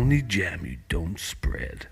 only jam you don't spread.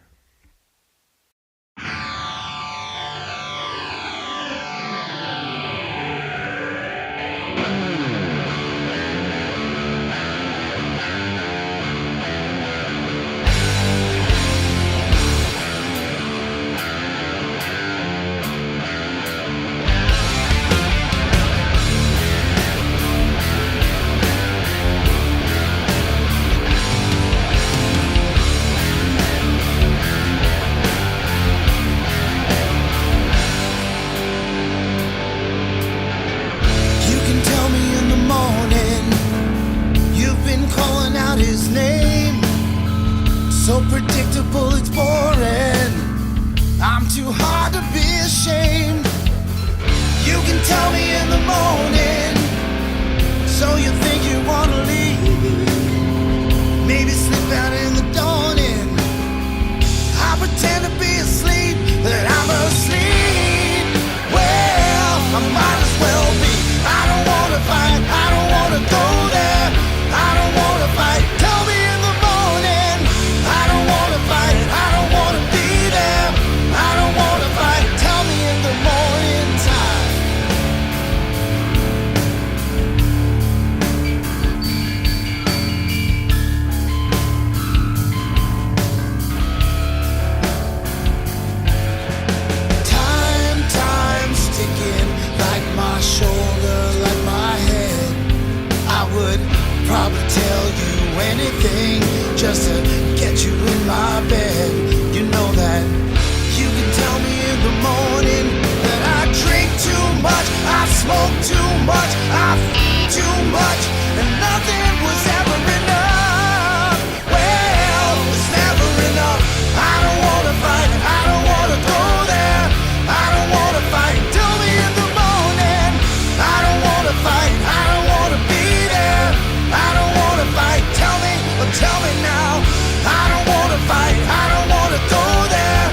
So predictable, it's boring. I'm too hard to be ashamed. You can tell me in the morning. So you think you wanna leave? Maybe slip out in the dawning. I pretend to be asleep, that I'm asleep. Well, I might as well be. I don't wanna fight, I don't wanna go there. I don't wanna fight. Tell me in the morning. I don't wanna fight, I don't wanna be there. I don't wanna fight, tell me in the morning time. Time's ticking, like my shoulder, like my head. I would probably tell you anything just to get you in my bed. You know that. You can tell me in the morning that I drink too much, I smoke too much, I too much, and nothing was ever enough. Well, it's never enough. I don't wanna fight, I don't wanna go there. I don't wanna fight. Tell me in the morning. I don't wanna fight, I don't wanna be there. I don't wanna fight. Tell me now. I don't wanna fight, I don't wanna go there.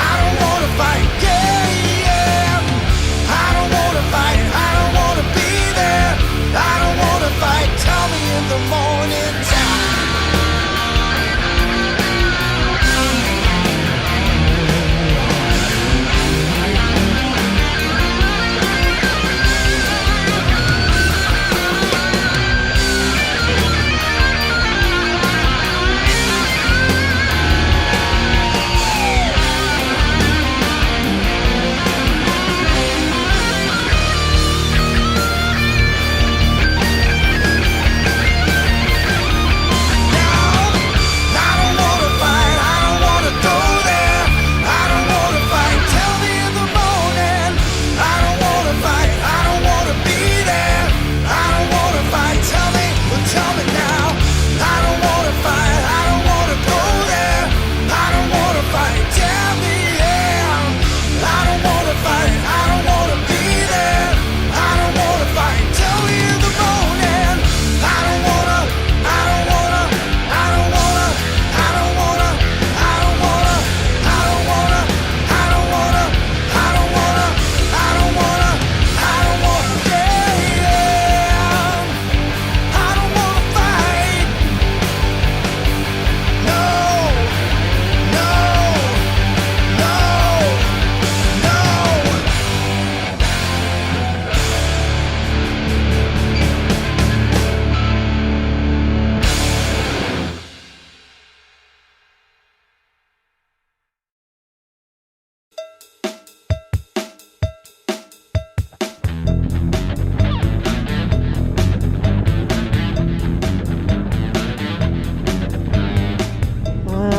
I don't wanna fight, yeah. I don't wanna fight, I don't wanna be there. I don't wanna fight, tell me in the morning time.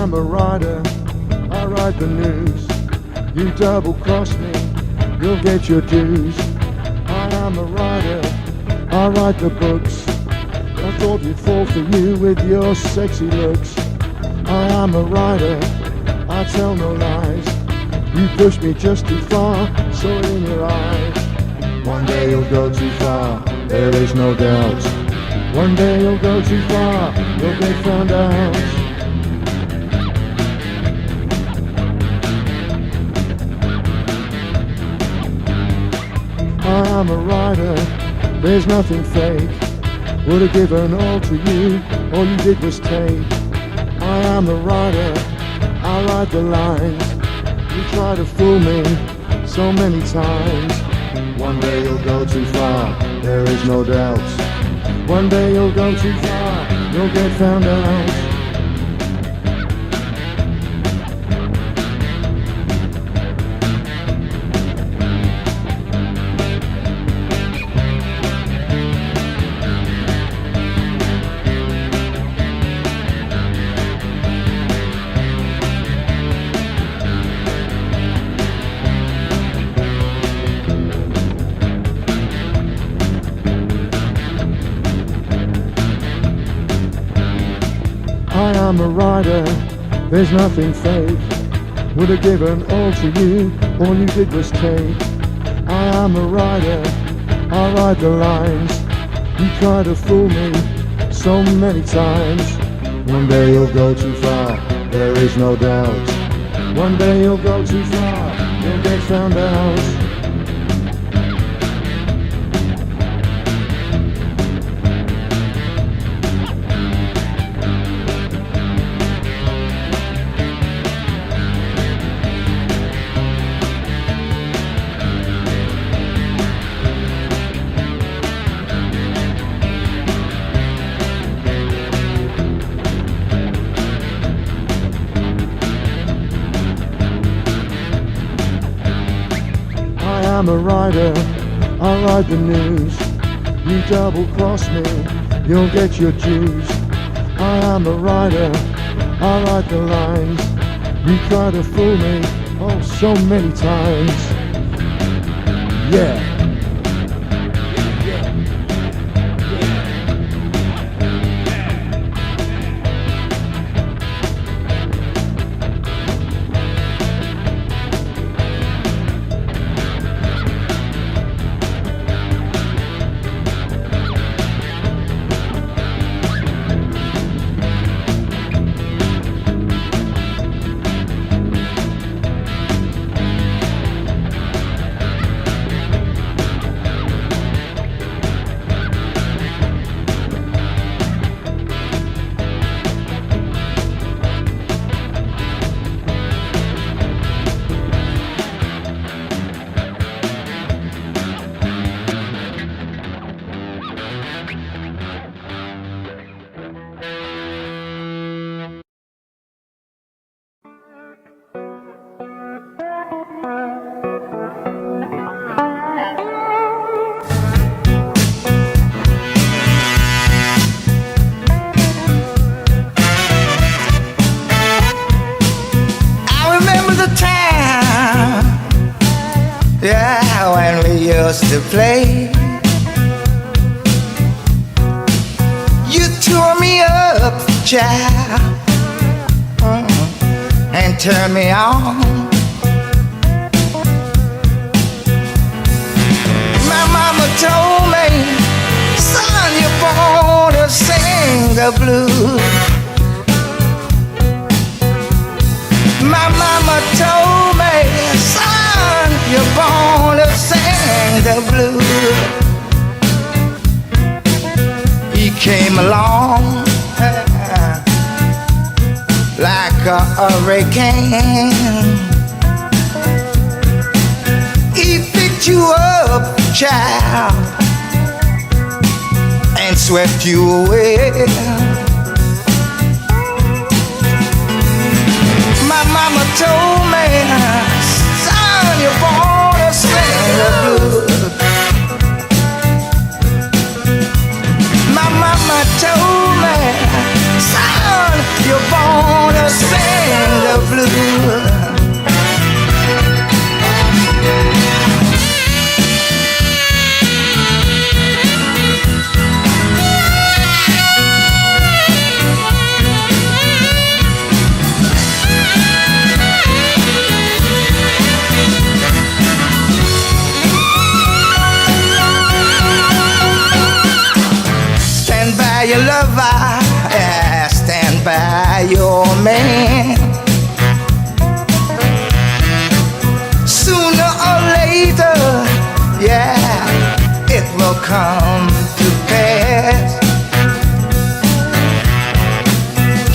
I'm a writer, I write the news. You double cross me, you'll get your dues. I am a writer, I write the books. I thought you'd fall for you with your sexy looks. I am a writer, I tell no lies. You push me just too far, saw it in your eyes. One day you'll go too far, there is no doubt. One day you'll go too far, you'll get found out. I'm a writer, there's nothing fake. Would have given all to you, all you did was take. I am a writer, I write the lines. You try to fool me so many times. One day you'll go too far, there is no doubt. One day you'll go too far, you'll get found out. I am a writer, there's nothing fake. Would have given all to you, all you did was take. I am a writer, I write the lines. You try to fool me so many times. One day you'll go too far, there is no doubt. One day you'll go too far, you'll get found out. I'm a writer, I write the news. You double cross me, you'll get your dues. I am a writer, I write the lines. You try to fool me, oh so many times. Yeah. Yeah, when we used to play, you tore me up, child, and turned me on. My mama told me, son, you're born to sing the blues. My mama told me, son, you're born to sing the blues. He came along like a hurricane. He picked you up, child, and swept you away. My mama told me, son, you're born to sing the blues. My mama told me, son, you're born to sing the blues. Your lover, yeah, stand by your man. Sooner or later, yeah, it will come to pass.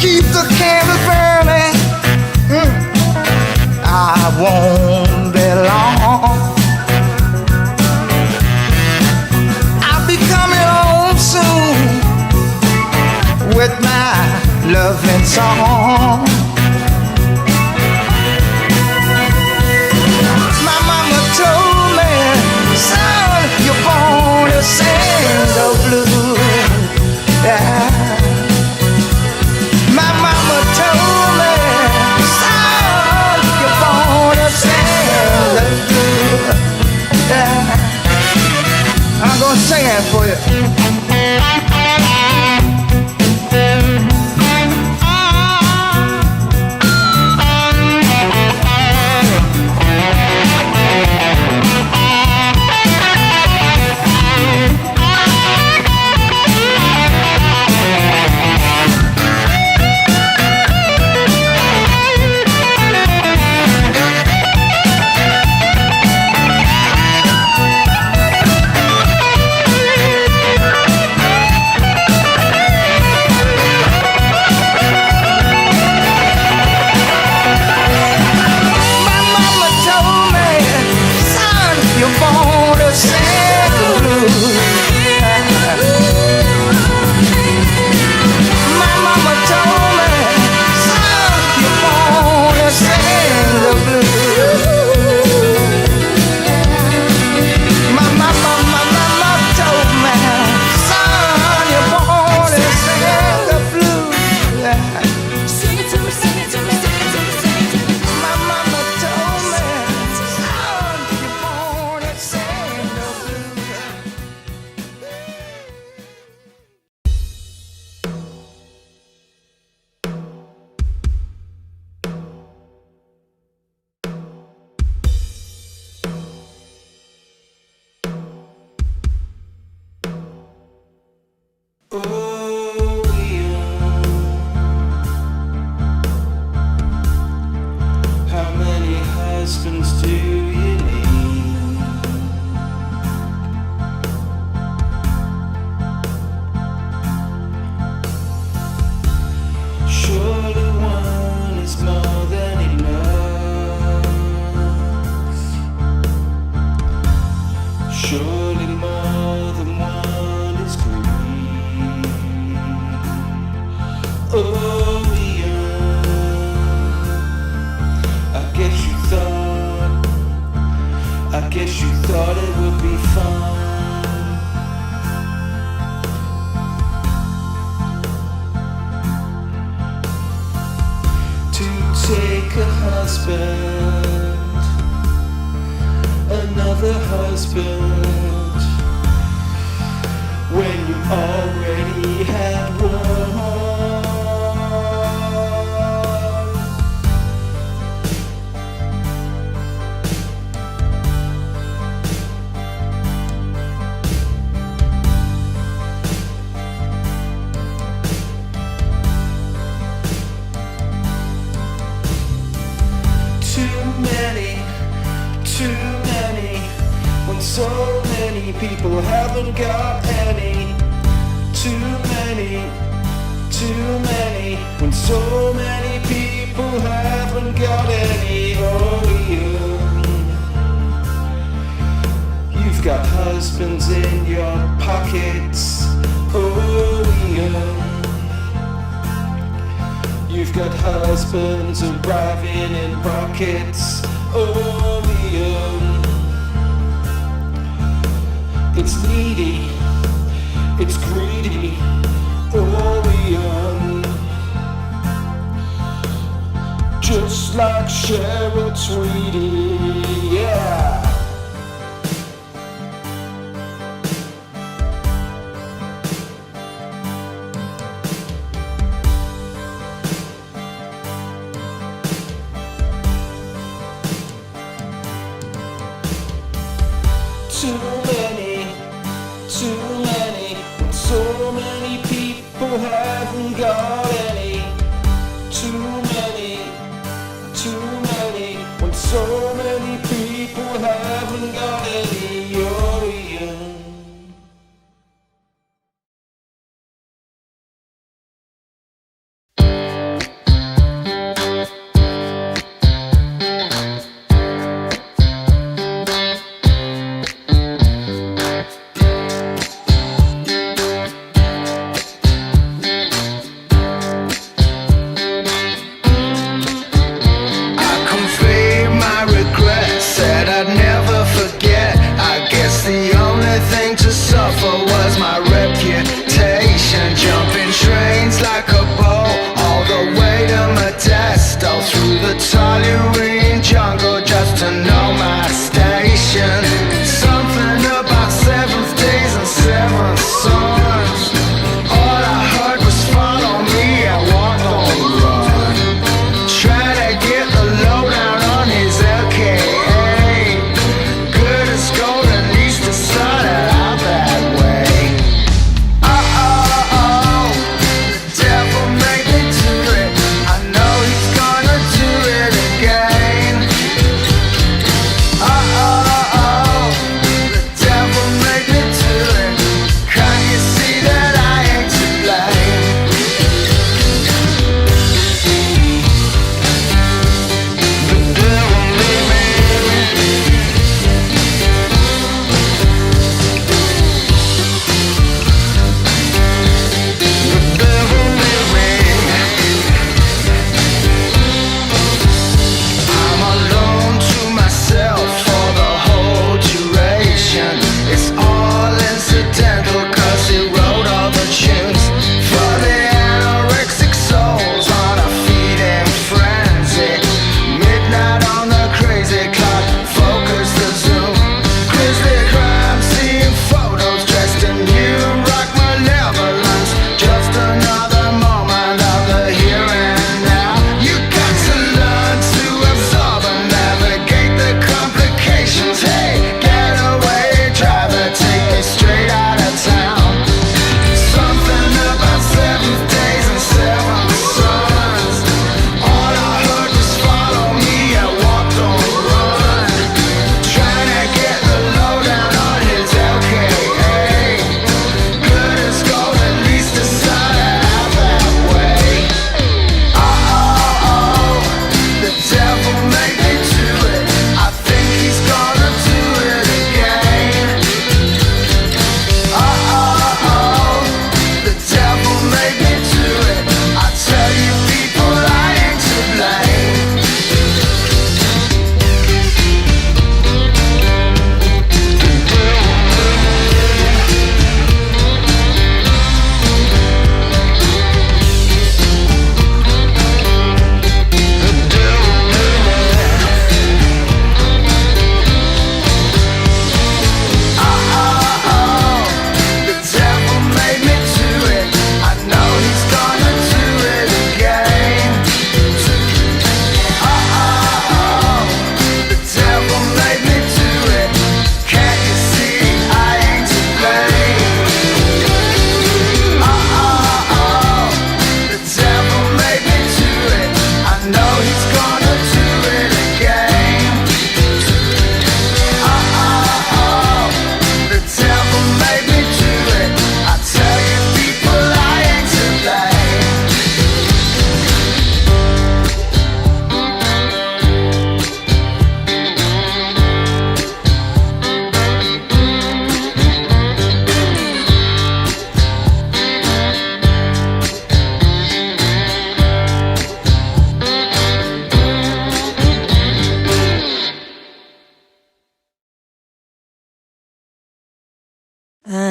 Keep the candle Oh, yeah. How many husbands do you need? Surely one is more than enough. Surely more than one is greed. Oh, yeah. I guess you thought it would be fun to take a husband, another husband, when you already had one. Too many, when so many people haven't got any. Too many, when so many people haven't got any. Oh, yeah. You've got husbands in your pockets. Oh, yeah. You've got husbands arriving in rockets. Oh, yeah. It's needy, it's greedy. Oh, yeah. Just like Cheryl Tweedy. Yeah. Too many, when so many people haven't got any. Too many, when so many people haven't got any. Oh, yeah. Said I'd never forget.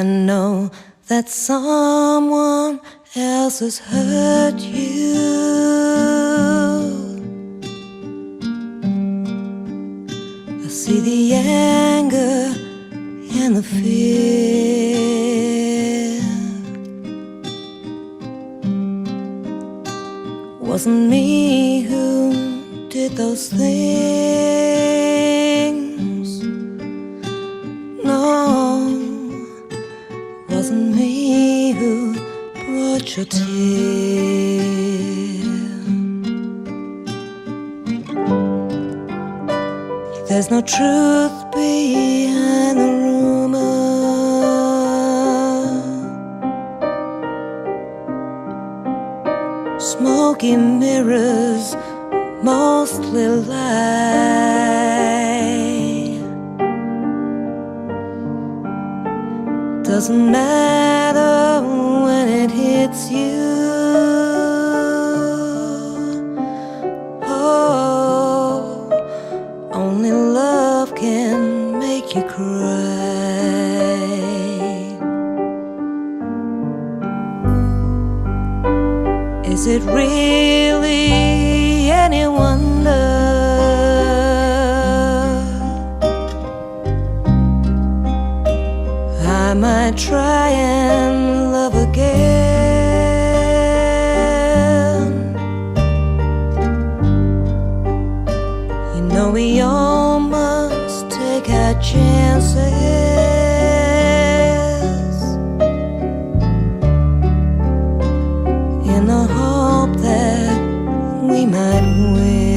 know that someone else has hurt you. I see the anger and the fear. Wasn't me who did those things. No, wasn't me who brought your tears. There's no truth behind the rumor. Smoky mirrors mostly lie. Doesn't matter when it hits you. Oh, only love can make you cry. Is it really any wonder I might try and love again? You know we all must take our chances in the hope that we might win.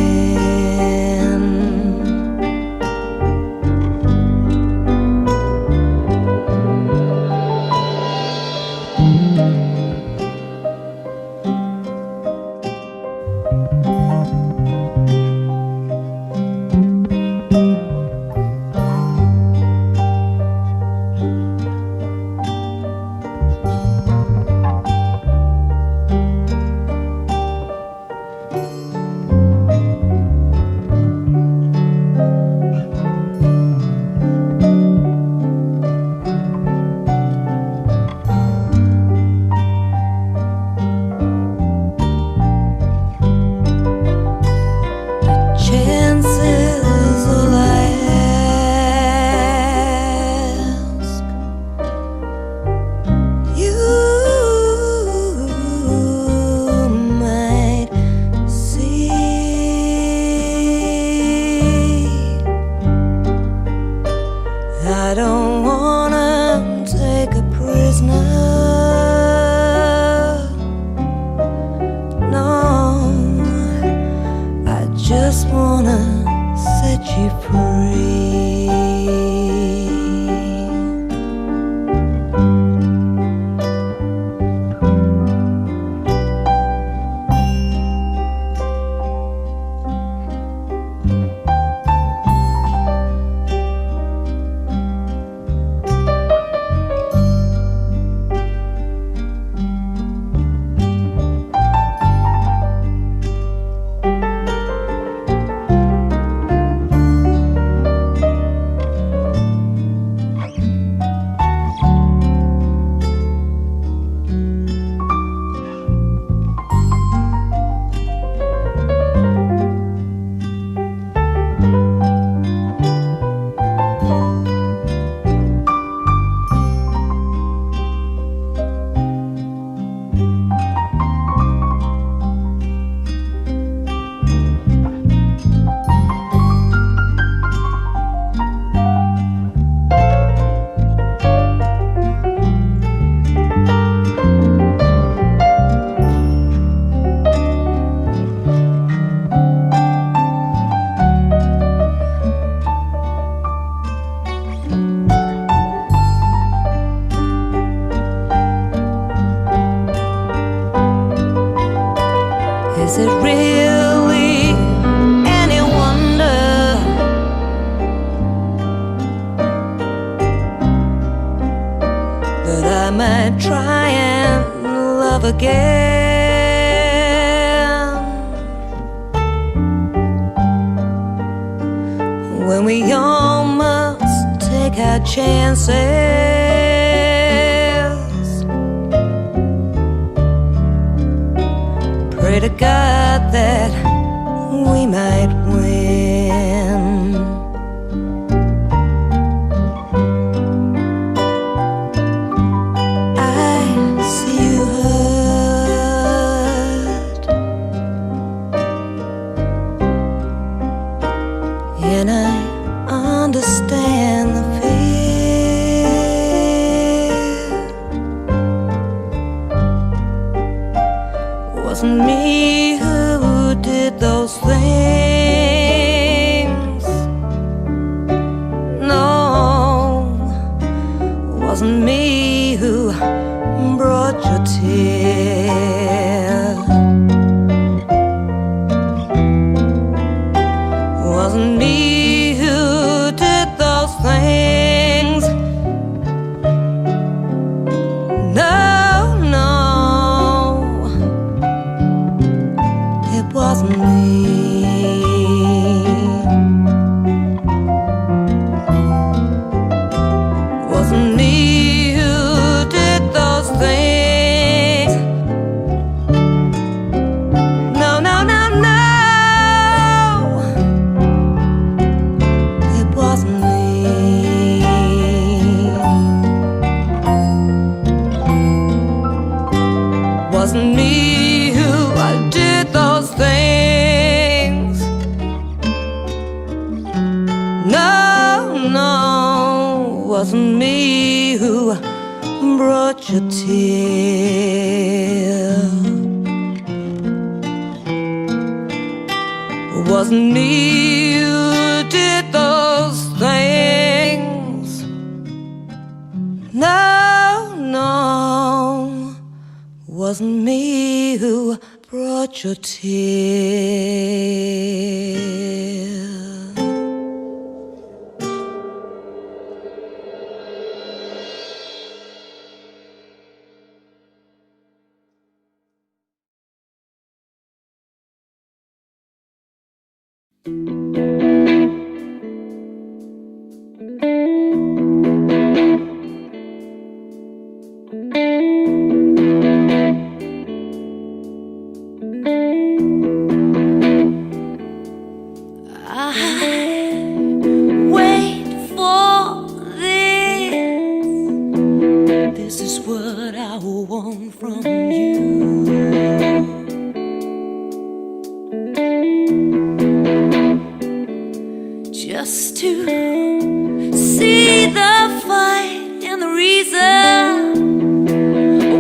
I don't wanna take a prisoner. No, I just wanna set you free. Is it really any wonder that I might try and love again when we all must take our chances pray to God that we might win. I see you hurt, and I understand the fear. Wasn't me who did those things. No, wasn't me who brought your tears. Wasn't me who did those things. No, no, it wasn't me. Wasn't me who did those things. No, no, no, no, it wasn't me. Wasn't me who did those things. No, no, wasn't me who brought your tears. Wasn't me who did those things. No, no, wasn't me who brought your tears. Wait for this. This is what I want from you. Just to see the fight and the reason.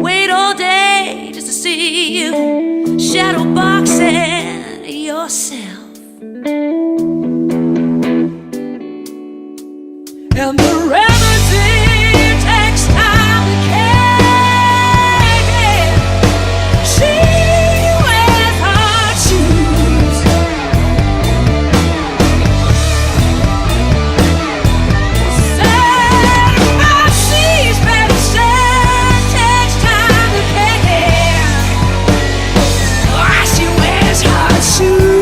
Wait all day just to see you shadow boxing yourself. And the remedy takes time to carry. She wears her shoes. Said my she's better said takes time to carry. Why she wears her shoes.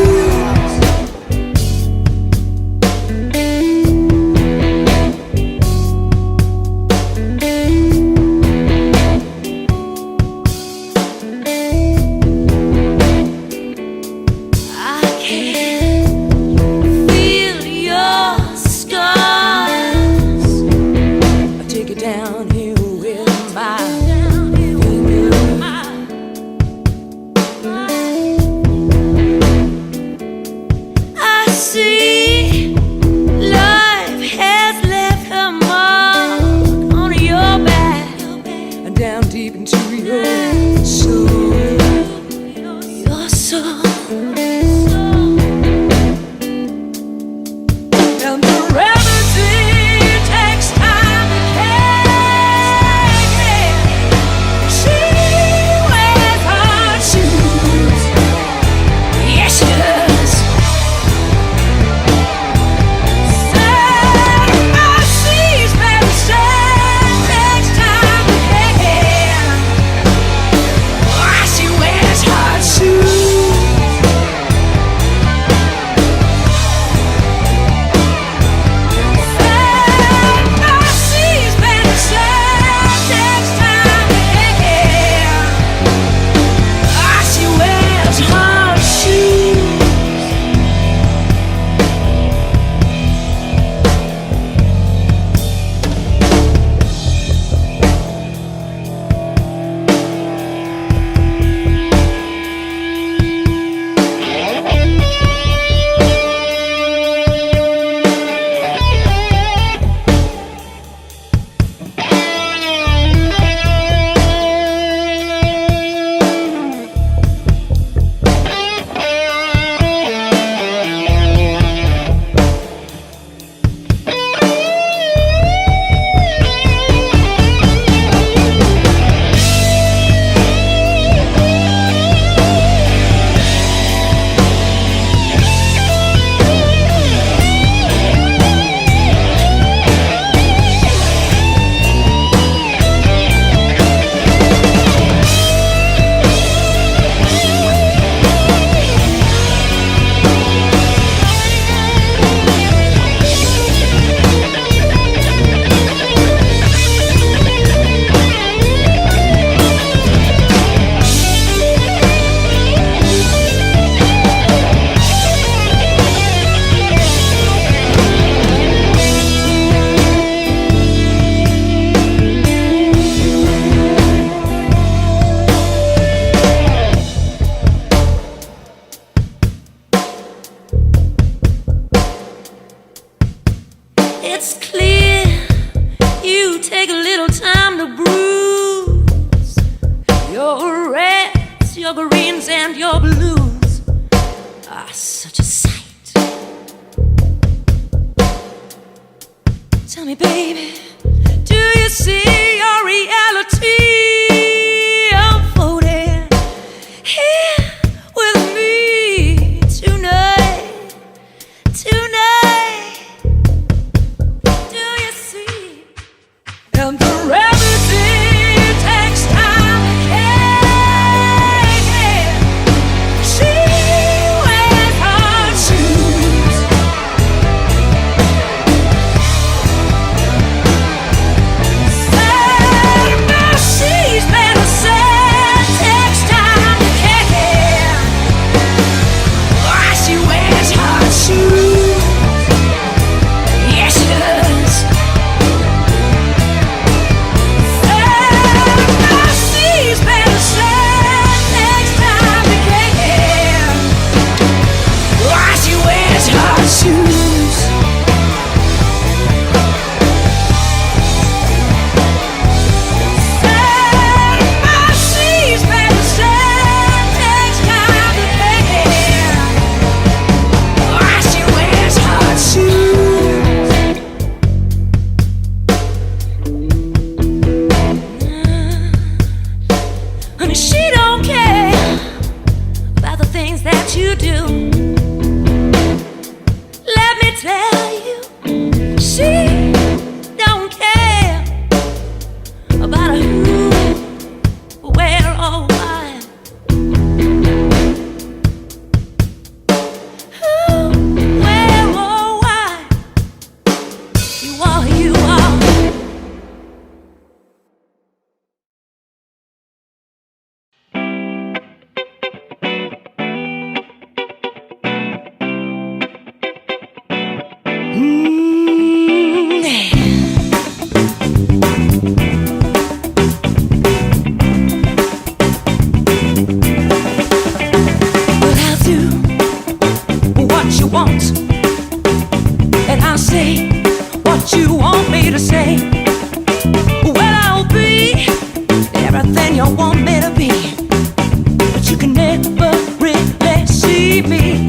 it's clear you take a little time to bruise your reds, your greens, and your blues are such a sight. Tell me, baby, do you see your reality unfolding here with me tonight? Tonight, do you see? And the remedy takes time to care. She wears her shoes. She's better said, takes time to care. Why she wears her shoes? Yes, she does. She's better said, takes time to care. Why she wears her shoes? She's better said, takes time to care. Why she wears her shoes? Honey, she don't care about the things that you do. Let me tell you, she don't care about who, where, or why. Who, where, or why. You are who you are. Well, I'll do what you want, and I'll say what you want me to say. Well, I'll be everything you want me to be, but you can never really see me.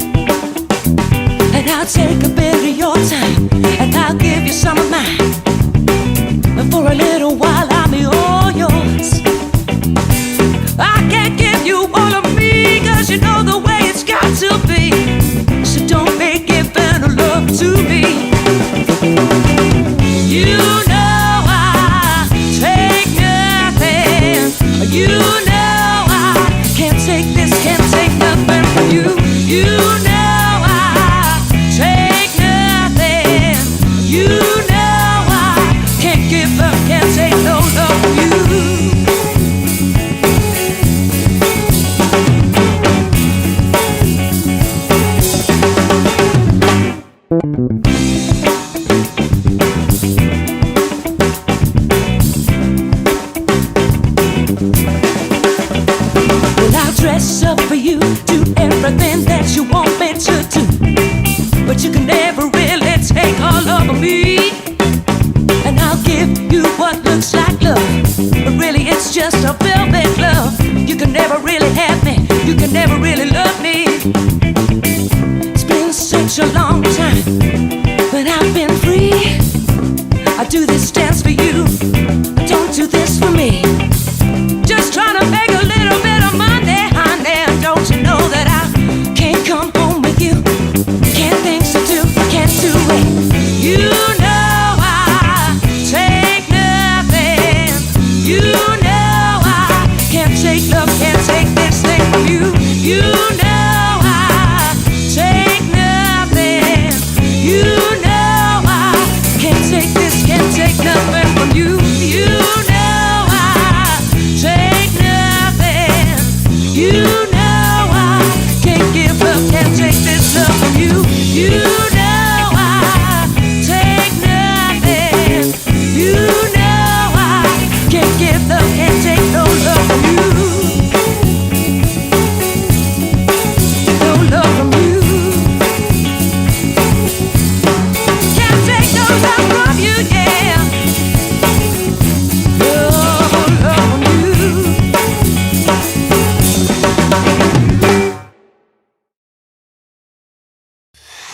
And I'll take a bit of your time, and I'll give you some of mine. And for a little while, I'll be all yours. I can't give you all of me, 'cause you know the way it's got to be. So don't be giving love to me.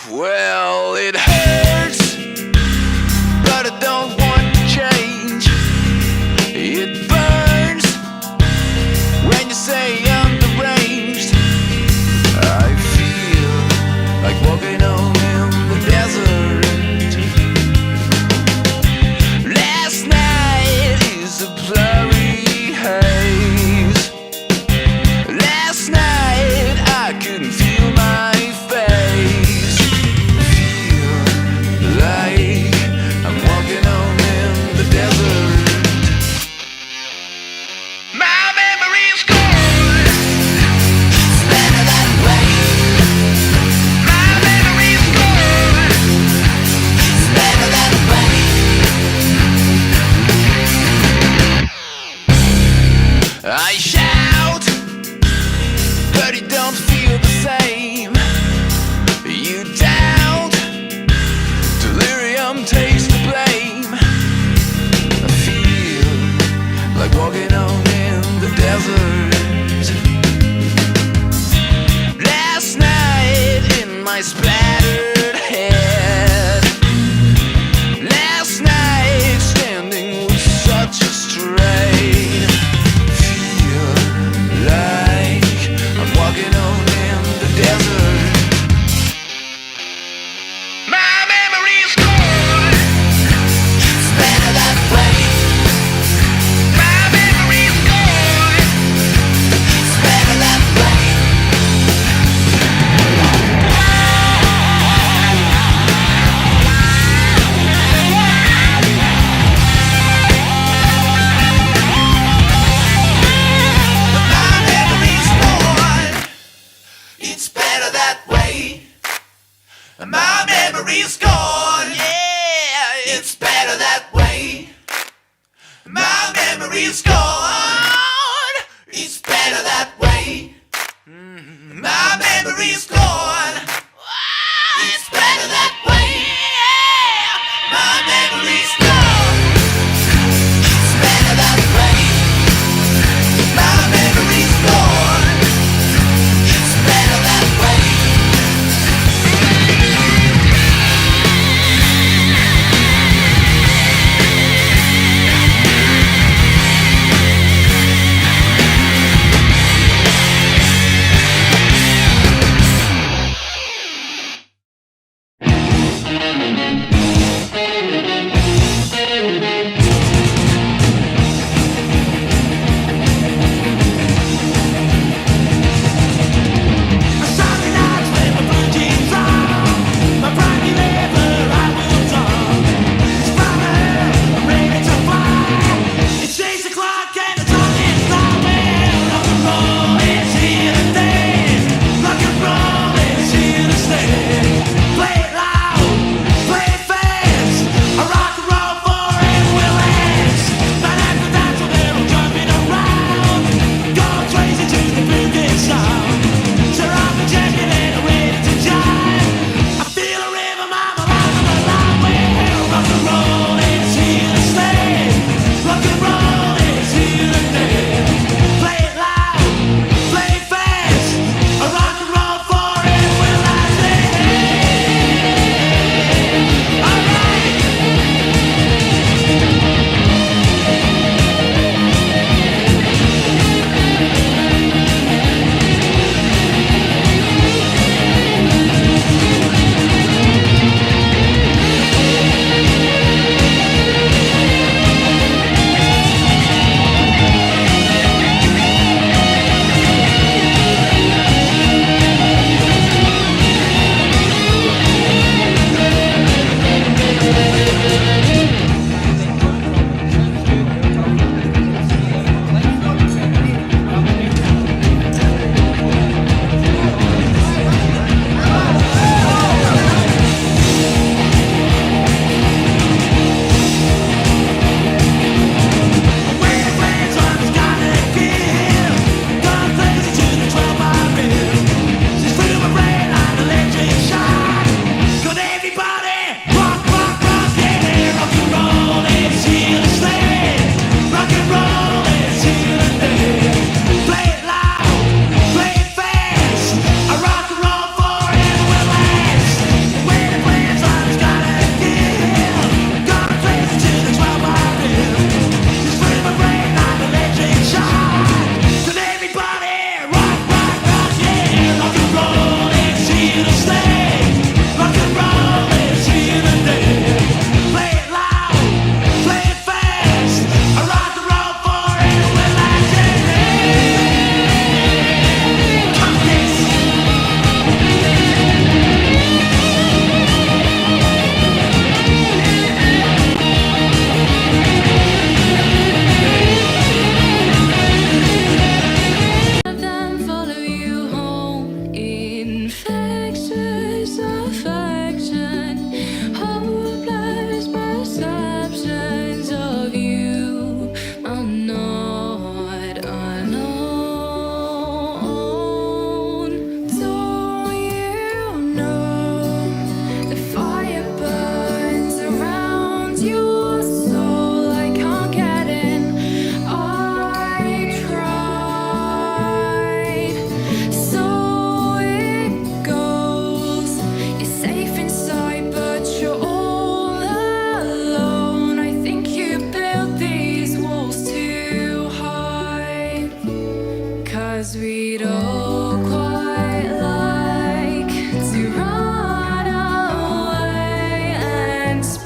Well, it hurts, but I don't want to change. It burns when you say I'm deranged. I feel like walking home in the desert. Last night is a blurry haze. Last night I couldn't feel my face. Feel like I'm walking home in the desert. My memory's gone. It's better that way. My memory's gone. It's better that way. I shout, but it don't feel the same. You doubt, delirium takes the blame. I feel like walking on in the desert. Last night in my splattered head. Last night standing with such a strain. Feel like I'm walking on in the desert. My memory's gone. It's better that way. My memory's gone. It's better that way. My memory's gone. It's better that way. My memory's gone. Yeah, it's better that way. My memory's gone. It's better that way. My memory's gone. It's better that way. My memory's gone. It's better that way. My memory's gone. It's better that way.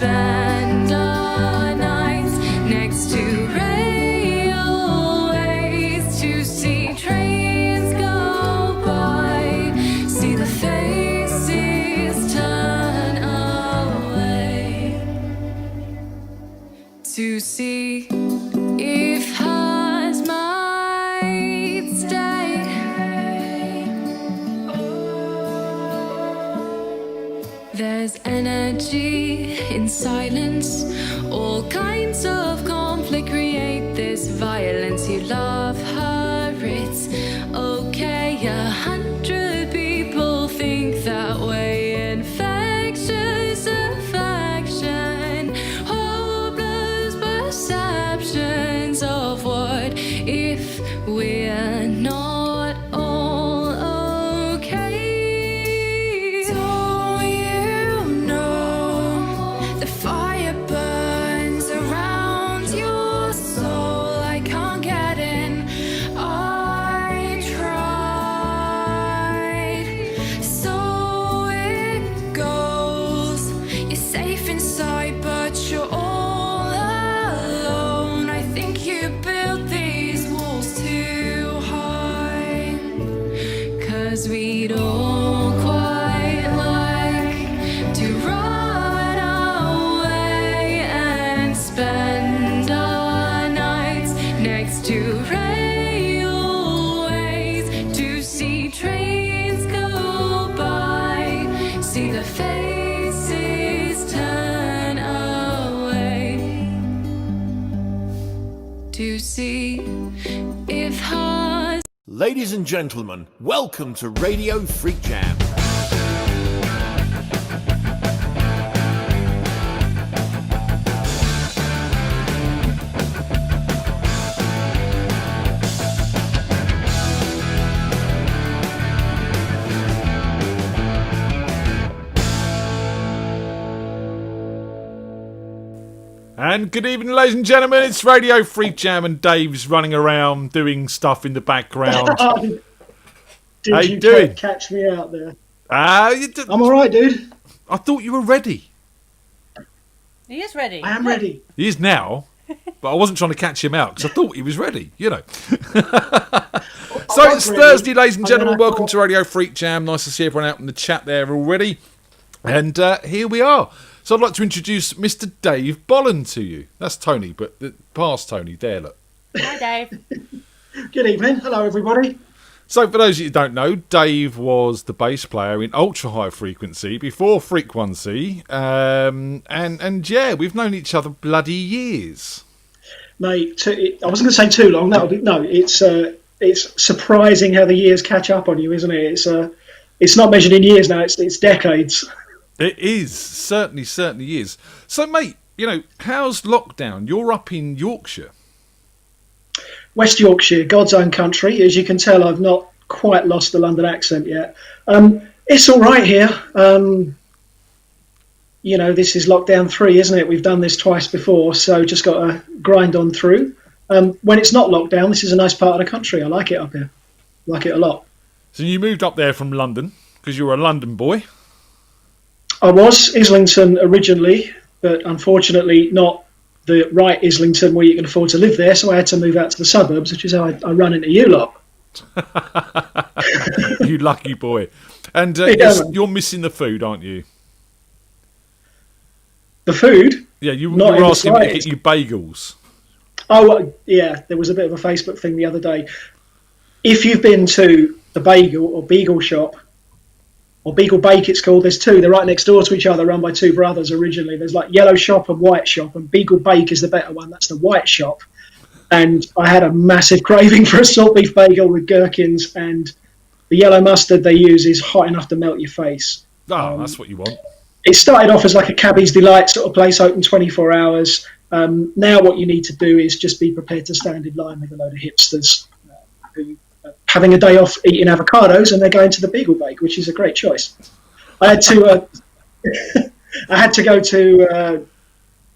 spend our nights next to railways to see trains go by, see the faces turn away, to see if hers might stay. There's energy in silence. All kinds of conflict create this violence. You love her, it's okay. 100 people think that way. Infectious affection, hopeless perceptions of what if we're not all okay. Don't you know the fire burns around your soul? I can't get in. I tried. So it goes. You're safe inside, but you're all alone. I think you built these walls too high, 'cause we'd all quite like to run away and spend our nights next to railways to see trains go by, see the faces turn away, to see if hearts. Ladies and gentlemen, welcome to Radio FreakJam. And good evening, ladies and gentlemen. It's Radio FreakJam, and Dave's running around doing stuff in the background. Did How you you doing? catch me out there? I'm I'm all right, dude. I thought you were ready. He is ready. I am ready. He is now, but I wasn't trying to catch him out because I thought he was ready, you know. So it's ready. Thursday, ladies and gentlemen. And then I Welcome to Radio FreakJam. Nice to see everyone out in the chat there already. And here we are. So I'd like to introduce Mr. Dave Bollon to you. That's Tony, but past Tony. There, look. Hi, Dave. Good evening. Hello, everybody. So for those of you who don't know, Dave was the bass player in Ultra High Frequency before Freak 1C. And yeah, we've known each other bloody years. Mate, I wasn't going to say too long. That would be no. It's surprising how the years catch up on you, isn't it? It's not measured in years now. It's decades. It is. Certainly is. So, mate, you know, how's lockdown? You're up in Yorkshire. West Yorkshire, God's own country. As you can tell, I've not quite lost the London accent yet. It's all right here. You know, this is lockdown 3, isn't it? We've done this twice before, so just got to grind on through. When it's not lockdown, this is a nice part of the country. I like it up here. Like it a lot. So you moved up there from London because you were a London boy. I was Islington originally, but unfortunately not the right Islington where you can afford to live there, so I had to move out to the suburbs, which is how I run into you lot. You lucky boy. And you're missing the food, aren't you? The food? Yeah, you Not were asking me to get you bagels. Oh, yeah, there was a bit of a Facebook thing the other day. If you've been to the bagel or beagle shop, or Beagle Bake it's called, there's two, they're right next door to each other, run by two brothers originally. There's like Yellow Shop and White Shop, and Beagle Bake is the better one, that's the White Shop. And I had a massive craving for a salt beef bagel with gherkins, and the yellow mustard they use is hot enough to melt your face. Oh, that's what you want. It started off as like a cabbie's delight sort of place, open 24 hours. Now what you need to do is just be prepared to stand in line with a load of hipsters who having a day off eating avocados, and they're going to the Beagle Bake, which is a great choice. I had to I had to go to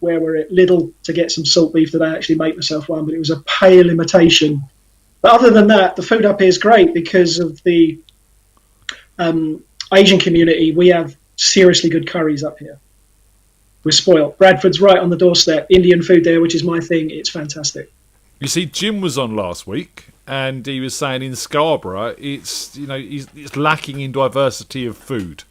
where we're at Lidl to get some salt beef that I actually make myself one, but it was a pale imitation. But other than that, the food up here is great because of the Asian community. We have seriously good curries up here. we're spoilt. Bradford's right on the doorstep. Indian food there, which is my thing. It's fantastic. You see, Jim was on last week, and he was saying in Scarborough, it's it's lacking in diversity of food.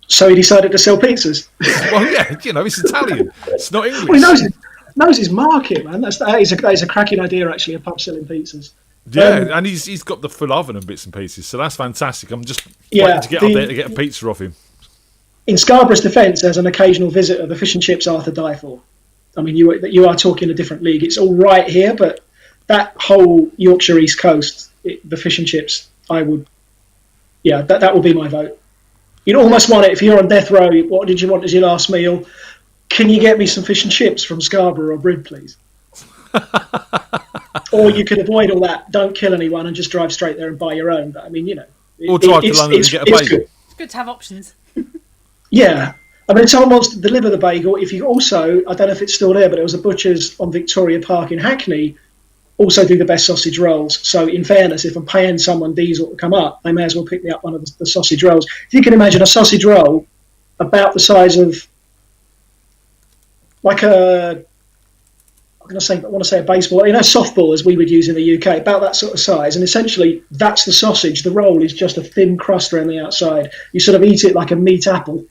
So he decided to sell pizzas. Well, yeah, it's Italian. It's not English. Well, he knows his market, man. That is a cracking idea, actually, a pub selling pizzas. Yeah, and he's got the full oven and bits and pieces, so that's fantastic. I'm just waiting to get up there to get a pizza off him. In Scarborough's defence, as an occasional visitor, the fish and chips are to die for. I mean, you are talking a different league. It's all right here, but that whole Yorkshire East Coast, the fish and chips, that would be my vote. You'd almost want it, if you're on death row, what did you want as your last meal? Can you get me some fish and chips from Scarborough or Brid, please? Or you could avoid all that, don't kill anyone and just drive straight there and buy your own. But I mean, or drive to London and get a bagel. It's good to have options. Yeah. I mean, if someone wants to deliver the bagel, if you also, I don't know if it's still there, but there was a butcher's on Victoria Park in Hackney, also do the best sausage rolls. So in fairness, if I'm paying someone diesel to come up, they may as well pick me up one of the sausage rolls. If you can imagine a sausage roll about the size of like I want to say a baseball, softball as we would use in the UK, about that sort of size. And essentially that's the sausage. The roll is just a thin crust around the outside. You sort of eat it like a meat apple.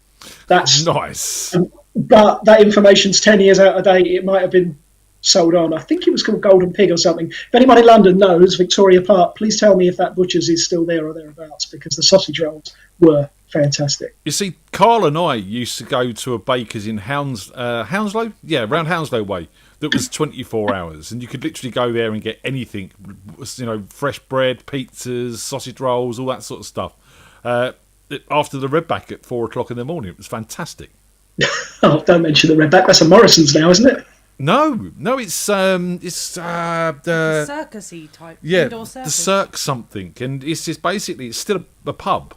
That's nice. But that information's 10 years out of date. It might have been sold on. I think it was called Golden Pig or something. If anyone in London knows Victoria Park, please tell me if that butcher's is still there or thereabouts, because the sausage rolls were fantastic. You see, Carl and I used to go to a baker's in Hounslow? Yeah, around Hounslow Way. That was 24 hours, and you could literally go there and get anything, fresh bread, pizzas, sausage rolls, all that sort of stuff. After the Redback at 4 o'clock in the morning, it was fantastic. Oh, don't mention the Redback. That's a Morrison's now, isn't it? No, it's the circusy type. Yeah, Indoor circus. the Cirque something, and it's just basically it's still a pub,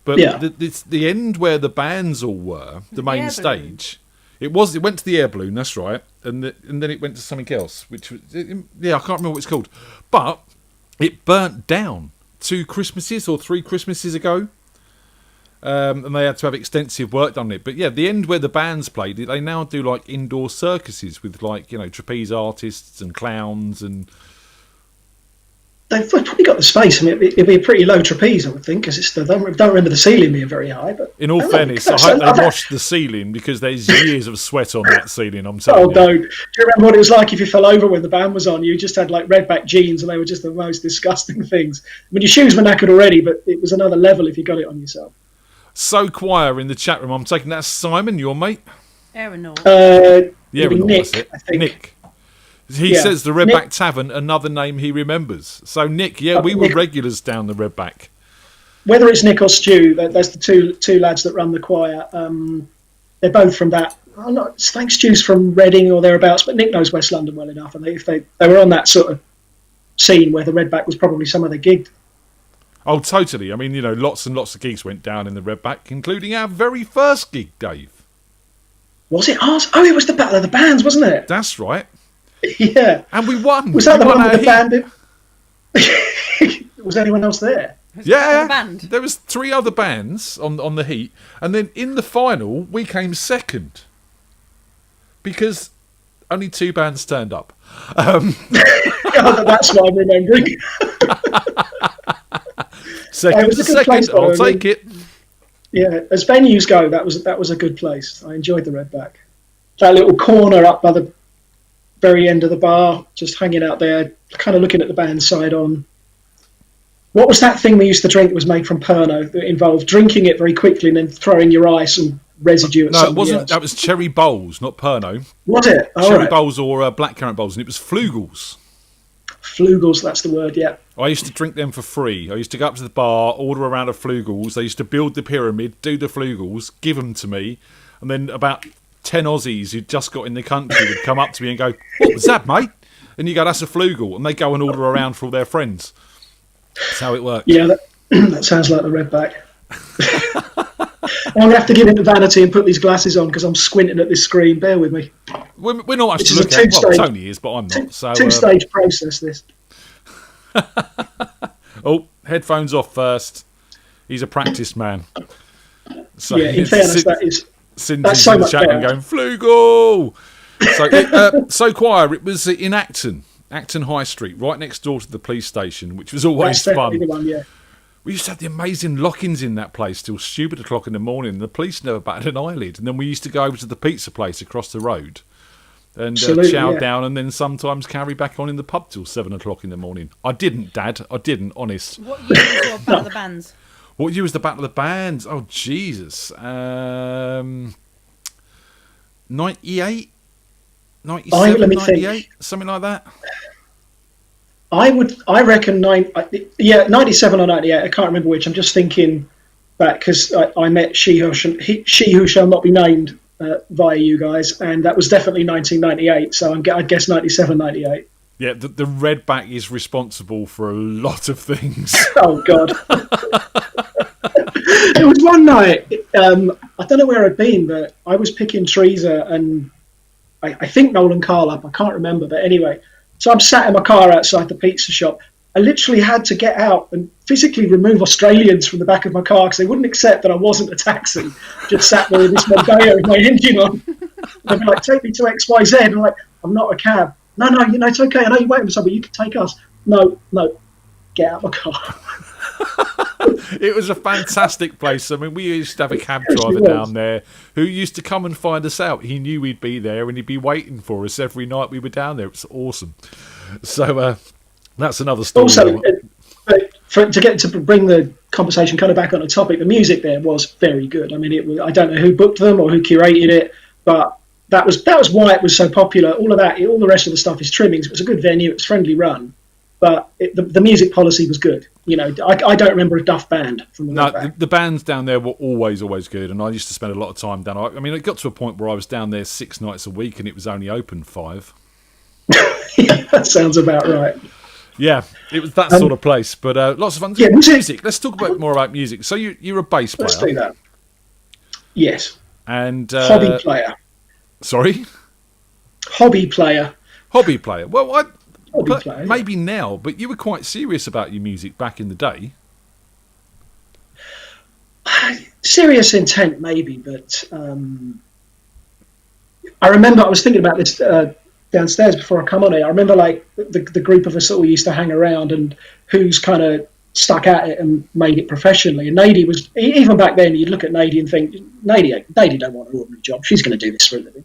but it's the end where the bands all were, the main stage. It went to the air balloon, that's right, and then it went to something else, which was, I can't remember what it's called, but it burnt down 2 Christmases or 3 Christmases ago. And they had to have extensive work done on it. But yeah, the end where the bands played, they now do like indoor circuses with trapeze artists and clowns and. They've probably got the space. I mean, it'd be a pretty low trapeze, I would think, because I don't remember the ceiling being very high. But in all fairness, I hope they washed the ceiling, because there's years of sweat on that ceiling. I'm telling you. Don't. Do you remember what it was like if you fell over when the band was on? You just had like Redback jeans, and they were just the most disgusting things. I mean, your shoes were knackered already, but it was another level if you got it on yourself. So Choir in the chat room. I'm taking that. Simon, your mate. Aeronaut. Nick, I think. Nick. He says the Redback Tavern, another name he remembers. So, Nick, we were regulars down the Redback. Whether it's Nick or Stu, there's the two lads that run the choir. They're both from that. I think Stu's from Reading or thereabouts, but Nick knows West London well enough. And they were on that sort of scene where the Redback was probably some of their gig. Oh, totally. I mean, lots and lots of gigs went down in the Redback, including our very first gig, Dave. Was it ours? Oh, it was the Battle of the Bands, wasn't it? That's right. Yeah. And we won. Was that the one with the band? Was anyone else there? Yeah. There was 3 other bands on the heat. And then in the final, we came second. Because only 2 bands turned up. That's what I'm remembering. Second to second, I'll take it. Yeah, as venues go, that was a good place. I enjoyed the Redback. That little corner up by the very end of the bar, just hanging out there, kind of looking at the band side on. What was that thing we used to drink that was made from Pernod that involved drinking it very quickly and then throwing your ice and residue at something? No, it wasn't. Else? That was Cherry Bowls, not Pernod. Was it? Cherry Bowls or blackcurrant bowls, and it was Flugels. Flugels, that's the word, yeah. I used to drink them for free. I used to go up to the bar, order a round of Flugels. They used to build the pyramid, do the Flugels, give them to me, and then about 10 Aussies who'd just got in the country would come up to me and go, "What was that, mate?" And you go, "That's a Flugel," and they go and order around for all their friends. That's how it works. Yeah, that sounds like the Redback. I'm going to have to give into vanity and put these glasses on because I'm squinting at this screen. Bear with me. We're not much to look at. Well, Tony is, but I'm not. So, two-stage process, this. Oh, headphones off first. He's a practiced man. So yeah, in fairness, that's so in the much chat better. and going Flugel. So choir. It was in Acton High Street, right next door to the police station, which was always That's fun. definitely the one, yeah. We used to have the amazing lock-ins in that place till stupid o'clock in the morning. The police never batted an eyelid. And then we used to go over to the pizza place across the road and chow down, and then sometimes carry back on in the pub till 7 o'clock in the morning. I didn't, Dad. I didn't, honest. What year was your Battle of the Bands? What year was the Battle of the Bands? Oh, Jesus. 98? 97, let me 98? think. Something like that? I reckon 97 or 98. I can't remember which. I'm just thinking back because I met she who shall not be named via you guys, and that was definitely 1998. So I'd guess 97, 98. Yeah, the redback is responsible for a lot of things. Oh God! It was one night. I don't know where I'd been, but I was picking Teresa and I think Nolan Carl up. I can't remember, but anyway. So I'm sat in my car outside the pizza shop. I literally had to get out and physically remove Australians from the back of my car because they wouldn't accept that I wasn't a taxi. Just sat there with this Mondeo with my engine on. They'd be like, take me to XYZ. And I'm like, I'm not a cab. No, it's okay. I know you're waiting for somebody. You can take us. No, get out of my car. It was a fantastic place. I mean, we used to have a cab driver down there who used to come and find us out. He knew we'd be there and he'd be waiting for us every night we were down there. It was awesome. So that's another story. Also, to bring the conversation kind of back on the topic, the music there was very good. I mean, I don't know who booked them or who curated it, but that was why it was so popular. All the rest of the stuff is trimmings. It was a good venue. It was friendly run. But the music policy was good. You know, I don't remember a Duff band from the back. The bands down there were always good, and I used to spend a lot of time down. I mean, it got to a point where I was down there 6 nights a week, and it was only open 5. Yeah, that sounds about right. Yeah, it was that sort of place. But lots of fun. Yeah, music. Let's talk more about music. So you're a bass player. Let's do that. Yes. And hobby player. Sorry. Hobby player. Hobby player. Well, player, maybe now, but you were quite serious about your music back in the day. Serious intent, maybe, but I remember I was thinking about this downstairs before I come on here. I remember like the group of us that we used to hang around and who's kind of stuck at it and made it professionally. And Nadie was, even back then, you'd look at Nadie and think, Nadie don't want an ordinary job. She's going to do this for a living.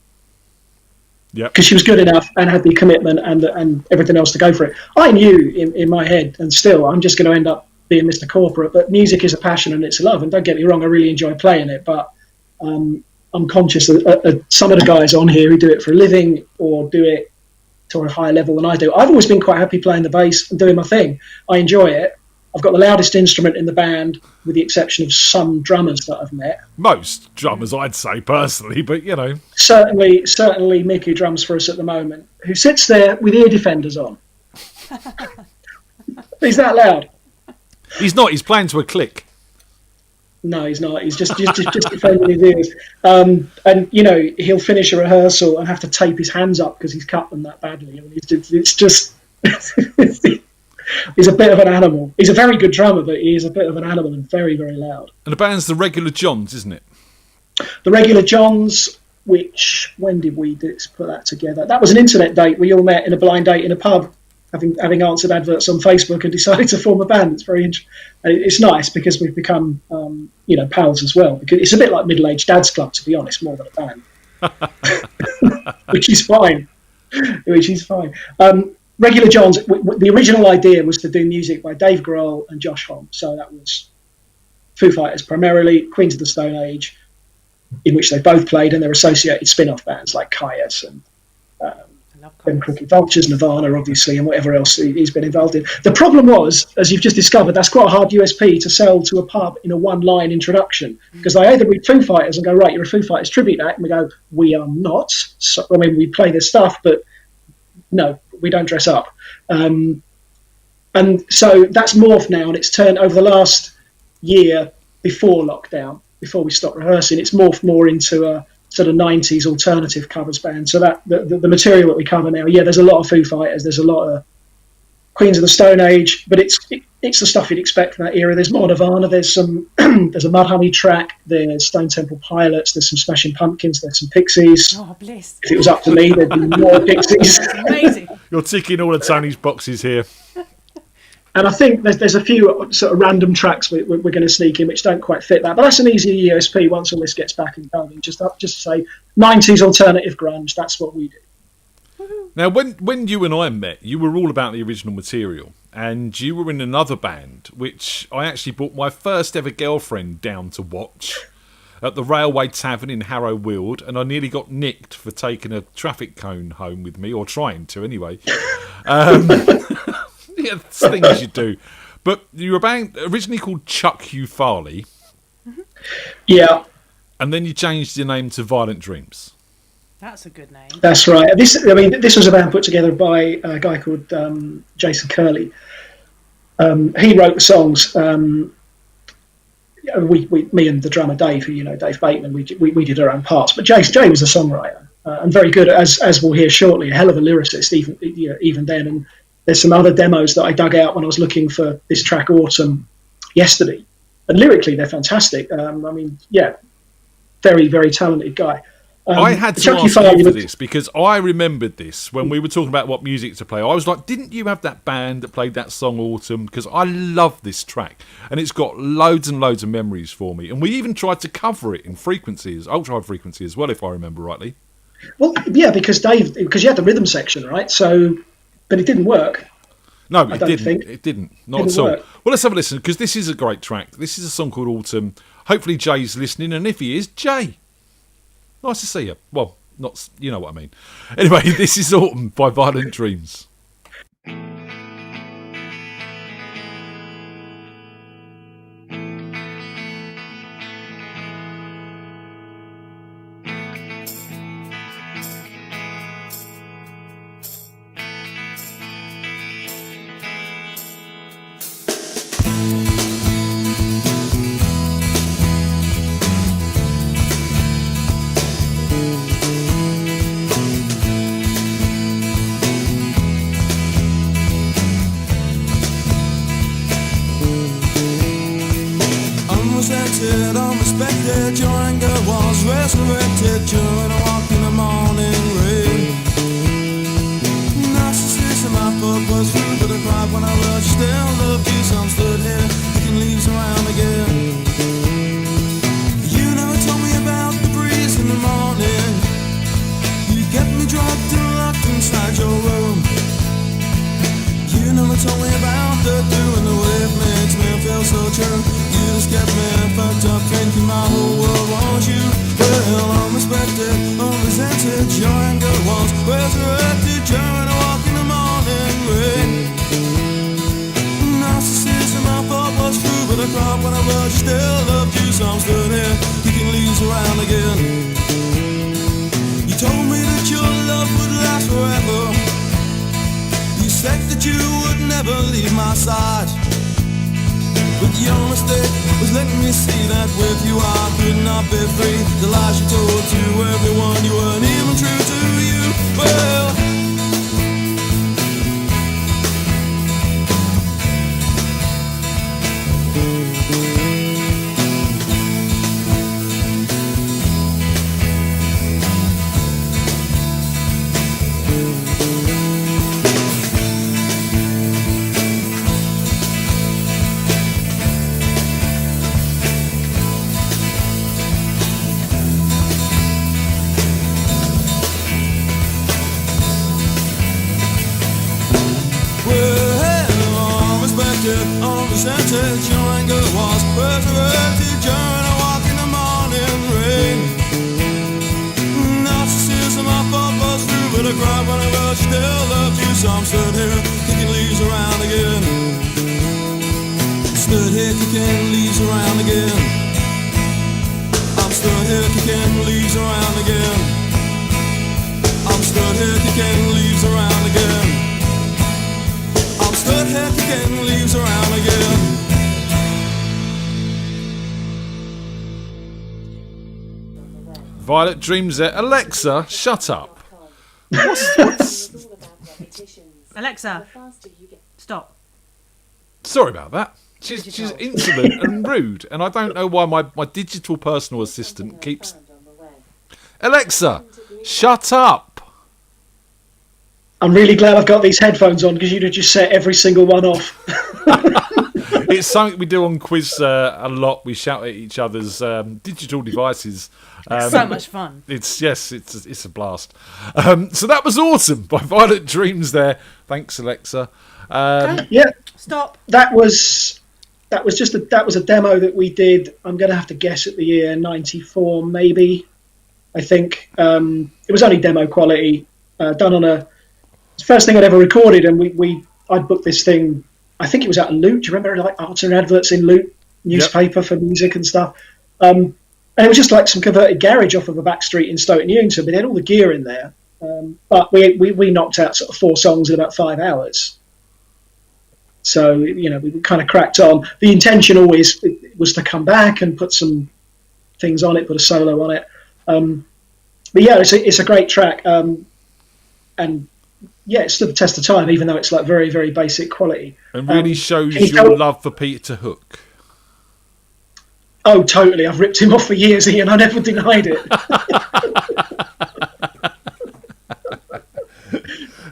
Yeah, because she was good enough and had the commitment and everything else to go for it. I knew in my head, and still, I'm just going to end up being Mr. Corporate. But music is a passion and it's a love. And don't get me wrong, I really enjoy playing it. But I'm conscious that some of the guys on here who do it for a living or do it to a higher level than I do. I've always been quite happy playing the bass and doing my thing. I enjoy it. I've got the loudest instrument in the band, with the exception of some drummers that I've met. Most drummers, I'd say, personally, but, you know. Certainly Mick, who drums for us at the moment, who sits there with ear defenders on. He's that loud. He's not. He's playing to a click. No, he's not. He's just defending his ears. And, you know, he'll finish a rehearsal and have to tape his hands up because he's cut them that badly. I mean, it's just... He's a bit of an animal. He's a very good drummer, but he is a bit of an animal and very, very loud. And the band's the Regular Johns, isn't it? The Regular Johns, which, when did we put that together? That was an internet date. We all met in a blind date in a pub, having answered adverts on Facebook and decided to form a band. It's very interesting. And it's nice because we've become, pals as well. Because it's a bit like middle-aged dad's club, to be honest, more than a band. Which is fine. Regular Johns, the original idea was to do music by Dave Grohl and Josh Homme. So that was Foo Fighters primarily, Queens of the Stone Age, in which they both played, and their associated spin-off bands like Caius and Them Crooked Vultures, Nirvana, obviously, and whatever else he's been involved in. The problem was, as you've just discovered, that's quite a hard USP to sell to a pub in a one-line introduction, because they either read Foo Fighters and go, right, you're a Foo Fighters tribute act, and we go, we are not. So, I mean, we play this stuff, but no, we don't dress up. And so that's morphed now, and it's turned over the last year before lockdown, before we stopped rehearsing, it's morphed more into a sort of 90s alternative covers band. So that the material that we cover now, there's a lot of Foo Fighters, there's a lot of Queens of the Stone Age, but it's the stuff you'd expect from that era. There's more Nirvana, there's some there's a Mudhoney track, there's Stone Temple Pilots, there's some Smashing Pumpkins, there's some Pixies. Oh, bliss. If it was up to me, there'd be more Pixies. That's amazing. You're ticking all of Tony's boxes here. And I think there's a few sort of random tracks we're going to sneak in which don't quite fit that, but that's an easy USP once all this gets back and going. Just say 90s alternative grunge. That's what we do. Now, when you and I met, you were all about the original material, and you were in another band, which I actually brought my first ever girlfriend down to watch at the Railway Tavern in Harrow Weald, and I nearly got nicked for taking a traffic cone home with me, or trying to anyway. Yeah, it's things you do. But you were a band originally called Chuck Hugh Farley. Yeah. And then you changed your name to Violent Dreams. That's a good name. That's right. This was a band put together by a guy called Jason Curley. He wrote the songs. Me and the drummer Dave, who you know, Dave Bateman, we did our own parts. But Jay was a songwriter and very good, as we'll hear shortly, a hell of a lyricist even then. And there's some other demos that I dug out when I was looking for this track Autumn yesterday. And lyrically, they're fantastic. Very, very talented guy. I had to ask you for this because I remembered this when we were talking about what music to play. I was like, didn't you have that band that played that song Autumn? Because I love this track and it's got loads and loads of memories for me. And we even tried to cover it in frequencies, ultra high frequency as well, if I remember rightly. Well, yeah, because you had the rhythm section, right? So, but it didn't work. No, it didn't. It didn't. Not at all. Well, let's have a listen because this is a great track. This is a song called Autumn. Hopefully Jay's listening, and if he is, Jay, nice to see you. Well, not, you know what I mean. Anyway, this is Autumn by Violent Dreams. Unrespected, your anger was resurrected during a walk in the morning rain. Narcissism, I thought was rude, but I cried when I rushed. Still loved you, so I'm stood here, picking leaves around again. You never told me about the breeze in the morning. You kept me drugged and locked inside your room. You never told me about the dew and the way it makes me feel so true. You just kept me fucked up, thinking my whole world wants you. Well, unrespected, unresented, your anger was resurrected during a walk in the morning rain. Narcissism I thought was true, but I cried when I rushed. Still loved you, so I'm stood here, kicking leaves around again. You told me that your love would last forever. You said that you would never leave my side. But your mistake was letting me see that with you I could not be free. The lies you told to everyone, you weren't even true to you. Well, unresented, your anger was resurrected during a walk in the morning rain. Narcissism I thought was true, but I cried when I rushed. Still loved you, so I'm stood here, kicking leaves around again. Stood here, kicking leaves around again. I'm stood here, kicking leaves around again. I'm stood here, kicking leaves around again. Stood here kicking leaves around again. Violet Dreams there. Alexa, shut up. What's Alexa, Stop. Sorry about that. She's insolent and rude, and I don't know why my digital personal assistant keeps... Alexa, shut up. I'm really glad I've got these headphones on, because you'd have just set every single one off. It's something we do on Quiz a lot. We shout at each other's digital devices. So much fun. It's a blast. So that was Autumn by Violet Dreams there. Thanks, Alexa. Yeah. Stop. That was a demo that we did. I'm going to have to guess at the year 94, maybe. I think it was only demo quality, done on the first thing I'd ever recorded, and I'd booked this thing. I think it was out of Loot. Do you remember, like, arts and adverts in Loot newspaper for music and stuff? And it was just like some converted garage off of a back street in Stoke Newington, but they had all the gear in there. But we knocked out sort of 4 songs in about 5 hours. So, we kind of cracked on. The intention always was to come back and put some things on it, put a solo on it. But yeah, it's a great track. And yeah, it stood the test of time, even though it's like very, very basic quality. And really shows your love for Peter Hook. Oh, totally. I've ripped him off for years, Ian. I never denied it.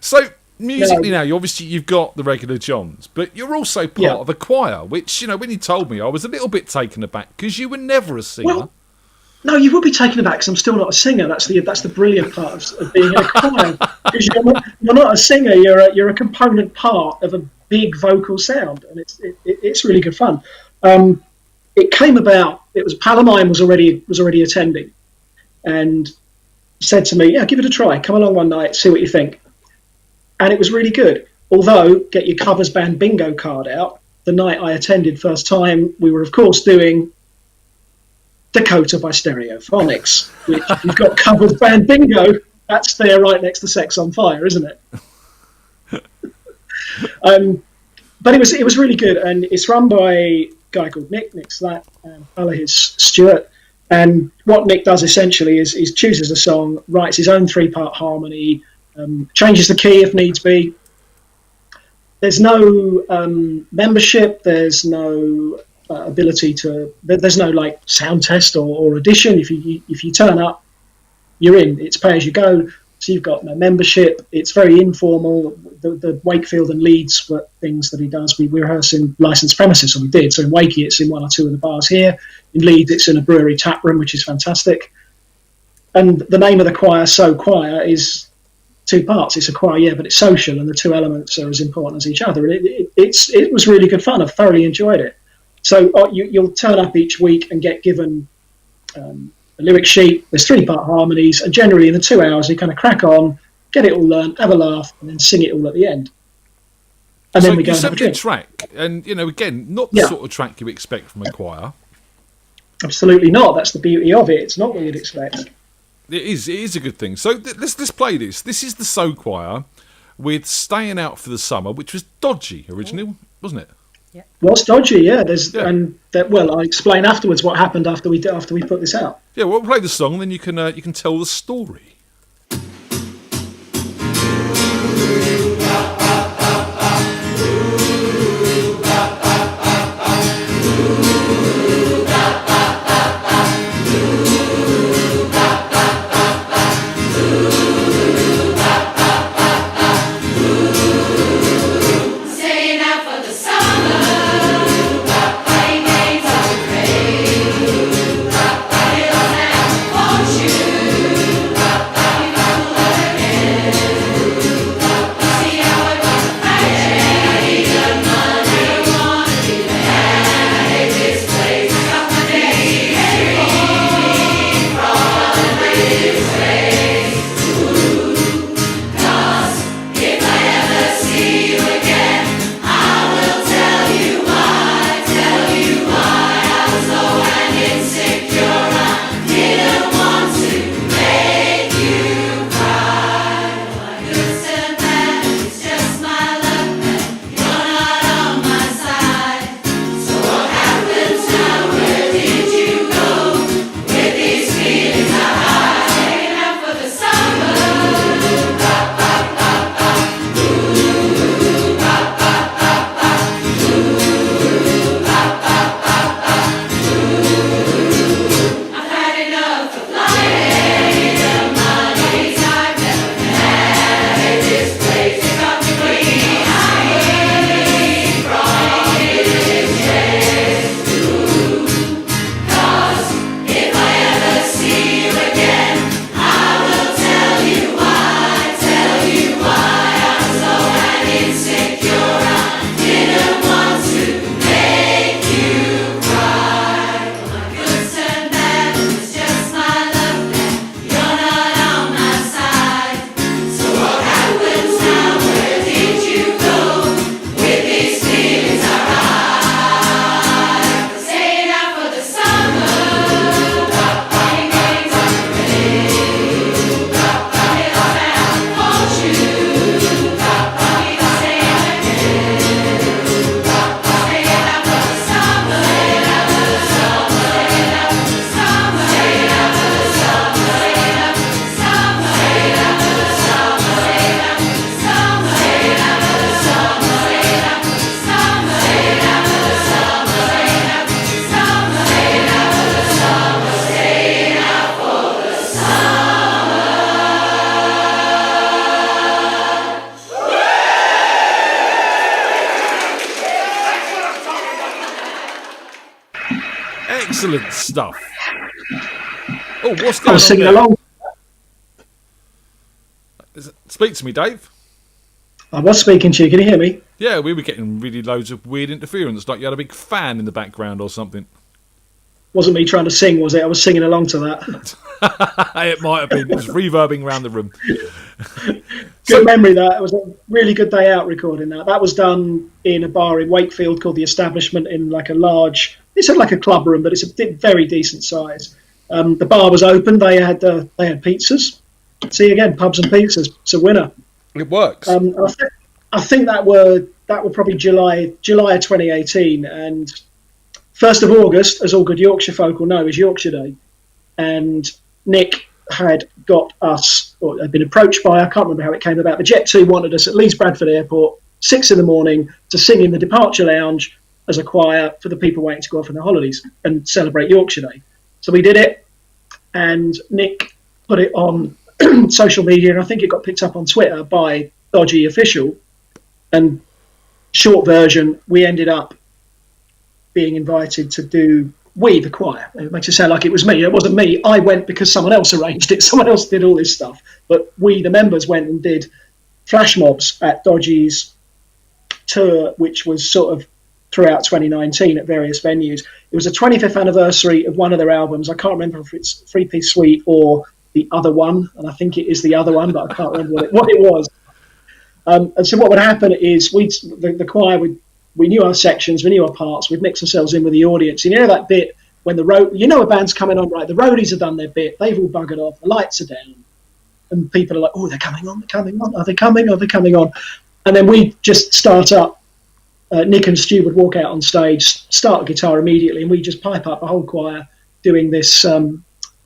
So, musically now, you've got the regular Johns, but you're also part of a choir, which, when you told me, I was a little bit taken aback, because you were never a singer. Well, no, you would be taken aback, because I'm still not a singer. That's the brilliant part of being in a choir. Because you're not a singer, you're a component part of a big vocal sound, and it's really good fun. It came about. It was pal of mine was already attending, and said to me, "Yeah, give it a try. Come along one night, see what you think." And it was really good. Although, get your covers band bingo card out. The night I attended first time, we were of course doing Dakota by Stereophonics, which if you've got covers band bingo, that's there right next to Sex on Fire, isn't it? But it was really good, and it's run by a guy called Nick Slatt, and fellow his Stuart. And what Nick does essentially is chooses a song, writes his own 3-part harmony, changes the key if needs be. There's no membership. There's no ability to. There's no like sound test or audition. If you turn up, you're in. It's pay as you go. So you've got no membership. It's very informal. The Wakefield and Leeds were things that he does. We rehearse in licensed premises, or we did. So in Wakey, it's in 1 or 2 of the bars here. In Leeds, it's in a brewery tap room, which is fantastic. And the name of the choir, So Choir, is 2 parts. It's a choir, but it's social, and the 2 elements are as important as each other. And it was really good fun. I thoroughly enjoyed it. So you'll turn up each week and get given a lyric sheet. There's 3-part harmonies, and generally in the 2 hours you kind of crack on, get it all learned, have a laugh, and then sing it all at the end. And then we go and have a drink. Track, and again, not the sort of track you expect from a choir. Absolutely not. That's the beauty of it. It's not what you'd expect. It is a good thing. So let's play this. This is the So Choir with Staying Out for the Summer, which was dodgy originally, wasn't it? Yeah. Was dodgy, yeah. I'll explain afterwards what happened after we put this out. Yeah, we'll play the song, then you can tell the story. Won't you Excellent stuff. Oh, what's going I was on singing there? along. Speak to me, Dave. I was speaking to you. Can you hear me? Yeah, we were getting really loads of weird interference, like you had a big fan in the background or something. Wasn't me trying to sing, was it? I was singing along to that. It might have been. It was reverbing around the room. Good memory, that. It was a really good day out recording that. That was done in a bar in Wakefield called The Establishment in like a large... It's like a club room, but it's a very decent size. The bar was open. They had pizzas. See, again, pubs and pizzas. It's a winner. It works. I think that were probably July of 2018, and 1st of August, as all good Yorkshire folk will know, is Yorkshire Day, and Nick had got us, or had been approached by, I can't remember how it came about, but Jet2 wanted us at Leeds Bradford Airport, 6 a.m, to sing in the departure lounge as a choir for the people waiting to go off on their holidays and celebrate Yorkshire Day. So we did it, and Nick put it on social media, and I think it got picked up on Twitter by Dodgy Official. And short version, we ended up being invited to do the choir. It makes it sound like it was me. It wasn't me. I went because someone else arranged it. Someone else did all this stuff. But we, the members, went and did flash mobs at Dodgy's tour, which was sort of throughout 2019 at various venues. It was the 25th anniversary of one of their albums. I can't remember if it's Three Piece Suite or the other one, and I think it is the other one, but I can't remember what it was. And so what would happen is the choir we knew our sections, we knew our parts, we'd mix ourselves in with the audience. You know that bit when a band's coming on, right? The roadies have done their bit, they've all buggered off, the lights are down, and people are like, oh, they're coming on, are they coming on? And then we just start up. Nick and Stu would walk out on stage, start a guitar immediately, and we just pipe up a whole choir doing this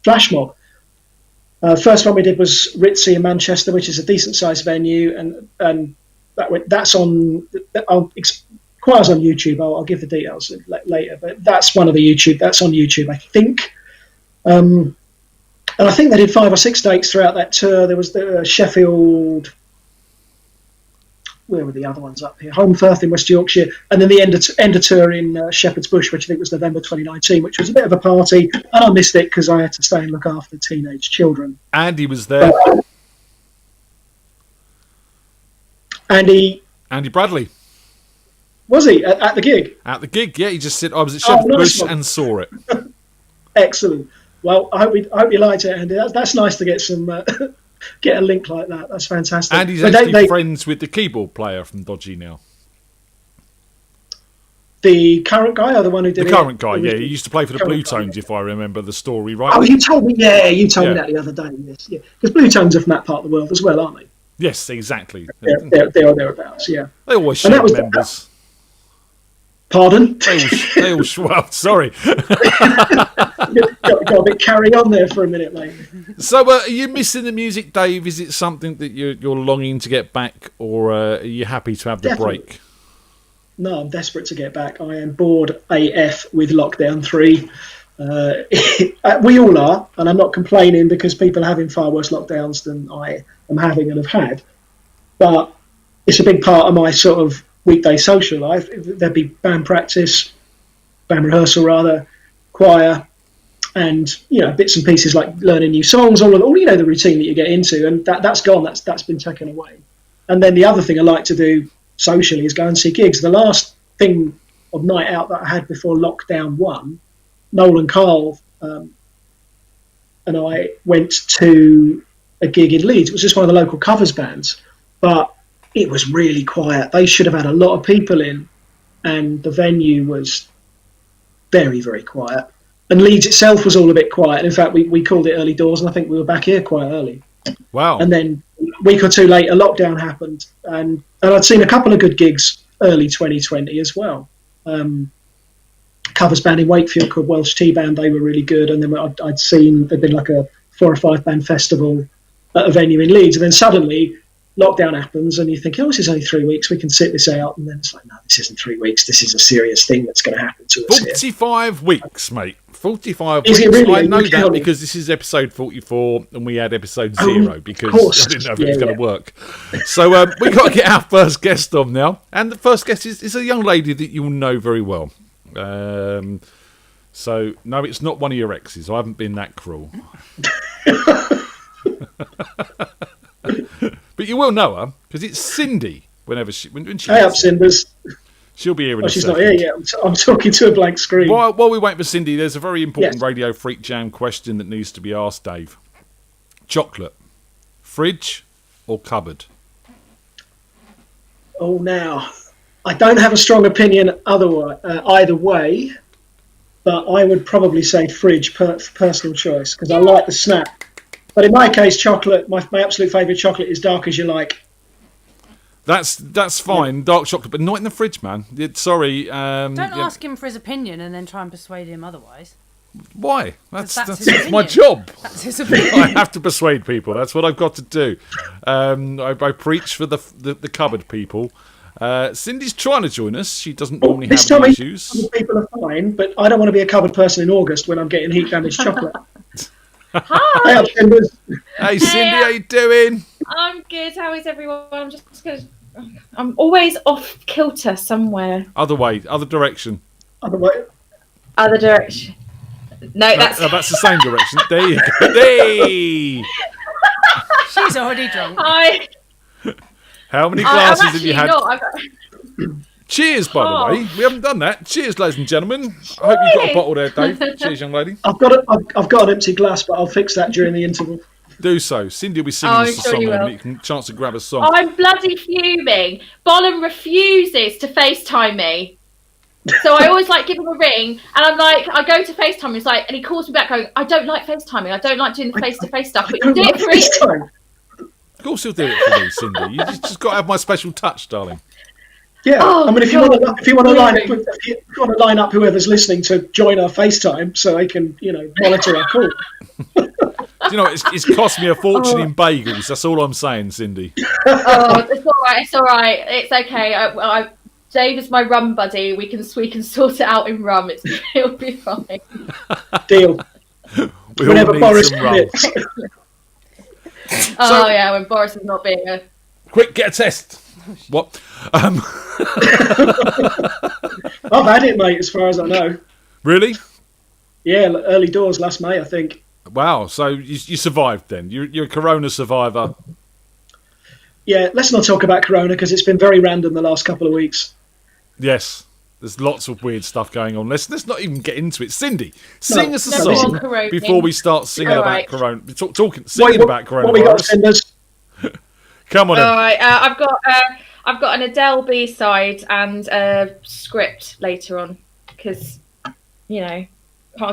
flash mob. First one we did was Ritzy in Manchester, which is a decent sized venue, and that's on. Choir's on YouTube. I'll give the details later, but that's one of the YouTube. That's on YouTube, I think. And I think they did 5 or 6 dates throughout that tour. There was the Sheffield. Where were the other ones up here? Home Firth in West Yorkshire, and then the end of tour in Shepherd's Bush, which I think was November 2019, which was a bit of a party, and I missed it because I had to stay and look after teenage children. Andy was there. Andy Bradley. Was he at the gig? At the gig, yeah. He just said, I was at Shepherd's Bush and saw it. Excellent. Well, I hope you liked it, Andy. That's nice to get some... get a link like that. That's fantastic. And he's actually friends with the keyboard player from Dodgy now. The current guy, or the one who did the current guy, yeah. He used to play for the Blue Tones, if I remember the story right. Oh, you told me. Yeah, you told me that the other day. Yes, yeah. Because Blue Tones are from that part of the world as well, aren't they? Yes, exactly. They're thereabouts. Yeah. They always share members. Pardon? They all well, sorry. got a bit carry on there for a minute, mate. So, are you missing the music, Dave? Is it something that you're longing to get back, or are you happy to have the break? No, I'm desperate to get back. I am bored AF with Lockdown 3. We all are, and I'm not complaining because people are having far worse lockdowns than I am having and have had. But it's a big part of my sort of weekday social life. There'd be band rehearsal rather, choir, and bits and pieces like learning new songs, all the routine that you get into, and that's gone. That's been taken away. And then the other thing I like to do socially is go and see gigs. The last thing of night out that I had before lockdown 1, Noel and Carl and I went to a gig in Leeds. It was just one of the local covers bands, but it was really quiet. They should have had a lot of people in, and the venue was very, very quiet. And Leeds itself was all a bit quiet. In fact, we called it early doors, and I think we were back here quite early. Wow. And then a week or two later, lockdown happened, and I'd seen a couple of good gigs early 2020 as well. Covers band in Wakefield called Welsh Tea Band, they were really good. And then I'd seen, there'd been like a 4 or 5 band festival at a venue in Leeds, and then suddenly lockdown happens and you think, this is only 3 weeks, we can sit this out. And then it's like, no, this isn't 3 weeks, this is a serious thing that's going to happen to us 45 weeks, mate. 45 is weeks. It really? I know that because this is episode 44 and we had episode 0 because I didn't know if it was going to work. So we've got to get our first guest on now. And the first guest is a young lady that you'll know very well. So, no, it's not one of your exes. I haven't been that cruel. But you will know her, because it's Cindy when she Hey up, Cinders. She'll be here in a She's second. not here yet. I'm talking to a blank screen. While we wait for Cindy, there's a very important Radio Freak Jam question that needs to be asked, Dave. Chocolate, fridge or cupboard? Oh, now, I don't have a strong opinion either way, but I would probably say fridge for personal choice, because I like the snap. But in my case, chocolate, my absolute favourite chocolate is Dark As You Like. That's fine, dark chocolate, but not in the fridge, man. Sorry. Don't ask him for his opinion and then try and persuade him otherwise. Why? That's That's my job. That's his opinion. I have to persuade people. That's what I've got to do. I preach for the cupboard people. Cindy's trying to join us. She doesn't normally have any issues. People are fine, but I don't want to be a cupboard person in August when I'm getting heat damaged chocolate. Hi. Hey, up, Cinders. Hey, Cindy, how you doing? I'm good. How is everyone? I'm always off kilter somewhere. Other way, other direction. Other direction. No, that's the same direction. There you go. Hey! She's already drunk. Hi. How many glasses I'm have you had? Cheers, by the way. We haven't done that. Cheers, ladies and gentlemen. I hope you've got a bottle there, Dave. Cheers, young lady. I've got an empty glass, but I'll fix that during the interval. Do so. Cindy will be singing us a song, and you can chance to grab a song. I'm bloody fuming. Bollon refuses to FaceTime me. So I always give him a ring, and I'm like, I go to FaceTime, and he calls me back going, I don't like FaceTiming, I don't like doing the face-to-face stuff, but you do it for me. Of course he'll do it for me, Cindy. You just got to have my special touch, darling. Yeah, I mean, if you want to line up whoever's listening to join our FaceTime, so they can, monitor our call. Do you know, it's cost me a fortune in bagels. That's all I'm saying, Cindy. It's all right. It's okay. Dave is my rum buddy. We can sort it out in rum. It'll be fine. Deal. Whenever Boris commits. When Boris is not being a... Quick, get a test. What? I've had it, mate, as far as I know. Really? Yeah, early doors last May, I think. Wow, so you survived then. You're a Corona survivor. Yeah, let's not talk about Corona because it's been very random the last couple of weeks. Yes, there's lots of weird stuff going on. Let's not even get into it. Cindy, sing us a song before we start singing about Corona. Singing about Corona. What we got, Cinders? Come on. All right, I've got an Adele B-side and a script later on because can't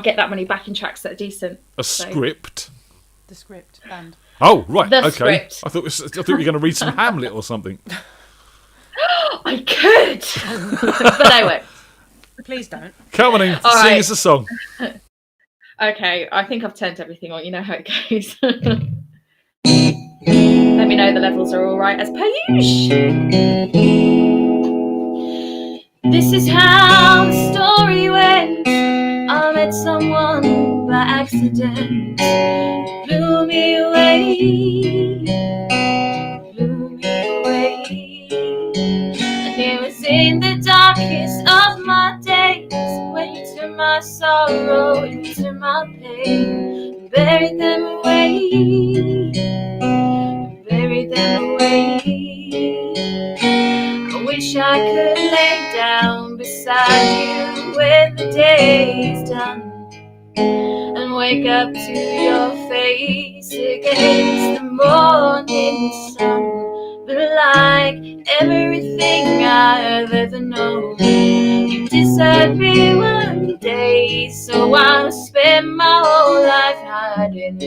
get that many backing tracks that are decent. Script. The script band. Oh right, okay. Script. I thought you were going to read some Hamlet or something. I could, but I won't. Please don't. Come on in, sing us a song. Okay, I think I've turned everything on. You know how it goes. Let me know the levels are all right as per usual. This is how the story went. I met someone by accident. Blew me away. And it was in the darkest of my days when you took my sorrow into my pain and buried them away. I wish I could lay down beside you when the day's done and wake up to your face against the morning sun. But like everything I've ever known, you disappear one day, so I'll spend my whole life hiding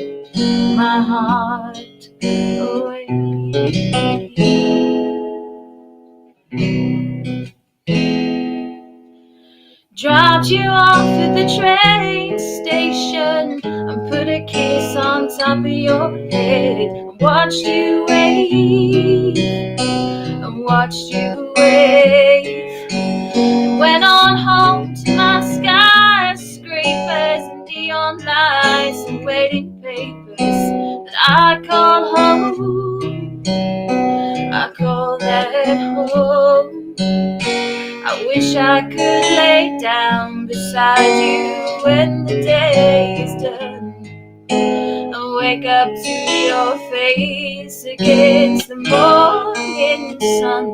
my heart away. Dropped you off at the train station and put a kiss on top of your head and watched you wave and watched you wave. Went on home to my skyscrapers and neon lights and waiting papers that I call home. I call that home. I wish I could lay down beside you when the day is done, and wake up to your face against the morning sun.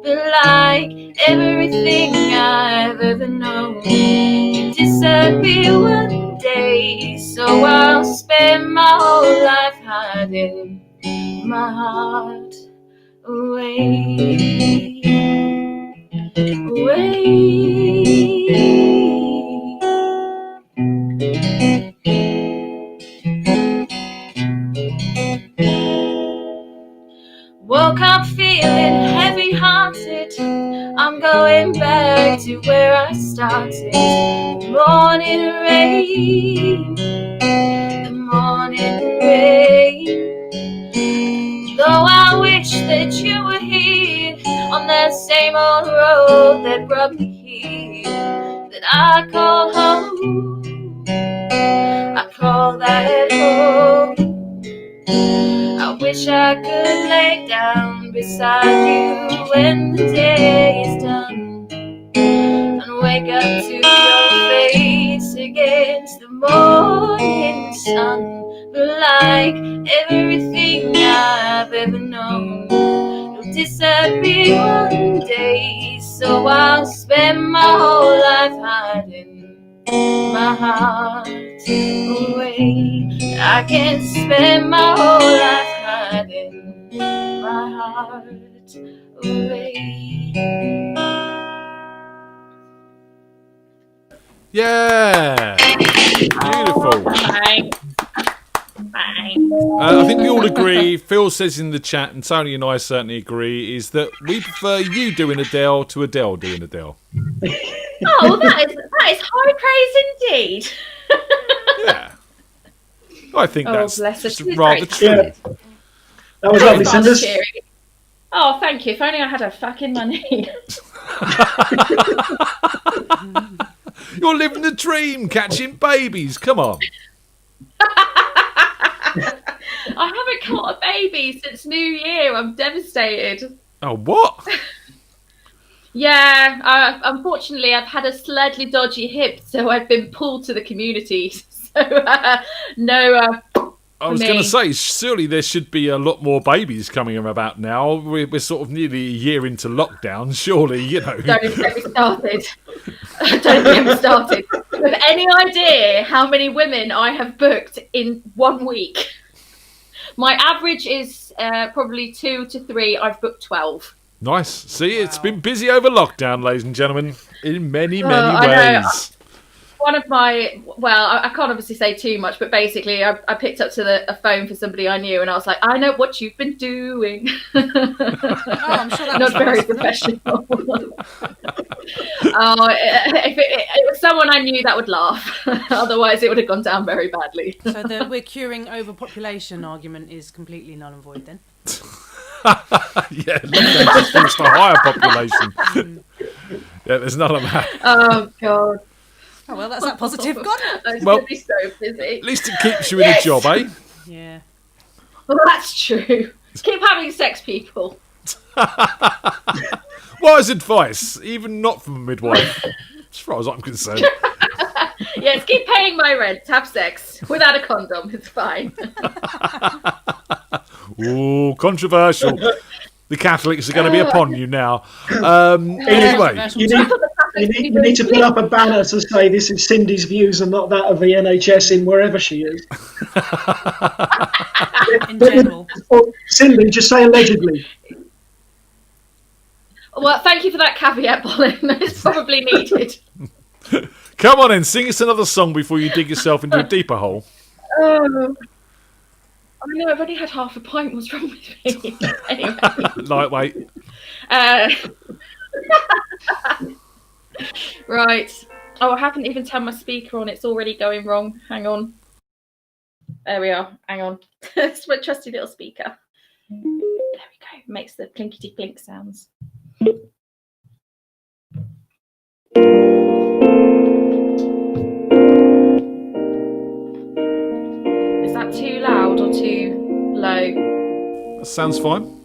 But like everything I've ever known, you disappear one day, so I'll spend my whole life hiding my heart away, away. Woke up feeling heavy-hearted, I'm going back to where I started. The morning rain, the morning rain. Though I wish that you were here on that same old road that brought me here, that I call home, I call that home. I wish I could lay down beside you when the day is done, and wake up to your face against the morning sun. But like everything I've ever known, you'll disappear one day, so I'll spend my whole life hiding my heart away. I can spend my whole life hiding my heart away. Yeah, beautiful. Bye. I think we all agree, Phil says in the chat, and Tony and I certainly agree, is that we prefer you doing Adele to Adele doing Adele. Oh, that is high praise indeed. Yeah. I think that's bless her. just She's rather great. true. Yeah. That was lovely, Cinders. Cheery. Oh, thank you. If only I had her fucking money. You're living the dream, catching babies. Come on. I haven't caught a baby since New Year. I'm devastated. Oh, what? Yeah, unfortunately, I've had a slightly dodgy hip, so I've been pulled to the community. So, no. I was going to say, surely there should be a lot more babies coming about now. We're sort of nearly a year into lockdown. Surely, you know. Don't get me started. Don't get me started. With any idea how many women I have booked in 1 week? My average is probably 2 to 3. I've booked 12. Nice. See, It's been busy over lockdown, ladies and gentlemen, in many, many I know. ways. One of my, I can't obviously say too much, but basically I picked up to a phone for somebody I knew, and I was like, I know what you've been doing. I'm sure that Not very professional. If it was someone I knew, that would laugh. Otherwise, it would have gone down very badly. So the we're curing overpopulation argument is completely null and void then? Yeah, lockdown just forced a higher population. Yeah, there's none of that. Oh, God. Oh, well, that's that positive. God. I'm Well, going to be so busy. At least it keeps you in a job, eh? Yeah. Well, that's true. Keep having sex, people. Wise advice, even not from a midwife, as far as I'm concerned. Yes, keep paying my rent. Have sex without a condom. It's fine. Ooh, controversial. The Catholics are going to be upon you now. Anyway. You need to put up a banner to say this is Cindy's views and not that of the NHS in wherever she is. In general. Or, Cindy, just say allegedly. Well, thank you for that caveat, Bollon. It's probably needed. Come on then, sing us another song before you dig yourself into a deeper hole. Oh. I know, I've only had half a pint. What's wrong with me? Anyway. Lightweight. Right. Oh, I haven't even turned my speaker on. It's already going wrong. Hang on. There we are. Hang on. It's my trusty little speaker. There we go. Makes the plinkety plink sounds. Is that too loud or too low? That sounds fine.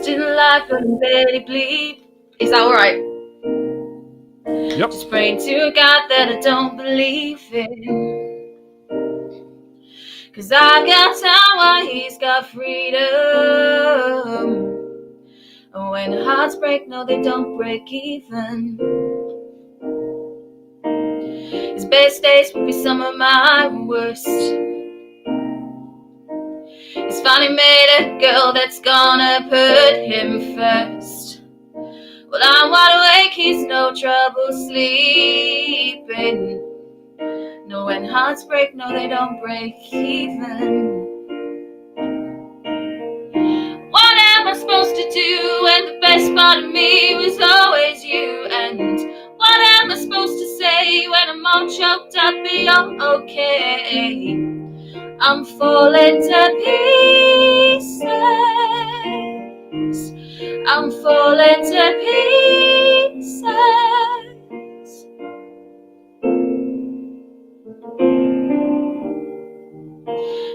Still alive, but I'm barely bleed. Is that all right? Yep. Just praying to God that I don't believe in. 'Cause I've got time while he's got freedom. And when hearts break, no, they don't break even. His best days will be some of my worst. He's finally made a girl that's gonna put him first. Well, I'm wide awake, he's no trouble sleeping. No, when hearts break, no, they don't break even. What am I supposed to do when the best part of me was always you? And what am I supposed to say when I'm all choked up and you're okay? I'm falling to pieces. I'm falling to pieces.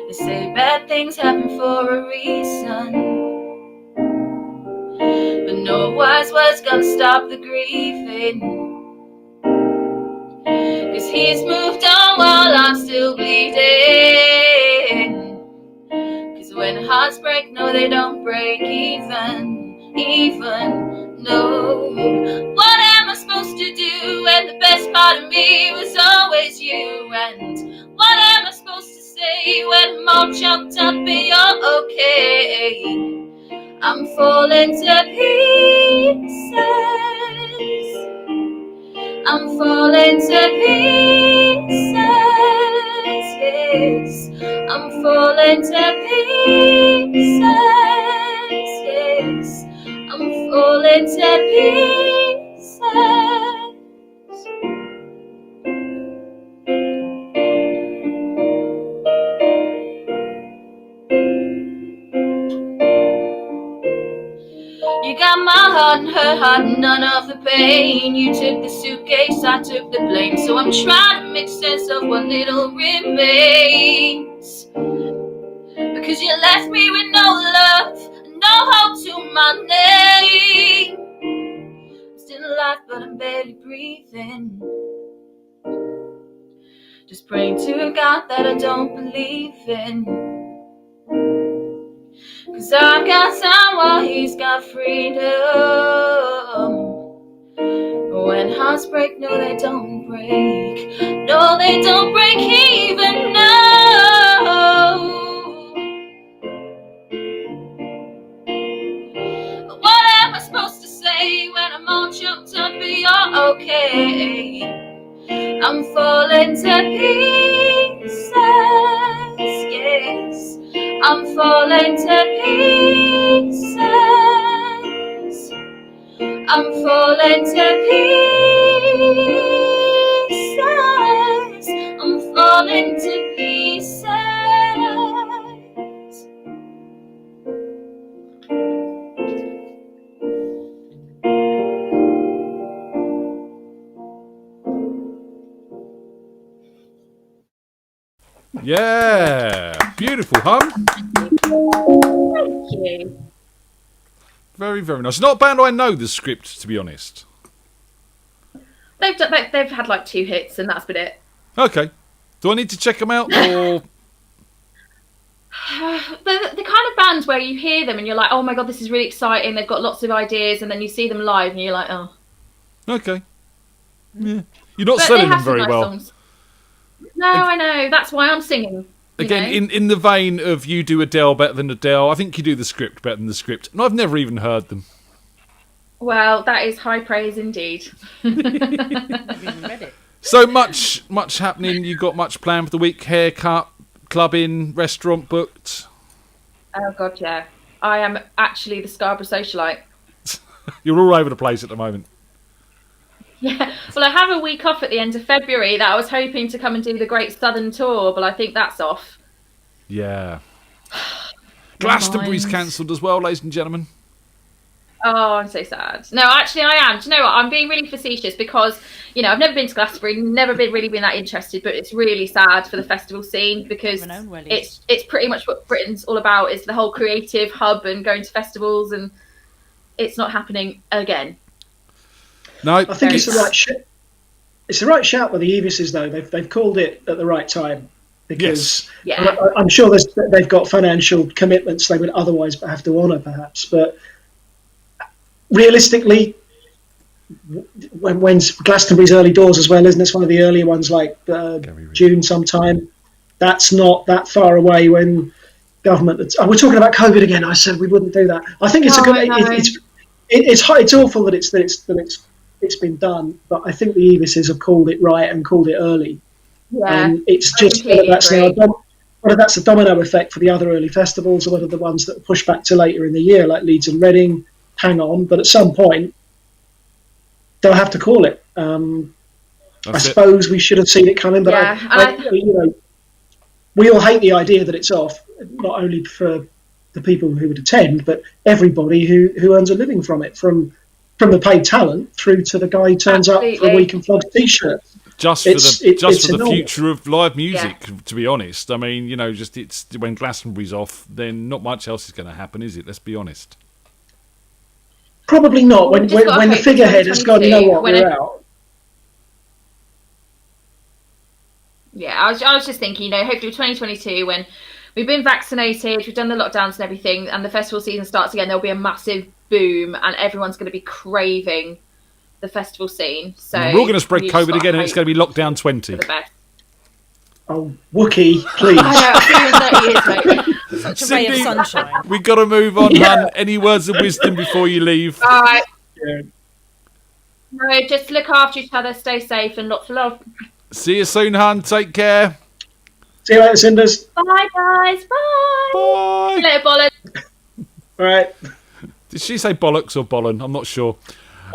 They say bad things happen for a reason, but no wise words gonna stop the grieving. 'Cause he's moved on while I'm still bleeding. 'Cause when hearts break, no, they don't break even. No. What am I supposed to do when the best part of me was always you? And what am I supposed to say when I'm all choked up and you're okay? I'm falling to pieces. I'm falling to pieces. Yes, I'm falling to pieces. Yes, I'm falling to pieces. You got my heart and her heart, none of the pain. You took the suitcase, I took the blame. So I'm trying to make sense of what little remains. Because you left me with no love, no hope to my name. I'm still alive, but I'm barely breathing. Just praying to God that I don't believe in. 'Cause I've got time while he's got freedom. When hearts break, no, they don't break. No, they don't break even, no. What am I supposed to say when I'm all choked up and you're okay? I'm falling to pieces, yes. I'm falling to pieces. I'm falling to pieces. I'm falling to pieces. Yeah, beautiful, hum. Thank you. Very, very nice. Not a band I know the script, to be honest. They've had like 2 hits and that's been it. Okay. Do I need to check them out, or...? The kind of bands where you hear them and you're like, oh my god, this is really exciting, they've got lots of ideas, and then you see them live and you're like, oh. Okay. Yeah. You're not selling them very well. Songs. No, I know. That's why I'm singing. Again, in the vein of you do Adele better than Adele, I think you do the script better than the script. And I've never even heard them. Well, that is high praise indeed. I've even read it. So much happening. You got much planned for the week? Haircut, clubbing, restaurant booked? Oh god, yeah. I am actually the Scarborough socialite. You're all over the place at the moment. Yeah, well, I have a week off at the end of February that I was hoping to come and do the Great Southern Tour, but I think that's off. Yeah. Glastonbury's cancelled as well, ladies and gentlemen. Oh, I'm so sad. No, actually, I am. Do you know what? I'm being really facetious because, you know, I've never been to Glastonbury, never really been that interested, but it's really sad for the festival scene because it's pretty much what Britain's all about, is the whole creative hub and going to festivals, and it's not happening again. No, I think it's the right it's the right shout by the Evises, though. They've called it at the right time because I'm sure they've got financial commitments they would otherwise have to honour, perhaps. But realistically, when's Glastonbury's early doors as well, isn't it? It's one of the earlier ones, like June sometime. That's not that far away when government. We're talking about COVID again. I said we wouldn't do that. I think it's a good. It's awful that it's been done, but I think the Evises have called it right and called it early. Yeah, it's just whether that's a domino effect for the other early festivals, or whether the ones that are pushed back to later in the year, like Leeds and Reading, hang on. But at some point, they'll have to call it. I suppose we should have seen it coming, but we all hate the idea that it's off, not only for the people who would attend, but everybody who earns a living from it, from the paid talent through to the guy who turns up for a week and flogs T-shirts. Just for the future of live music, to be honest. I mean, it's when Glastonbury's off, then not much else is going to happen, is it? Let's be honest. Probably not. When the figurehead has gone, you know what, we're out. Yeah, I was just thinking, hopefully 2022, when we've been vaccinated, we've done the lockdowns and everything, and the festival season starts again, there'll be a massive boom, and everyone's going to be craving the festival scene. So we're all going to spread COVID again, and it's going to be lockdown 20. Oh, Wookie, please. I know, such a ray of sunshine. We've got to move on, hun. Any words of wisdom before you leave? All right. Yeah. No, just look after each other, stay safe, and lots of love. See you soon, hun. Take care. See you later, Cinders. Bye, guys. Bye. Bye. See you later, Bollon. All right. Did she say bollocks or Bollon? I'm not sure.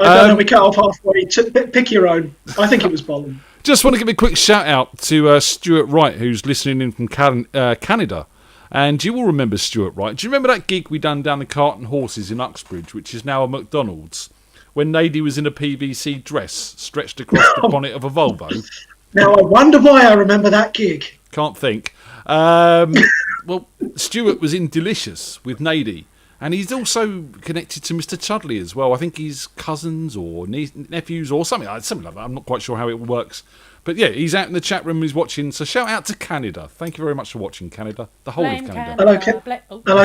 I don't know. We cut off halfway. Pick your own. I think it was Bollon. Just want to give a quick shout out to Stuart Wright, who's listening in from Canada. And you will remember Stuart Wright. Do you remember that gig we done down the Cart and Horses in Uxbridge, which is now a McDonald's, when Nadie was in a PVC dress stretched across the bonnet of a Volvo? Now, I wonder why I remember that gig. Can't think. Well, Stuart was in Delicious with Nadie, and he's also connected to Mr. Chudley as well. I think he's cousins or nephews or something like that. I'm not quite sure how it works. But yeah, he's out in the chat room, he's watching. So shout out to Canada. Thank you very much for watching, Canada. The whole of Canada. Hello,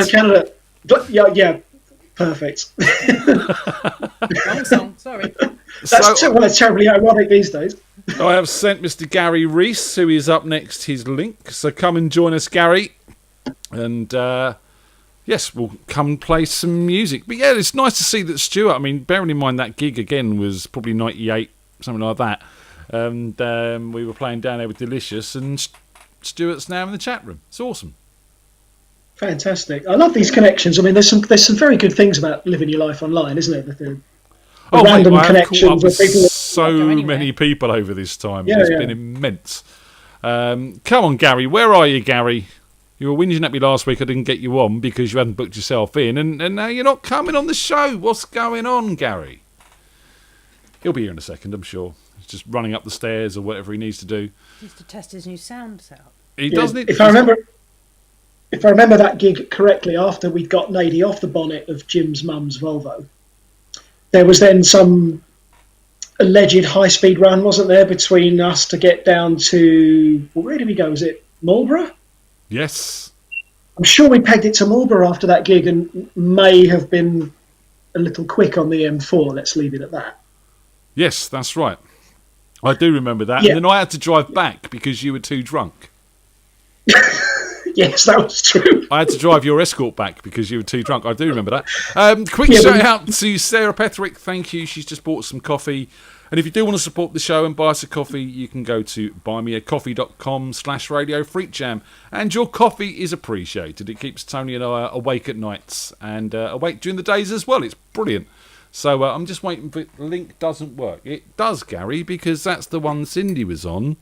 Canada. Yeah, perfect. Wrong song, sorry. That's terribly ironic these days. I have sent Mr. Gary Reese, who is up next, his link. So come and join us, Gary. And yes, we'll come and play some music. But yeah, it's nice to see that Stuart, I mean, bearing in mind that gig again was probably 98, something like that. And we were playing down there with Delicious, and Stuart's now in the chat room. It's awesome. Fantastic. I love these connections. I mean, there's some very good things about living your life online, isn't it? The random connections with people. So many people over this time. It's been immense. Come on, Gary. Where are you, Gary? You were whinging at me last week I didn't get you on because you hadn't booked yourself in, and now you're not coming on the show. What's going on, Gary? He'll be here in a second, I'm sure. He's just running up the stairs or whatever he needs to do. He needs to test his new sound setup. He doesn't. If I remember that gig correctly, after we'd got Nadie off the bonnet of Jim's mum's Volvo, there was then some alleged high-speed run, wasn't there, between us to get down to... Well, where did we go? Was it Marlborough? Yes. I'm sure we pegged it to Marlborough after that gig and may have been a little quick on the M4. Let's leave it at that. Yes, that's right. I do remember that. Yeah. And then I had to drive back because you were too drunk. Yes, that was true. I had to drive your escort back because you were too drunk. I do remember that. Quick shout out to Sarah Petherick. Thank you. She's just bought some coffee. And if you do want to support the show and buy us a coffee, you can go to buymeacoffee.com/Radio FreakJam. And your coffee is appreciated. It keeps Tony and I awake at nights and awake during the days as well. It's brilliant. So I'm just waiting for the link doesn't work. It does, Gary, because that's the one Cindy was on.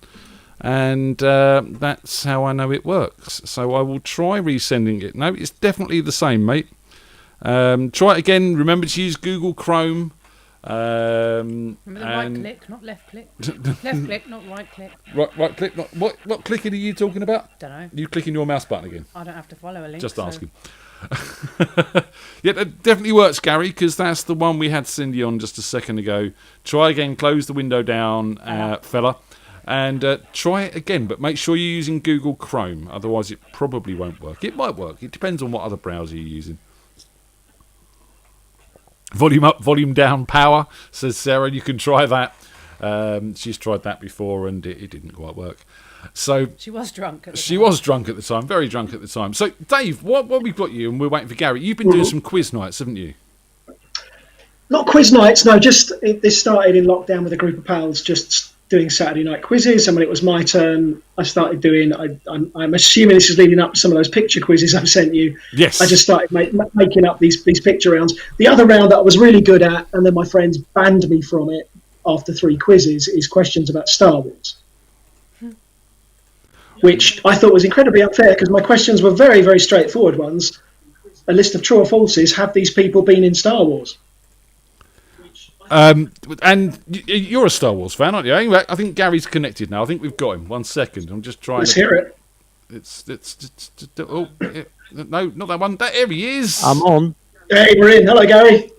And that's how I know it works. So I will try resending it. No, it's definitely the same, mate. Try it again. Remember to use Google Chrome. Remember the right click, not left click. Left click, not right click. Right click. Not what clicking are you talking about? Don't know. You clicking your mouse button again? I don't have to follow a link. Just asking. Yeah, that definitely works, Gary, because that's the one we had Cindy on just a second ago. Try again, close the window down, fella, and try it again, but make sure you're using Google Chrome, otherwise it probably won't work. It might work, it depends on what other browser you're using. Volume up, volume down, power, says Sarah. You can try that. She's tried that before and it didn't quite work. So she was drunk at the time. She was drunk at the time, very drunk at the time. So, Dave, what we've got you, and we're waiting for Gary, you've been doing some quiz nights, haven't you? Not quiz nights, no, this started in lockdown with a group of pals, just doing Saturday night quizzes, and when it was my turn, I started doing, I'm assuming this is leading up to some of those picture quizzes I've sent you. Yes. I just started making up these picture rounds. The other round that I was really good at, and then my friends banned me from it after 3 quizzes, is questions about Star Wars. Which I thought was incredibly unfair because my questions were very, very straightforward ones. A list of true or falses. Have these people been in Star Wars? And you're a Star Wars fan, aren't you? Anyway, I think Gary's connected now. I think we've got him. 1 second. I'm just trying Let's hear it. No, not that one. There he is. I'm on. Hey, we're in. Hello, Gary.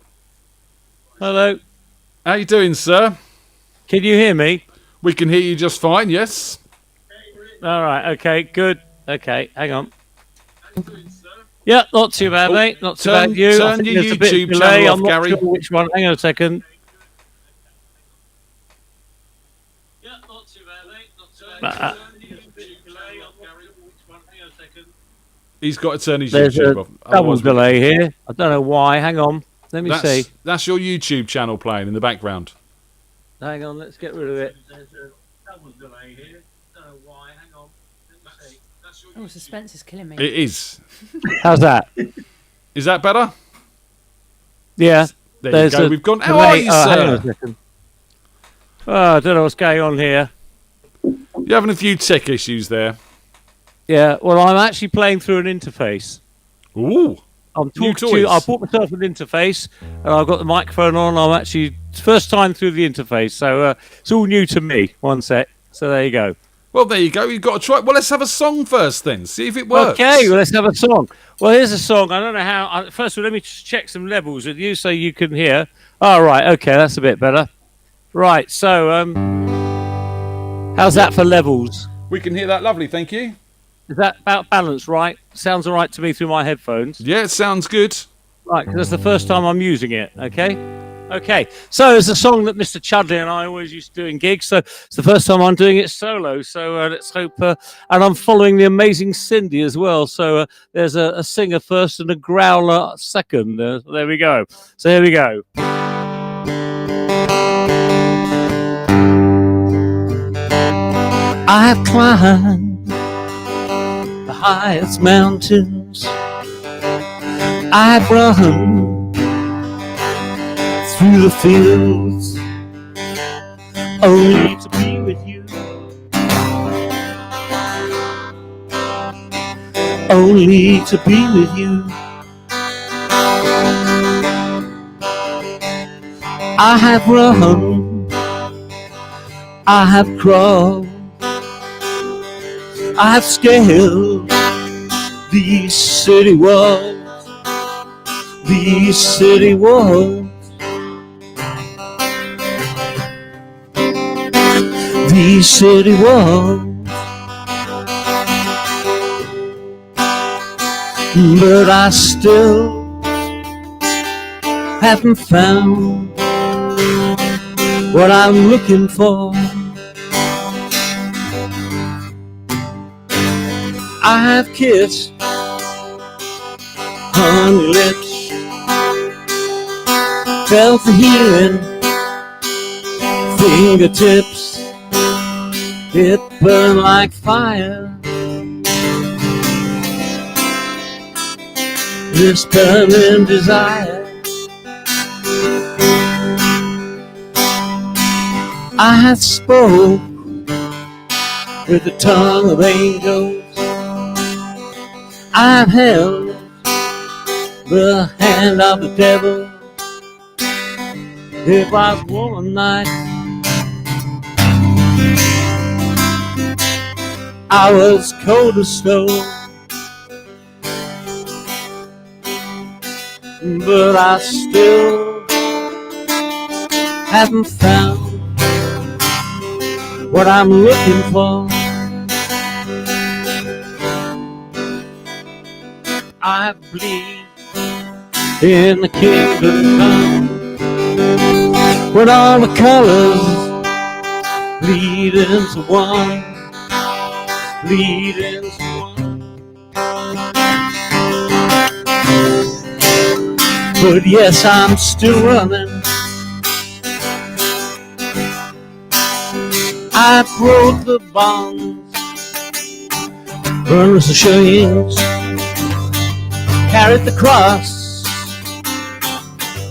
Hello. How you doing, sir? Can you hear me? We can hear you just fine, yes. All right, okay, good. Okay, hang on. Yeah, not too bad, mate. Not too bad. Turn your YouTube channel off, I'm not Gary. sure which one. Hang on a second. Yeah, not too bad, mate. Not too bad. He's got to turn his There's YouTube a off. double delay here. I don't know why. Hang on. Let me see. That's your YouTube channel playing in the background. Hang on, let's get rid of it. There's a double delay here. Don't know why. Hang on. Let me see. Oh, suspense is killing me. It is. How's that? Is that better? Yeah. There you go. We've gone. How are you, hang on sir? a second. Oh, I don't know what's going on here. You're having a few tech issues there. Yeah, well, I'm actually playing through an interface. Ooh. I'm talking to you. I bought myself an interface, and I've got the microphone on. I'm actually first time through the interface, so it's all new to me. 1 sec. So there you go. Well, there you go. You've got to try. Well, let's have a song first, then. See if it works. Okay, well, let's have a song. Well, here's a song. I don't know how. First of all, let me just check some levels with you so you can hear. Oh, right. Okay, that's a bit better. Right. So, how's that for levels? We can hear that. Lovely. Thank you. Is that about balanced, right? Sounds all right to me through my headphones. Yeah, it sounds good. Right, because that's the first time I'm using it, okay? Okay, so it's a song that Mr. Chudley and I always used to do in gigs, so it's the first time I'm doing it solo, so let's hope... and I'm following the amazing Cindy as well, so there's a singer first and a growler second. There we go. So here we go. I have climbed the highest mountains. I've run through the fields only to be with you. Only to be with you. I have run, I have crawled, I have scaled these city walls, these city walls, these city walls. But I still haven't found what I'm looking for. I have kissed honey lips, felt the healing fingertips, it burned like fire. This burning desire, I have spoke with the tongue of angels. I've held the hand of the devil. If I was one night, I was cold as snow. but I still haven't found what I'm looking for. I believe in the kingdom come, when all the colors lead into one, lead into one. But yes, I'm still running. I broke the bonds, burned the chains, carried the cross.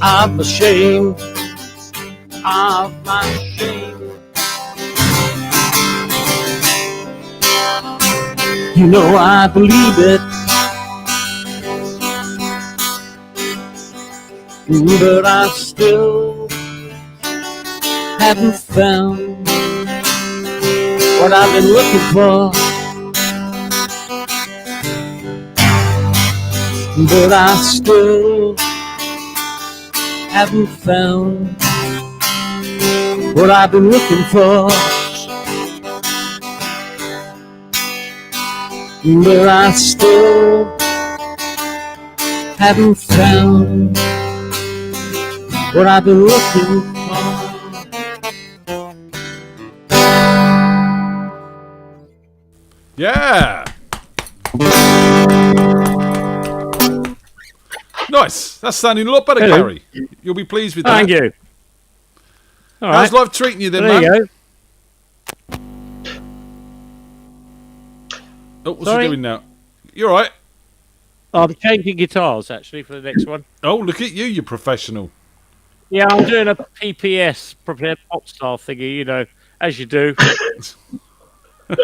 I'm ashamed of my shame. You know I believe it, but I still haven't found what I've been looking for. But I still haven't found what I've been looking for. But I still haven't found what I've been looking for. Yeah. Nice. That's sounding a lot better, Hello. Gary. You'll be pleased with that. Thank you. All How's right. life treating you then, There man? you go. Oh, what's Sorry? he doing now? You're right. I'm changing guitars actually for the next one. Oh, look at you, you professional. Yeah, I'm doing a PPS, prepared pop star thingy, you know, as you do. There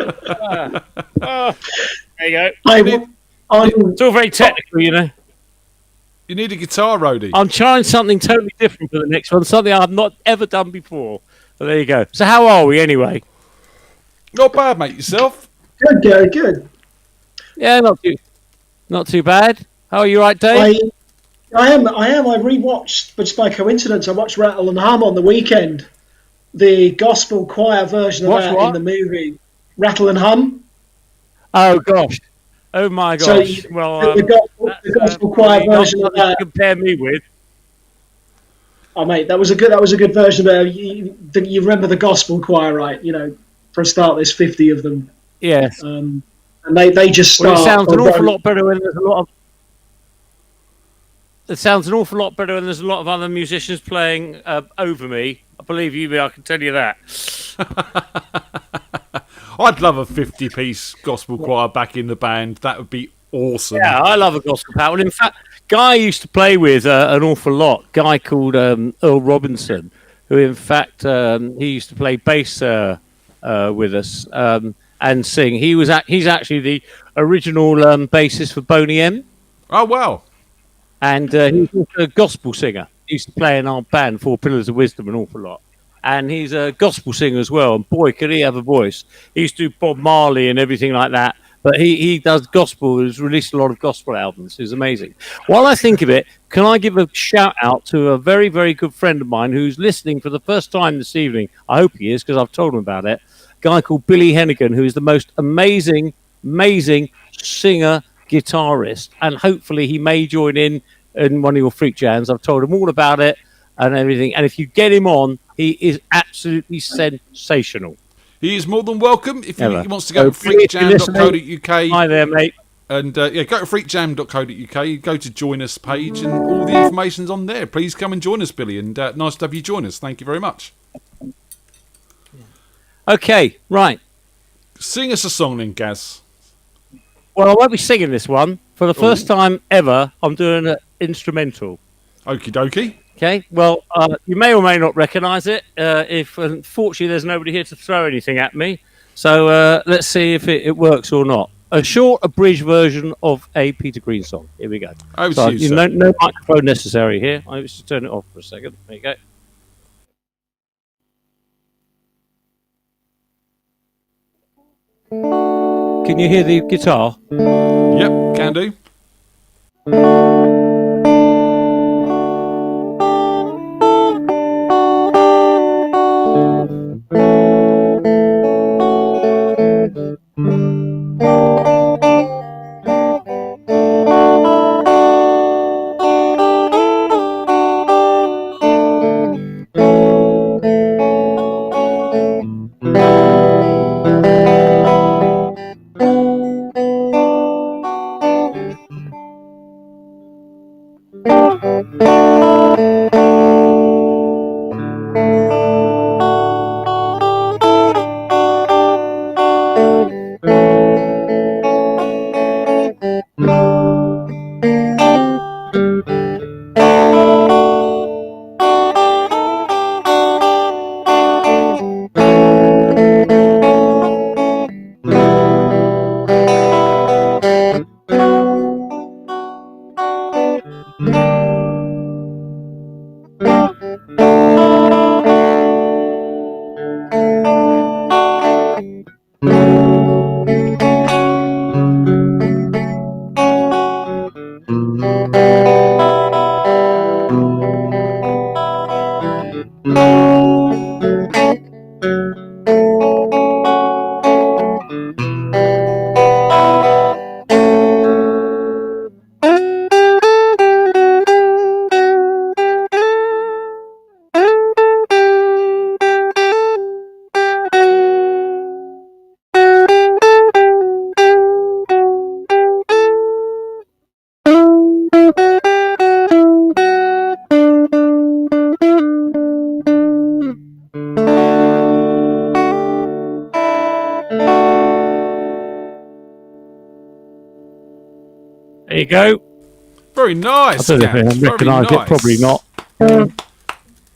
you go. It's all very technical, you know. You need a guitar roadie. I'm trying something totally different for the next one, something I've not ever done before. So there you go. So how are we anyway? Not bad, mate. Yourself? Good, Gary, good. Yeah, not too bad. How are you, right, Dave? I am. I rewatched, but just by coincidence, I watched Rattle and Hum on the weekend. The gospel choir version of that in the movie. Rattle and Hum. Oh gosh. Oh my gosh. So the gospel choir version of that. Compare me with. Oh mate, that was a good version. You remember the gospel choir, right? You know, for a start, there's 50 of them. Yes. And they just start. Well, it sounds an awful lot better when there's a lot of. It sounds an awful lot better when there's a lot of other musicians playing over me. I believe you, I can tell you that. I'd love a 50-piece gospel choir back in the band. That would be awesome. Yeah, I love a gospel choir. Well, in fact, Guy I used to play with an awful lot. A guy called Earl Robinson, who in fact he used to play bass with us and sing. He's actually the original bassist for Boney M. Oh wow! And he's also a gospel singer. He used to play in our band, Four Pillars of Wisdom, an awful lot. And he's a gospel singer as well. And boy, could he have a voice. He used to do Bob Marley and everything like that. But he does gospel. He's released a lot of gospel albums. It's amazing. While I think of it, can I give a shout out to a very, very good friend of mine who's listening for the first time this evening? I hope he is, because I've told him about it. A guy called Billy Hennigan, who is the most amazing singer, guitarist. And hopefully he may join in one of your freak jams. I've told him all about it and everything. And if you get him on, he is absolutely sensational. He is more than welcome. If he wants to go to freakjam.co.uk. Hi there, mate. And go to freakjam.co.uk. Go to join us page, and all the information's on there. Please come and join us, Billy. And nice to have you join us. Thank you very much. Okay, right. Sing us a song then, Gaz. Well, I won't be singing this one. For the first time ever, I'm doing an instrumental. Okie dokie. Okay, well, you may or may not recognise it. If unfortunately there's nobody here to throw anything at me, so let's see if it works or not. A short, abridged version of a Peter Green song. Here we go. Over to you, sir. No microphone necessary here. I just turn it off for a second. There you go. Can you hear the guitar? Yep, can do. There you go. Very nice. I don't know if I recognise it. Probably not.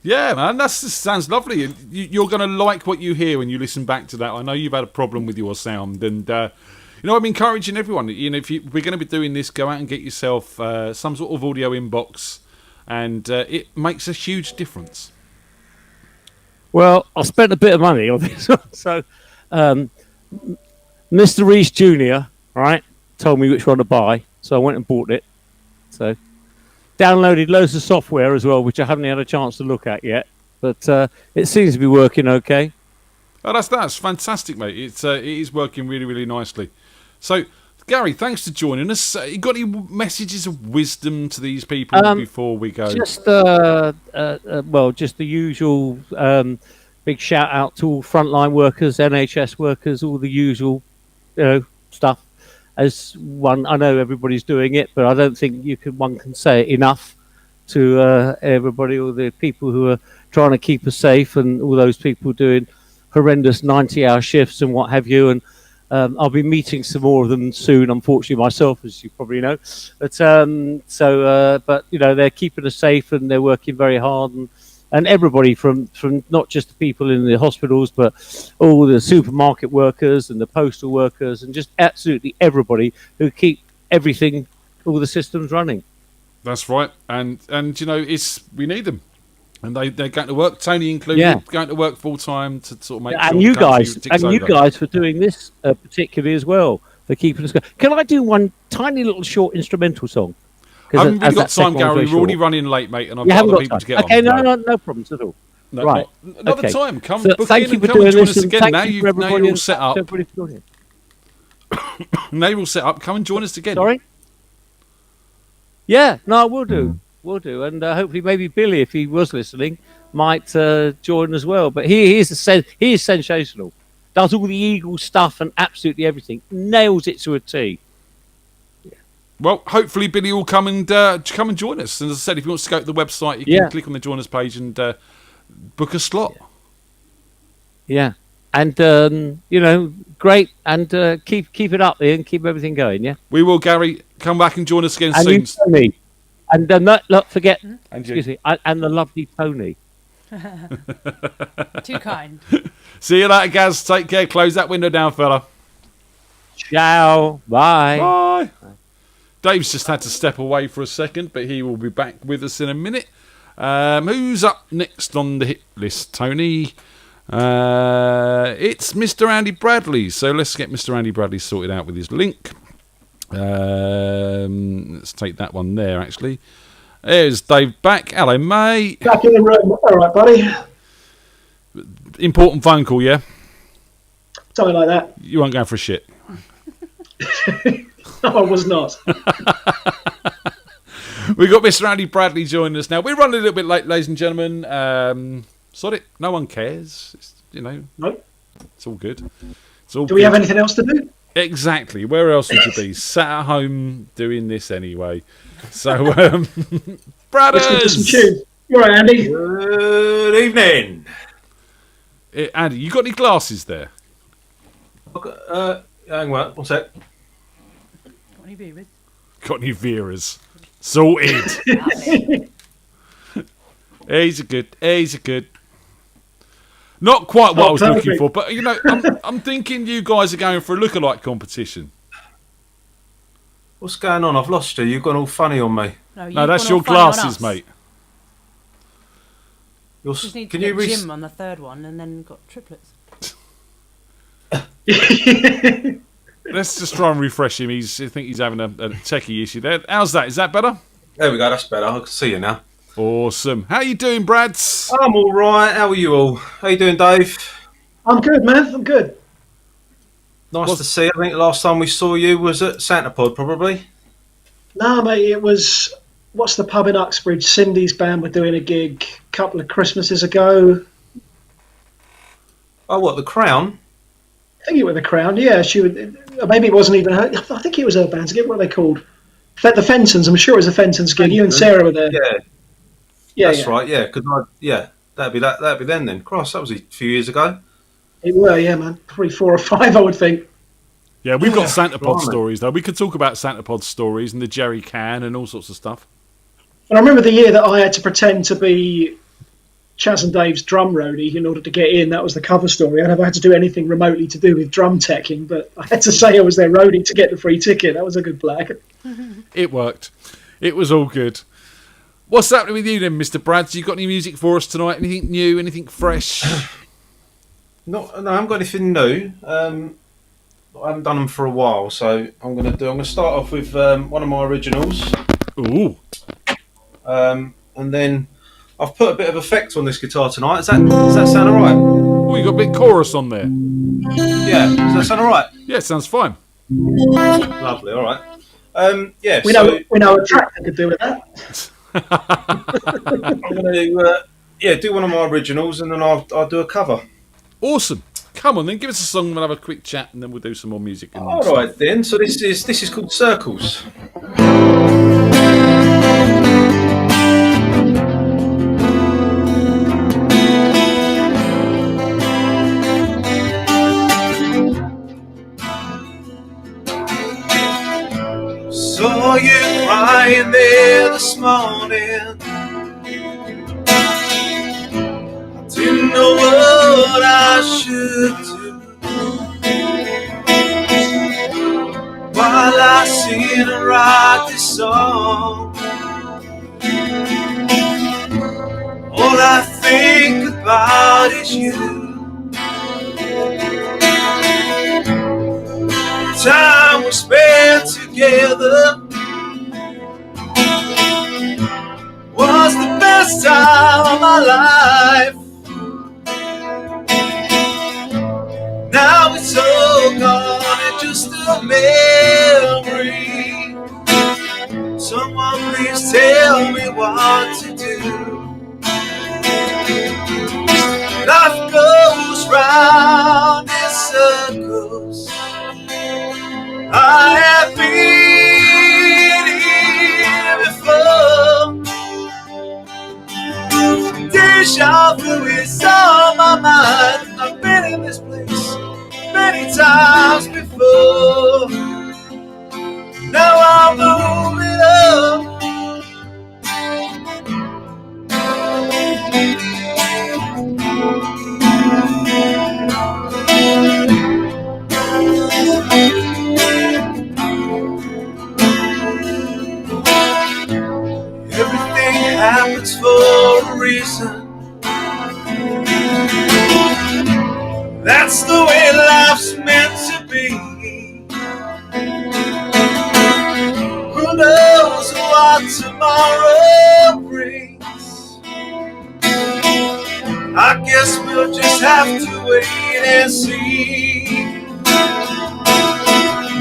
Yeah, man, sounds lovely. You're going to like what you hear when you listen back to that. I know you've had a problem with your sound, and I'm encouraging everyone. If we're going to be doing this, go out and get yourself some sort of audio inbox, and it makes a huge difference. Well, I spent a bit of money on this one, so Mr. Reese Jr. right told me which one to buy, so I went and bought it. So. Downloaded loads of software as well, which I haven't had a chance to look at yet, but it seems to be working okay. Oh, that's fantastic, mate. It is working really, really nicely. So, Gary, thanks for joining us. You got any messages of wisdom to these people before we go? Just just the usual big shout out to all frontline workers, NHS workers, all the usual, stuff. As one, I know everybody's doing it, but I don't think one can say it enough to everybody, all the people who are trying to keep us safe, and all those people doing horrendous 90-hour shifts and what have you. And I'll be meeting some more of them soon, unfortunately myself, as you probably know. But but they're keeping us safe, and they're working very hard, and everybody from not just the people in the hospitals, but all the supermarket workers and the postal workers, and just absolutely everybody who keep everything, all the systems running. That's right, and we need them, and they're going to work. Tony included, going to work full time to sort of make. And you guys for doing this particularly as well, for keeping us going. Can I do one tiny little short instrumental song? I haven't really got time, Gary. We're already running late, mate, and I've got other people to get on. Okay, no problems at all. No, right, another time. Come, so book thank in you for and come doing and join this, us again. Now you're all set up. Now you're all set up. Come and join us again. Sorry. Yeah, no, we'll do, and hopefully maybe Billy, if he was listening, might join as well. But he is sensational. Does all the Eagle stuff and absolutely everything. Nails it to a T. Well, hopefully Billy will come and join us. And as I said, if you want to go to the website, you can click on the join us page and book a slot. Yeah, and great, and keep it up, Ian. Keep everything going. Yeah, we will, Gary. Come back and join us again and soon. You, Tony. And not forget, excuse me, and the lovely Tony. Too kind. See you later, Gaz. Take care. Close that window down, fella. Ciao. Bye. Bye. Dave's just had to step away for a second, but he will be back with us in a minute. Who's up next on the hit list, Tony? It's Mr. Andy Bradley. So let's get Mr. Andy Bradley sorted out with his link. Let's take that one there, actually. There's Dave back. Hello, mate. Back in the room. All right, buddy. Important phone call, yeah? Something like that. You weren't going for a shit. No, I was not. We've got Mr. Andy Bradley joining us now. We're running a little bit late, ladies and gentlemen. Sorry, no one cares. Nope. It's all good. Do we have anything else to do? Exactly. Where else would you be? Sat at home doing this anyway. So, Listen to some Bradders. tunes. You all right, Andy? Good evening. Andy, you got any glasses there? Hang on, one sec. Got any viewers? Got any Veras? Sorted. He's a good. Not quite what I was looking for, but I'm thinking you guys are going for a lookalike competition. What's going on? I've lost you. You've gone all funny on me. No, that's your glasses, mate. Just need to get Jim on the third one, and then got triplets. Let's just try and refresh him. I think he's having a techie issue there. How's that? Is that better? There we go. That's better. I can see you now. Awesome. How you doing, Brads? I'm all right. How are you all? How you doing, Dave? I'm good, man. I'm good. Nice to see. I think the last time we saw you was at Santa Pod, probably. No, mate. It was. What's the pub in Uxbridge? Cindy's band were doing a gig a couple of Christmases ago. Oh, what, the Crown? I think it was the Crown. Yeah, she would. Maybe it wasn't even her. I think it was her band. I forget what they called. The Fentons. I'm sure it was the Fentons gig. You and Sarah were there. Yeah, that's right. Yeah, because that'd be then. Christ, that was a few years ago. It were, yeah, man. Probably 4 or 5, I would think. Yeah, we've got Santa Pod stories though. We could talk about Santa Pod stories and the jerry can and all sorts of stuff. And I remember the year that I had to pretend to be Chaz and Dave's drum roadie in order to get in. That was the cover story. I never had to do anything remotely to do with drum teching, but I had to say I was their roadie to get the free ticket. That was a good flag. It worked. It was all good. What's happening with you then, Mr. Brads? You got any music for us tonight? Anything new? Anything fresh? No, I haven't got anything new. I haven't done them for a while, so I'm going to start off with one of my originals. Ooh. And then I've put a bit of effect on this guitar tonight. Does that sound alright? Oh, you got a bit chorus on there. Yeah. Does that sound alright? Yeah, it sounds fine. Lovely. All right. Yeah. We know a track that could do with that. I'm going to do one of my originals, and then I'll do a cover. Awesome. Come on then, give us a song. We'll have a quick chat, and then we'll do some more music. All right then. So this is called Circles. Saw you crying there this morning. I didn't know what I should do while I sit and write this song. All I think about is you. Time we spent together was the best time of my life. Now it's all gone and just a memory. Someone please tell me what to do. Life goes round in circles. I have been here before. Deja vu is on my mind. I've been in this place many times before. Now I'm moving up. Everything happens for a reason. That's the way life's meant to be. Who knows what tomorrow brings? I guess we'll just have to wait and see.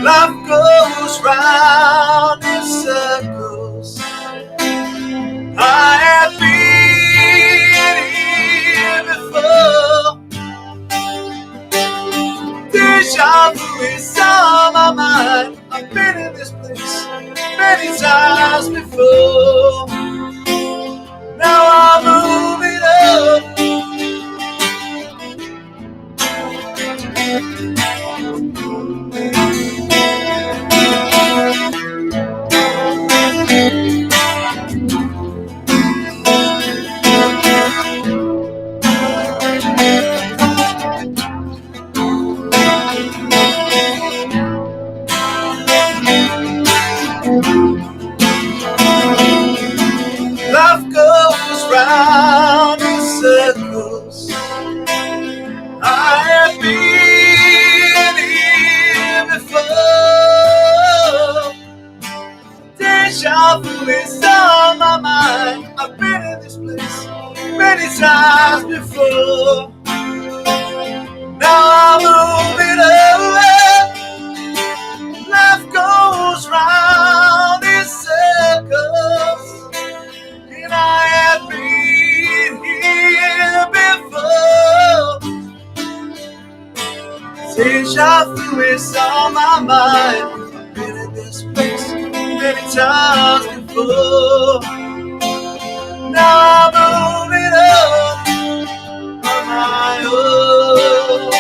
Life goes round in circles. I have been here before. Deja vu is on my mind. I've been in this place many times before. Now I'm moving up. Life goes round in circles. I have been here before. Deja vu is on my mind. I've been in this place many times before. Now I'm moving away. Life goes round in circles. And I have been here before. Deja vu is on my mind. I've been in this place many times before. Now I'm moving up on my own.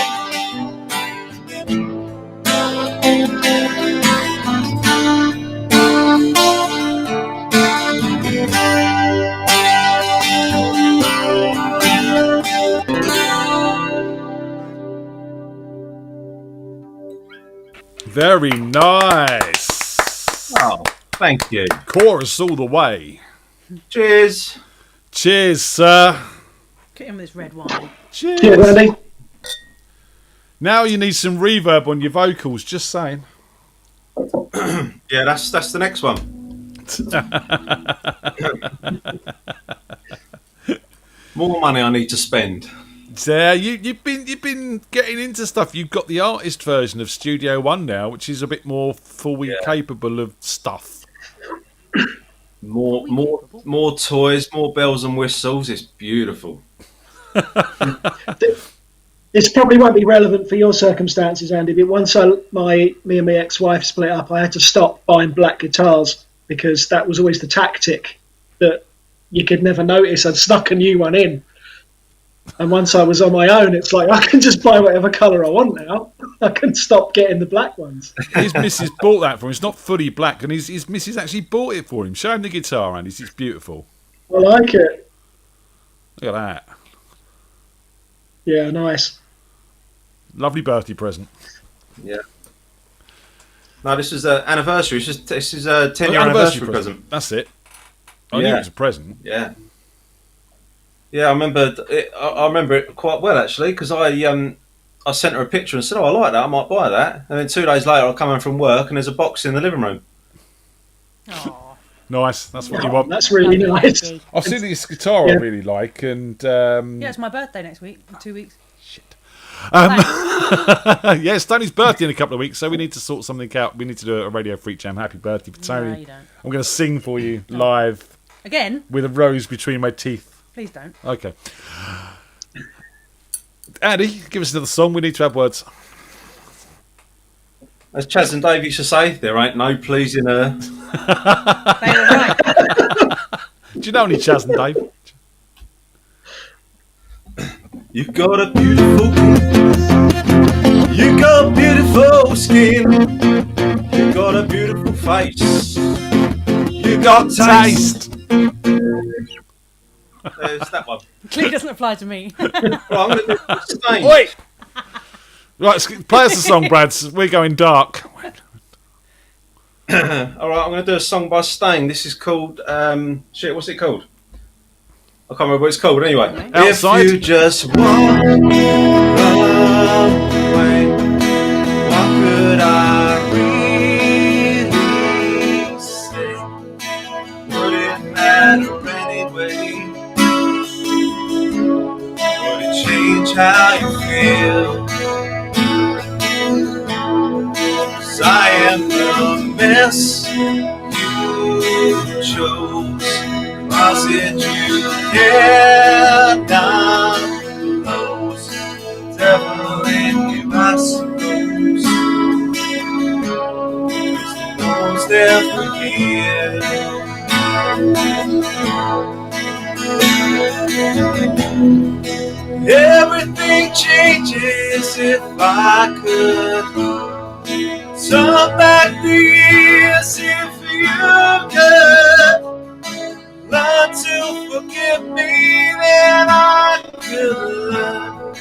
Very nice. Oh, thank you. Chorus all the way. Cheers. Cheers, sir. Get him with this red wine. Cheers. Cheers, Andy. Now you need some reverb on your vocals, just saying. Yeah, that's the next one. More money I need to spend. Yeah, you've been getting into stuff. You've got the artist version of Studio One now, which is a bit more fully capable of stuff. More toys, more bells and whistles. It's beautiful. This probably won't be relevant for your circumstances, Andy, but once me and my ex-wife split up, I had to stop buying black guitars because that was always the tactic that you could never notice. I'd snuck a new one in. And once I was on my own, it's like, I can just buy whatever colour I want now. I can stop getting the black ones. His missus bought that for him. It's not fully black, and his missus actually bought it for him. Show him the guitar, Andy. It's beautiful. I like it. Look at that. Yeah, nice. Lovely birthday present. Yeah. No, this is an anniversary. This is a 10-year anniversary present. That's it. I knew it was a present. Yeah. Yeah, I remember it quite well actually because I sent her a picture and said, "Oh, I like that. I might buy that." And then 2 days later, I come home from work and there's a box in the living room. Oh, nice. That's what you want. That's really nice. I've seen this guitar I really like, and yeah, it's my birthday next week. In 2 weeks. Yeah, it's Tony's birthday in a couple of weeks, so we need to sort something out. We need to do a Radio FreakJam happy birthday for Tony. No, you don't. I'm going to sing for you live Again? with a rose between my teeth. Please don't. Okay. Andy, give us another song. We need to have words. As Chaz and Dave used to say, there ain't no pleasing her. They were right. Do you know any Chaz and Dave? You got a beautiful, you got beautiful skin, you got a beautiful face, you got taste. There's that one. Clearly doesn't apply to me. Right, I'm going to do Stain. Wait! Right, play us a song, Brad. We're going dark. Alright, I'm going to do a song by Stain. This is called, what's it called? I can't remember what it's called anyway. Outside. If you just walk away, what could I really say? Would it matter anyway? Would it change how you feel? 'Cause I am the mess you chose. Closet you cannot close. Devil in you, I suppose. No one's there for you. Everything changes if I could turn back the years. If you could learn to forgive me, then I could learn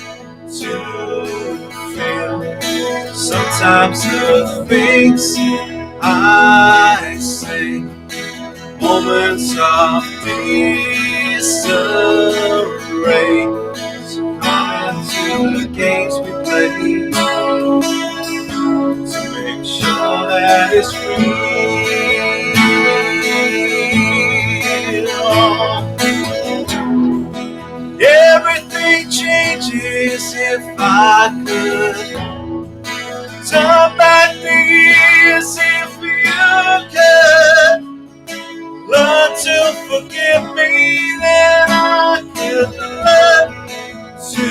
to feel. Sometimes the things I say, moments of disarray, to the games we play, to make sure that it's real. Everything changes if I could turn back the years. If you could learn to forgive me, then I could learn to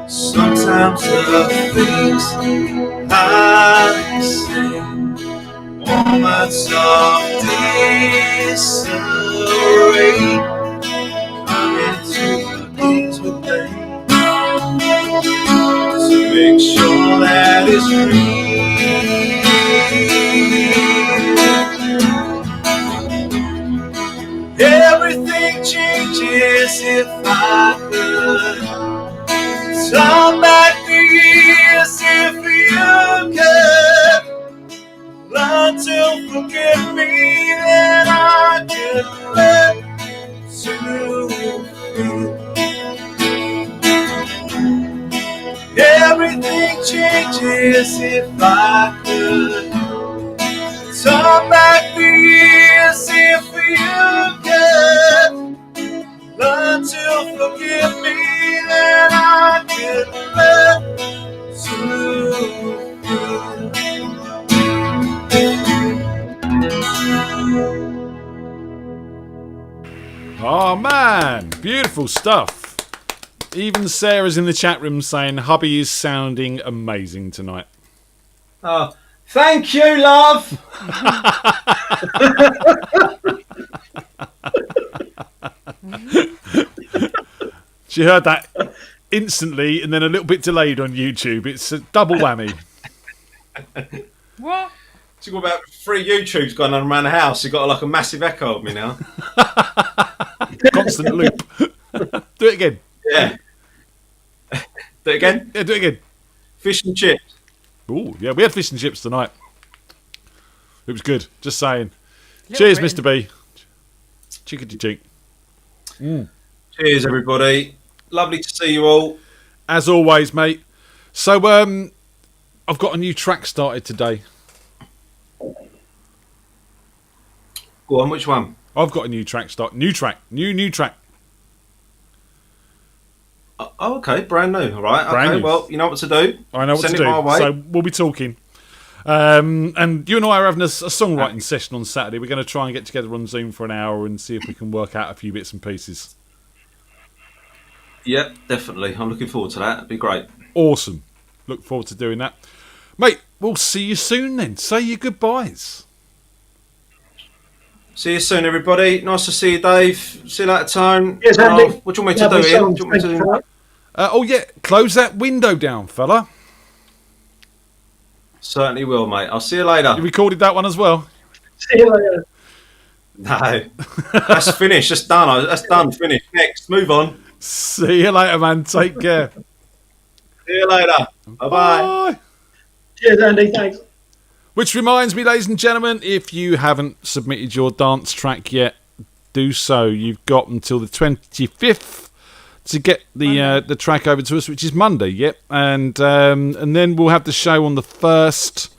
sometimes the things I say, moments of disarray, come into the games we play, to make sure that it's real. Everything changes if I could turn back the years. If you could learn to forgive me, then I could learn to feel. Everything changes if I could turn back the years. If you could learn to forgive me, then I could learn to feel. Oh man, beautiful stuff. Even Sarah's in the chat room saying hubby is sounding amazing tonight. Oh, thank you, love. She heard that instantly and then a little bit delayed on YouTube. It's a double whammy. What? She got about 3 YouTubes going on around the house. You got like a massive echo of me now. Constant loop. Do it again. Yeah. Do it again? Yeah, do it again. Fish and chips. Ooh, yeah, we had fish and chips tonight. It was good. Just saying. Cheers, Mr. B. Chickadee chink. Cheers, everybody. Lovely to see you all. As always, mate. So, I've got a new track started today. Go on, which one? I've got a new track start. New track. New track. Oh, okay, brand new. All right. Brand okay, new. well, you know what to do. I know what Send to it my do. way. So we'll be talking. And you and I are having a songwriting session on Saturday. We're going to try and get together on Zoom for an hour and see if we can work out a few bits and pieces. Yep, definitely. I'm looking forward to that. It'd be great. Awesome. Look forward to doing that. Mate, we'll see you soon then. Say your goodbyes. See you soon, everybody. Nice to see you, Dave. See you later, Tone. Yes, Andy. What do you want me to do, Ian? Do you want me to... Oh, yeah. Close that window down, fella. Certainly will, mate. I'll see you later. You recorded that one as well? See you later. No. That's finished. That's done. That's done. Finished. Next. Move on. See you later, man. Take care. See you later. Bye-bye. Bye. Cheers, Andy. Thanks. Which reminds me, ladies and gentlemen, if you haven't submitted your dance track yet, do so. You've got until the 25th to get the track over to us, which is Monday, yep. And then we'll have the show on the 1st.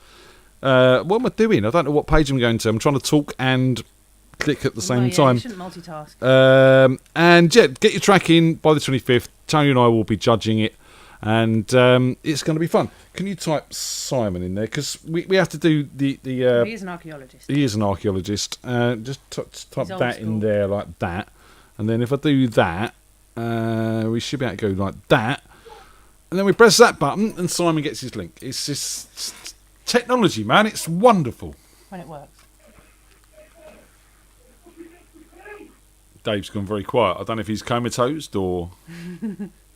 What am I doing? I don't know what page I'm going to. I'm trying to talk and click at the same time. You shouldn't multitask. And yeah, get your track in by the 25th. Tony and I will be judging it, and it's going to be fun. Can you type Simon in there? Because we have to do the he is an archaeologist. He is an archaeologist. Just type that in school. there like that, and then if I do that, we should be able to go like that, and then we press that button, and Simon gets his link. It's just technology, man. It's wonderful. When it works. Dave's gone very quiet. I don't know if he's comatose or...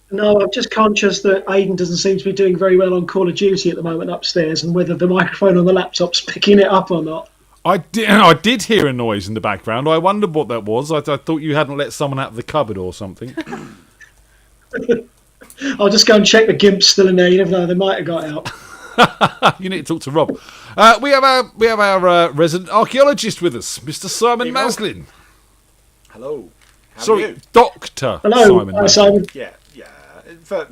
No, I'm just conscious that Aidan doesn't seem to be doing very well on Call of Duty at the moment upstairs, and whether the microphone on the laptop's picking it up or not. I did hear a noise in the background. I wondered what that was. I thought you hadn't let someone out of the cupboard or something. I'll just go and check the gimp's still in there. You never know, they might have got out. You need to talk to Rob. We have our resident archaeologist with us, Mr. Simon Maslin. Hello. How Sorry, are you? Dr. Hello. Simon. Hi, Simon. Yeah. For,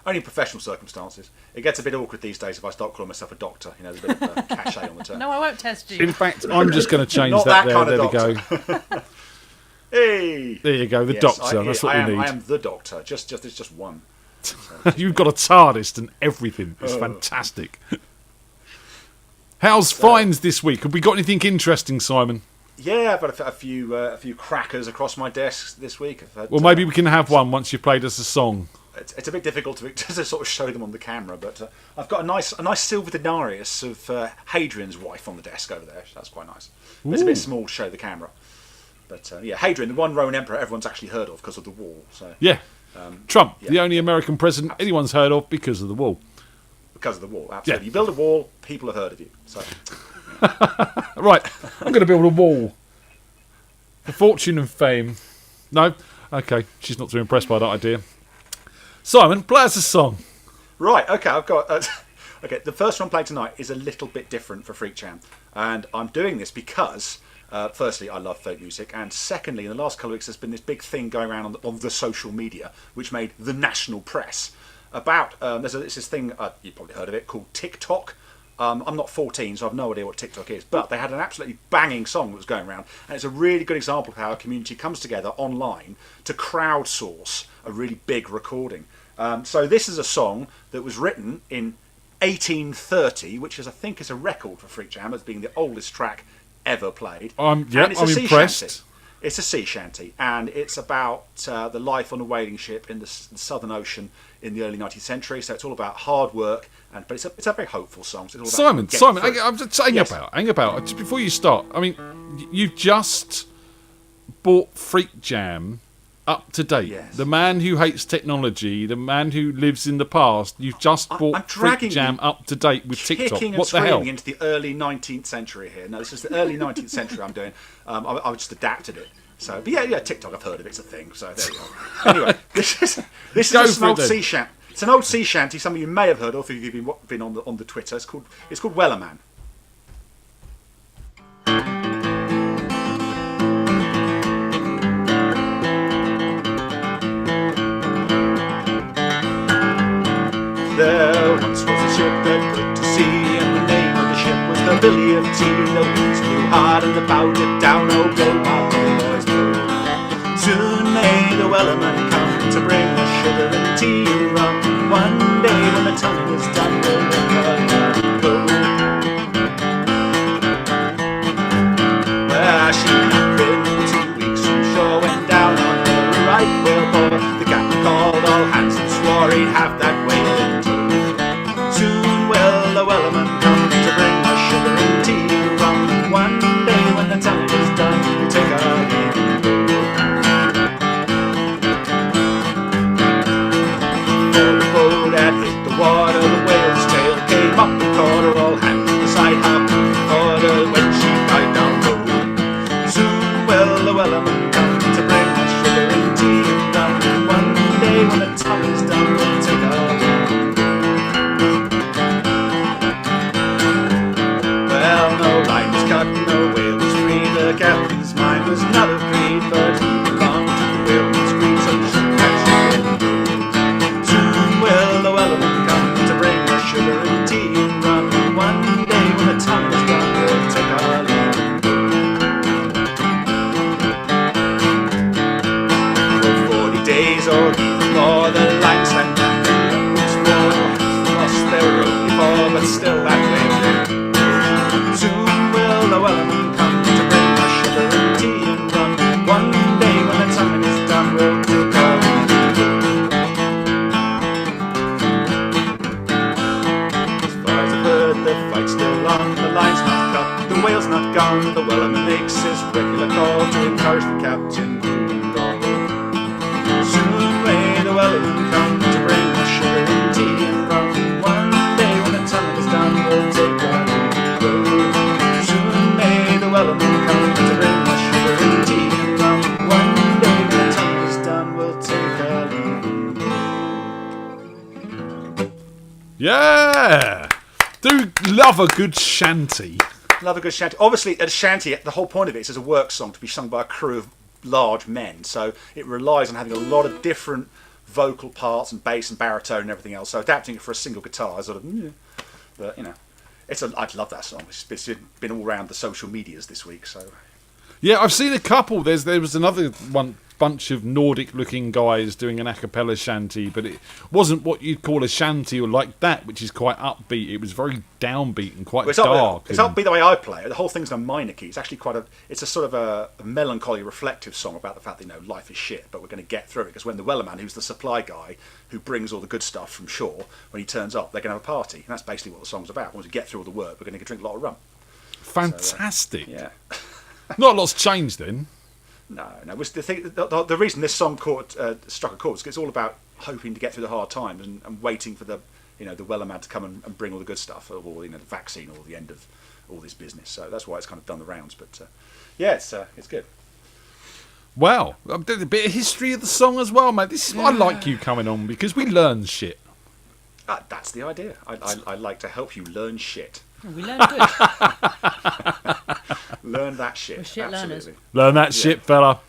only in professional circumstances. It gets a bit awkward these days if I start calling myself a doctor. You know, there's a bit of a cachet on the term. No, I won't test you. In fact, I'm just going to change Not that that there. kind There of we go. Hey. There you go, the Yes, doctor. That's what we need. I am the doctor. It's just one. So. You've got a TARDIS and everything. It's fantastic. How's finds this week? Have we got anything interesting, Simon? Yeah, I've got a few crackers across my desk this week. Well, maybe we can have one once you've played us a song. It's a bit difficult to sort of show them on the camera, but I've got a nice silver denarius of Hadrian's wife on the desk over there. That's quite nice. It's a bit small to show the camera, but yeah, Hadrian, the one Roman emperor everyone's actually heard of because of the wall. So yeah, Trump, the only American president anyone's heard of because of the wall. Because of the wall, absolutely. Yeah. You build a wall, people have heard of you. So, right, I'm going to build a wall for fortune and fame. No, okay, she's not too impressed by that idea. Simon, play us a song. Right, okay, I've got... okay, the first one I'm playing tonight is a little bit different for FreakJam. And I'm doing this because, firstly, I love folk music. And secondly, in the last couple of weeks, there's been this big thing going around on the social media, which made the national press, about... there's this thing, you've probably heard of it, called TikTok. I'm not 14, so I've no idea what TikTok is. But they had an absolutely banging song that was going around. And it's a really good example of how a community comes together online to crowdsource a really big recording. So this is a song that was written in 1830, which is, I think, is a record for FreakJam as being the oldest track ever played. I'm impressed. Shanty. It's a sea shanty, and it's about the life on a whaling ship in the Southern Ocean in the early 19th century. So it's all about hard work, but it's a very hopeful song. So it's all about Simon, I'm just hang about. Just before you start, I mean, you've just brought FreakJam up to date. Yes. The man who hates technology, the man who lives in the past. You've just brought FreakJam up to date with TikTok. What the hell? Into the early 19th century here. No, this is the early 19th century I'm doing. I've just adapted it. So, but yeah, TikTok, I've heard of it. It's a thing. So there you go. Anyway, this is an old sea shanty. It's an old sea shanty. Some of you may have heard of if you've been on the Twitter. It's called Wellerman. There once was a ship that put to sea, and the name of the ship was the Billy of Tea. The winds blew hard and the bow dipped down. Oh, blow, my boys, blow. Soon may the Wellerman come to bring us sugar and tea and rum. One day when the tonguing is done, we'll make a go. Well, she anchored in 2 weeks from shore, went down on her right whale bore. The captain called all hands and swore he'd have that whale in tow. Soon will the Wellerman come to bring us sugar and tea and rum. One day when the tonguing is done, we'll take our leave and go. For the boat had hit the water, the whale's tail came up and caught her. All hands to the side half caught her when she died down low. Soon will the Wellerman come to bring us sugar and tea and rum. One day when the tongue is done, we'll take our leave. Well, no line was cut, no whale was free. The captain's mind was not agreed, but he belonged to the whaleman's creed, so the ship actually didn't go. Soon will the Wellerman come to bring us sugar and tea and rum. One day when the tongue is done, we'll take our leave and go. For 40 days or even more, the encouraged the captain crooned on. Soon may the Wellerman come to bring us sugar and tea and rum. One day when the time is done, we'll take our leave. Soon may the Wellerman come to bring us sugar and tea and rum. One day when the time is done, we'll take our leave. Yeah! Do love a good shanty. Love a good shanty. Obviously, a shanty, the whole point of it is as a work song to be sung by a crew of large men. So it relies on having a lot of different vocal parts and bass and baritone and everything else. So adapting it for a single guitar is sort of, but you know, I'd love that song. It's been all around the social medias this week. So yeah, I've seen a couple. There was another bunch of Nordic-looking guys doing an a cappella shanty, but it wasn't what you'd call a shanty or like that, which is quite upbeat. It was very downbeat and quite dark. It's upbeat the way I play it. The whole thing's in a minor key. It's actually it's a sort of a melancholy, reflective song about the fact that life is shit, but we're going to get through it. Because when the Wellerman, who's the supply guy who brings all the good stuff from shore, when he turns up, they're going to have a party, and that's basically what the song's about. Once we get through all the work, we're going to drink a lot of rum. Fantastic. So, yeah. Not a lot's changed then. No. The reason this song struck a chord is it's all about hoping to get through the hard times and waiting for the Wellerman to come and bring all the good stuff, or the vaccine, or the end of all this business. So that's why it's kind of done the rounds. But yeah, it's good. Wow, a bit of history of the song as well, mate. This is why I like you coming on, because we learn shit. That's the idea. I like to help you learn shit. We learn good. Learn that shit. We're shit learners. Learn that shit, fella.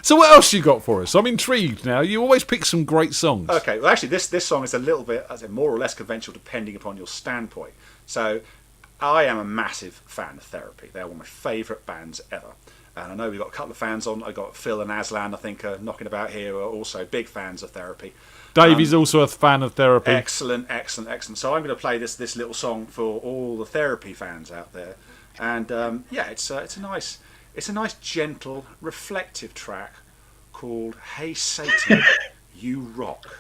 So what else you got for us? I'm intrigued now. You always pick some great songs. Okay, well actually this song is a little bit, more or less conventional depending upon your standpoint. So I am a massive fan of Therapy. They're one of my favourite bands ever. And I know we've got a couple of fans on. I got Phil and Aslan, I think, knocking about here, are also big fans of Therapy. Davey's also a fan of Therapy. Excellent. So I'm going to play this little song for all the Therapy fans out there. And it's a nice gentle, reflective track called "Hey Satan, You Rock."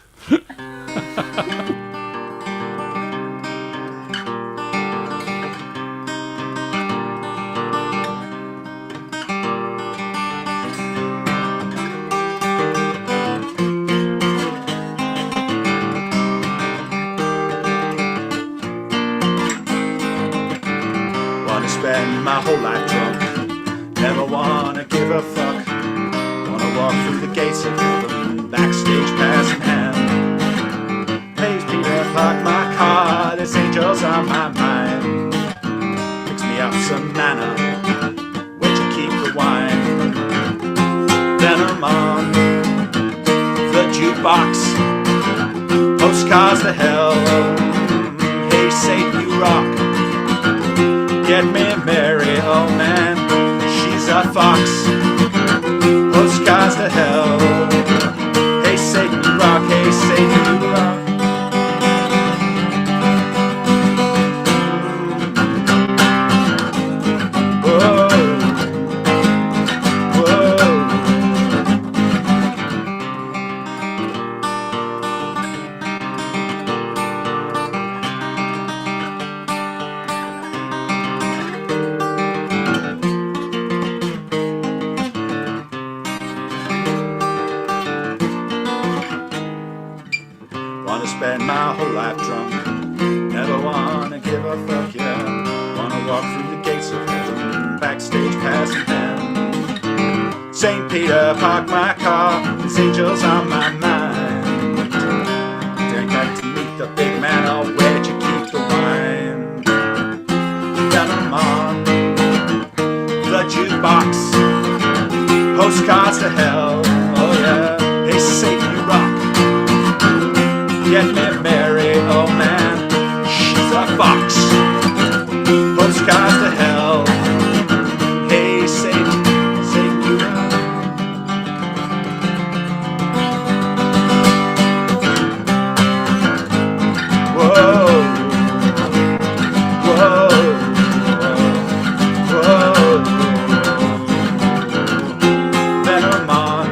Spend my whole life drunk, never wanna give a fuck. Wanna walk through the gates of heaven, backstage pass in hand. Please Peter, park my car, there's angels on my mind. Mix me up some manna, where'd you keep the wine? Then I'm on the jukebox, postcards to hell. Hey Satan, you rock. Get me Mary, oh man, she's a fox. Postcards to hell. Hey Satan, you rock, hey Satan, you rock. Whoa, spend my whole life drunk, never wanna give a fuck, yeah. Wanna walk through the gates of heaven, backstage passing them. St. Peter, park my car, there's angels on my mind. Drink back to meet the big man, oh where'd you keep the wine? Then I'm on the jukebox, postcards to hell, oh yeah. Hey Satan, you rock. Get me Mary, oh man, she's a fox. Postcards to hell. Hey Satan, Satan, you rock. Whoa, whoa, whoa, whoa. Then I'm on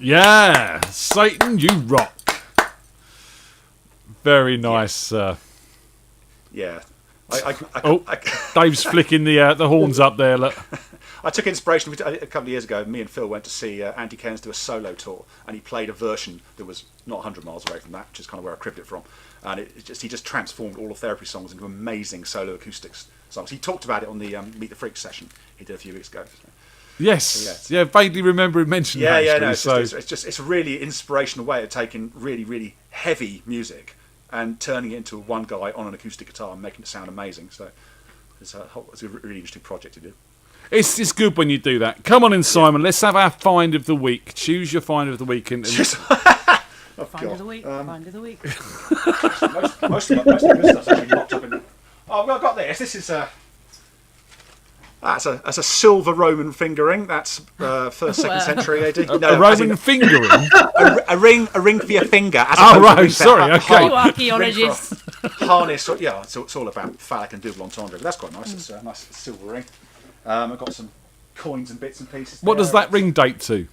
Yeah, Satan, you rock. Very nice. Yeah. Dave's flicking the horns up there. Look. I took inspiration a couple of years ago. Me and Phil went to see Andy Cairns do a solo tour, and he played a version that was not 100 miles away from that, which is kind of where I cribbed it from. And he just transformed all the Therapy songs into amazing solo acoustics songs. He talked about it on the Meet the Freaks session he did a few weeks ago. So. Yes, yeah, vaguely remember him mentioning that. Yeah, no, it's a really inspirational way of taking really, really heavy music and turning it into one guy on an acoustic guitar and making it sound amazing. So it's a really interesting project to do. It's good when you do that. Come on in, Simon. Let's have our find of the week. Choose your find of the week. Find of the week. Find of the week. most of the good stuff's actually locked up in. Oh, well, I've got this. This is that's a silver Roman finger ring. That's first, second century AD. A Roman finger ring. a ring for your finger. Oh right, sorry. Okay. You archaeologists. Harness. Yeah, it's all about phallic and double entendre. But that's quite nice. It's a nice silver ring. I've got some coins and bits and pieces. What does that ring date to?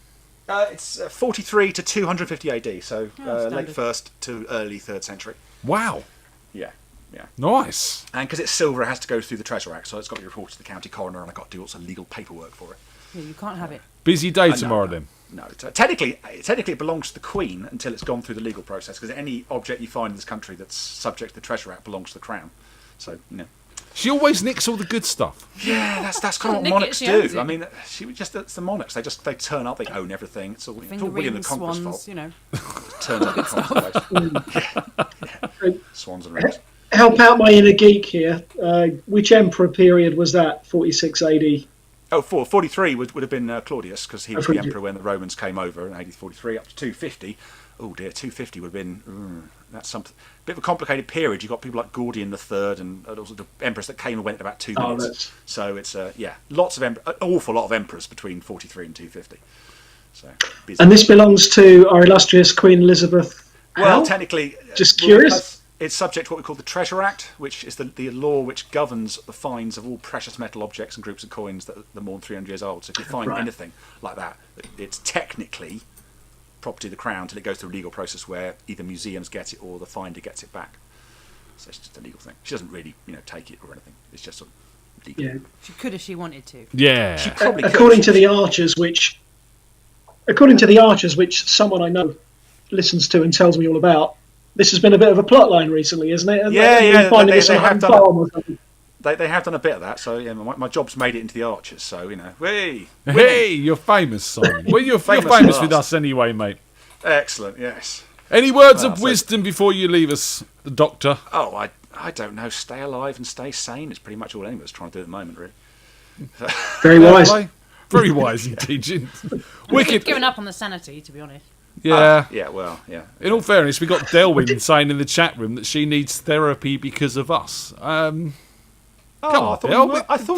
It's 43 to 250 AD, so late 1st to early 3rd century. Wow. Yeah. Nice. And because it's silver, it has to go through the Treasure Act, so it's got to be reported to the county coroner, and I've got to do lots of legal paperwork for it. Yeah, you can't have it. Busy day tomorrow then. No, technically it belongs to the Queen until it's gone through the legal process, because any object you find in this country that's subject to the Treasure Act belongs to the Crown. So, She always nicks all the good stuff. Yeah, that's kind of what monarchs do. I mean, it's the monarchs. They turn up, they own everything. It's all William the Conqueror's fault. Turns up the swans and rings. Help out my inner geek here. Which emperor period was that? 46 AD. Oh, 43 would have been Claudius, because he was the emperor when the Romans came over in AD 43 up to 250. Oh dear, 250 would have been that's something. Bit of a complicated period. You've got people like Gordian III and also the emperors that came and went in about 2 minutes. So it's lots of an awful lot of emperors between 43 and 250. So busy. And this belongs to our illustrious Queen Elizabeth. Well, technically, just curious. It's subject to what we call the Treasure Act, which is the law which governs the fines of all precious metal objects and groups of coins that are more than 300 years old. So if you find anything like that, it's technically property of the Crown until it goes through a legal process where either museums get it or the finder gets it back. So it's just a legal thing. She doesn't really, take it or anything. It's just sort of legal. Yeah. She could if she wanted to. Yeah. She probably according to the Archers, which someone I know listens to and tells me all about, this has been a bit of a plot line recently, isn't it? They have done a bit of that. So my job's made it into the Archers. So hey, you're famous, Simon. Well, you're famous with us anyway, mate. Excellent. Yes. Any words of wisdom before you leave us, the Doctor? Oh, I don't know. Stay alive and stay sane. It's pretty much all any of us trying to do at the moment, really. Very wise. Very wise indeed. Wicked. Given up on the sanity, to be honest. Yeah. Yeah. In all fairness, we got Delwyn saying in the chat room that she needs therapy because of us. I thought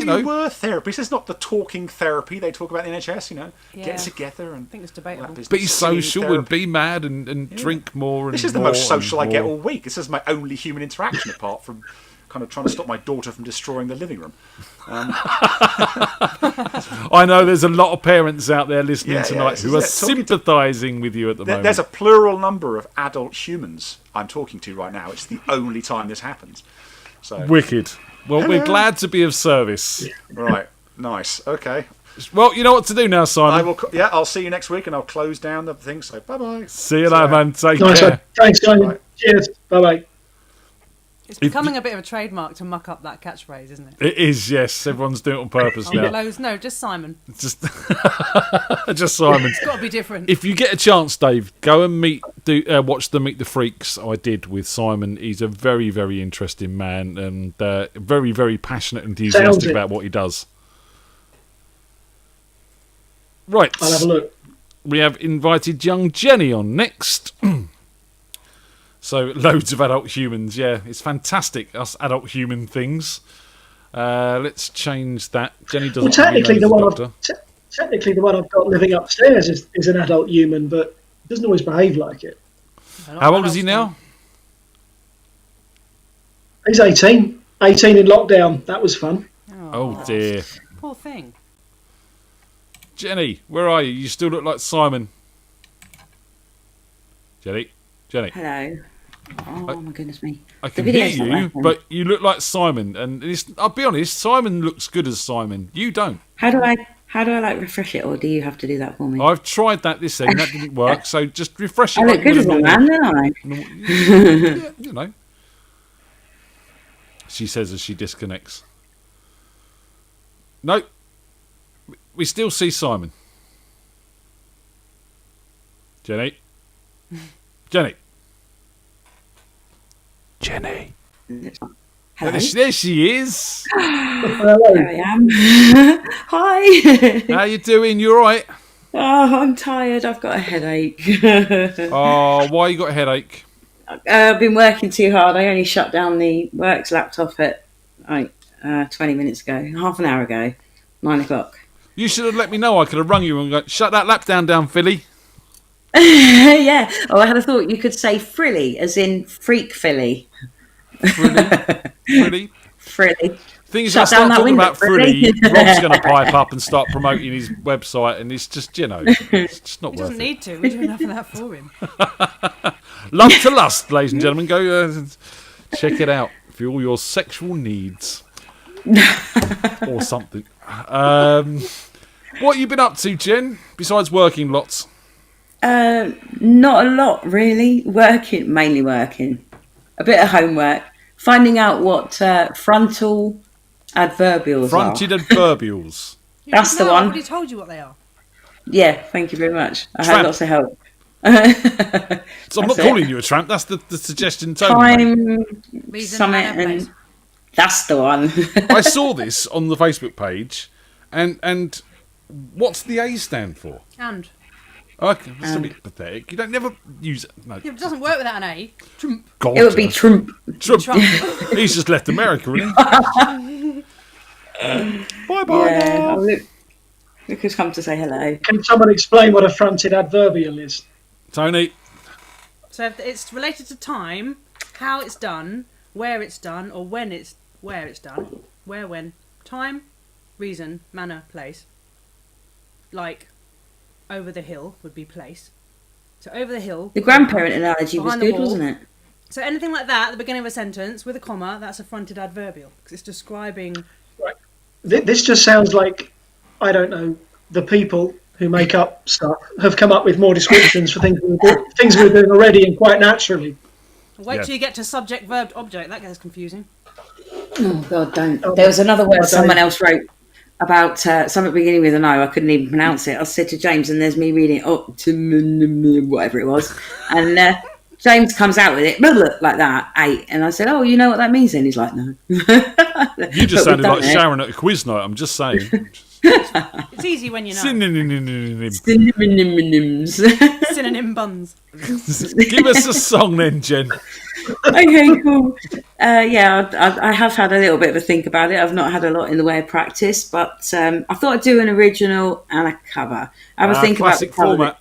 you were therapists. This is not the talking therapy they talk about in the NHS, Get together and... I think it's debatable. Be social and be mad and drink more. This is the most social I get all week. This is my only human interaction apart from kind of trying to stop my daughter from destroying the living room. I know there's a lot of parents out there listening tonight who are sympathising with you at the moment. There's a plural number of adult humans I'm talking to right now. It's the only time this happens. So wicked. Well, we're glad to be of service. Right. Nice. Okay. Well, you know what to do now, Simon. I'll see you next week and I'll close down the thing. So bye-bye. See you later, man. Take care. One. Thanks, Simon. Bye. Cheers. Bye-bye. It's becoming a bit of a trademark to muck up that catchphrase, isn't it? It is, yes. Everyone's doing it on purpose now. No, just Simon. Just Simon. It's got to be different. If you get a chance, Dave, go and watch the Meet the Freaks I did with Simon. He's a very, very interesting man and very, very passionate and enthusiastic about what he does. Right. I'll have a look. We have invited young Jenny on next. So loads of adult humans, yeah. It's fantastic, us adult human things. Let's change that. Jenny doesn't. Well, technically the one I've got living upstairs is an adult human, but doesn't always behave like it. How old is he now? He's 18. 18 in lockdown. That was fun. Oh dear. Poor thing. Jenny, where are you? You still look like Simon. Jenny. Hello. Oh my goodness me! I can hear you, but you look like Simon, and I'll be honest, Simon looks good as Simon. You don't. How do I like refresh it, or do you have to do that for me? I've tried that this end, that didn't work. So just refresh it. I look good as a man, don't I? Yeah, you know. She says as she disconnects. No, we still see Simon. Jenny. Hello. There she is. There I am. Hi. How you doing? You all right? Oh, I'm tired. I've got a headache. Oh, why you got a headache? I've been working too hard. I only shut down the works laptop at 20 minutes ago, half an hour ago, 9 o'clock. You should have let me know. I could have rung you and go, shut that lap down, Philly. Yeah. Oh, I had a thought you could say frilly, as in freak Philly. Frilly. Thing is, I start talking about Frilly, Rob's going to pipe up and start promoting his website, and it's just, it's just not worth it. He doesn't need to. We do enough of that for him. Love to Lust, ladies and gentlemen. Go check it out for all your sexual needs. Or something. What have you been up to, Jen, besides working lots? Not a lot, really. Mainly working. A bit of homework. Finding out what frontal adverbials Fronted are. adverbials. That's the one. I already told you what they are. Yeah, thank you very much. I had lots of help. So I'm not calling you a tramp. That's the suggestion. Time, summit, and that's the one. I saw this on the Facebook page, and what's the A stand for? And. Okay, that's a bit pathetic. You don't never use it. No. It doesn't work without an A. Trump. God, it would be Trump. He's just left America, really. Bye bye. Yeah, Luke has come to say hello. Can someone explain what a fronted adverbial is? Tony. So it's related to time, how it's done, where it's done, or where it's done, when, time, reason, manner, place. Like. Over the hill would be place. So over the hill. The grandparent analogy was good, wasn't it? So anything like that at the beginning of a sentence with a comma, that's a fronted adverbial because it's describing. Right. This just sounds like, I don't know, the people who make up stuff have come up with more descriptions for things we're doing already and quite naturally. Wait till you get to subject, verb, object. That gets confusing. Oh God, don't. There was another word someone else wrote about something beginning with an O. I couldn't even pronounce it. I said to James, and there's me reading whatever it was, and James comes out with it like that, 8, and I said, "Oh, you know what that means?" And he's like, "No." You just sounded like Sharon at a quiz night. I'm just saying. It's easy when you know. Synonym buns. Give us a song then, Jen. Okay, cool. I have had a little bit of a think about it. I've not had a lot in the way of practice, but I thought I'd do an original and a cover. Have a think about the cover. Format.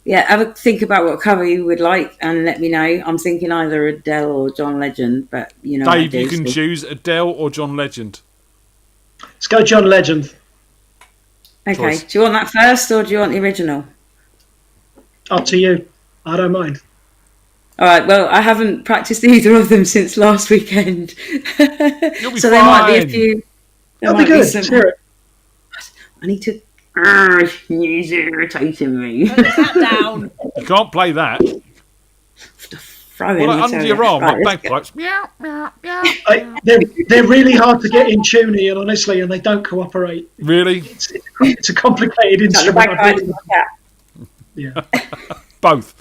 Have a think about what cover you would like and let me know. I'm thinking either Adele or John Legend, but you know. Dave, you can choose Adele or John Legend. Let's go John Legend. Okay, Choice. Do you want that first or do you want the original? Up to you. I don't mind. All right, well, I haven't practiced either of them since last weekend. You'll be so fine. There might be a few. That'll be good. Hear it. I need to. He's irritating me. Put that down. You can't play that. Under your arm, like bagpipes. Meow, meow, meow. They're really hard to get in tune, Ian, honestly, and they don't cooperate. Really? It's a complicated instrument. Yeah. Both.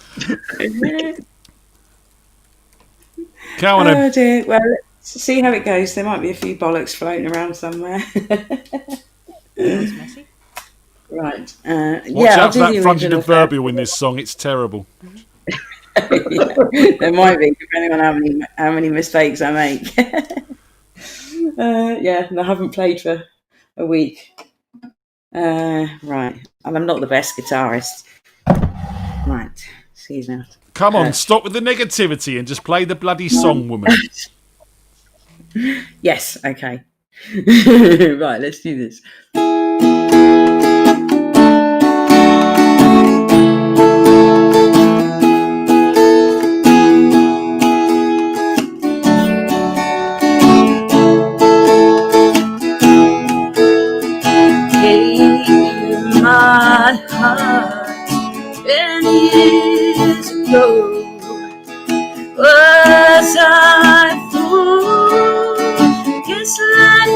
Come on, oh dear. Well, let's see how it goes. There might be a few bollocks floating around somewhere. That's messy. Right. Watch out for that fronted adverbial in this song. It's terrible. There might be, depending on how many mistakes I make. And I haven't played for a week. Right. And I'm not the best guitarist. Right. See you now. Come on, stop with the negativity and just play the bloody song, woman. Yes, okay. Right, let's do this.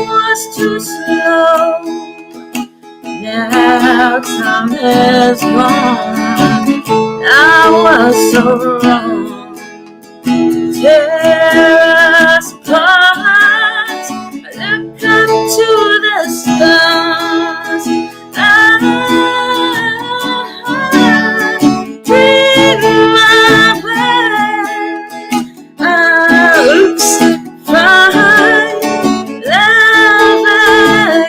was too slow. Now time has gone. I was so wrong. Tear us apart. Look up to the stars. Dream my way. Looks fine. Love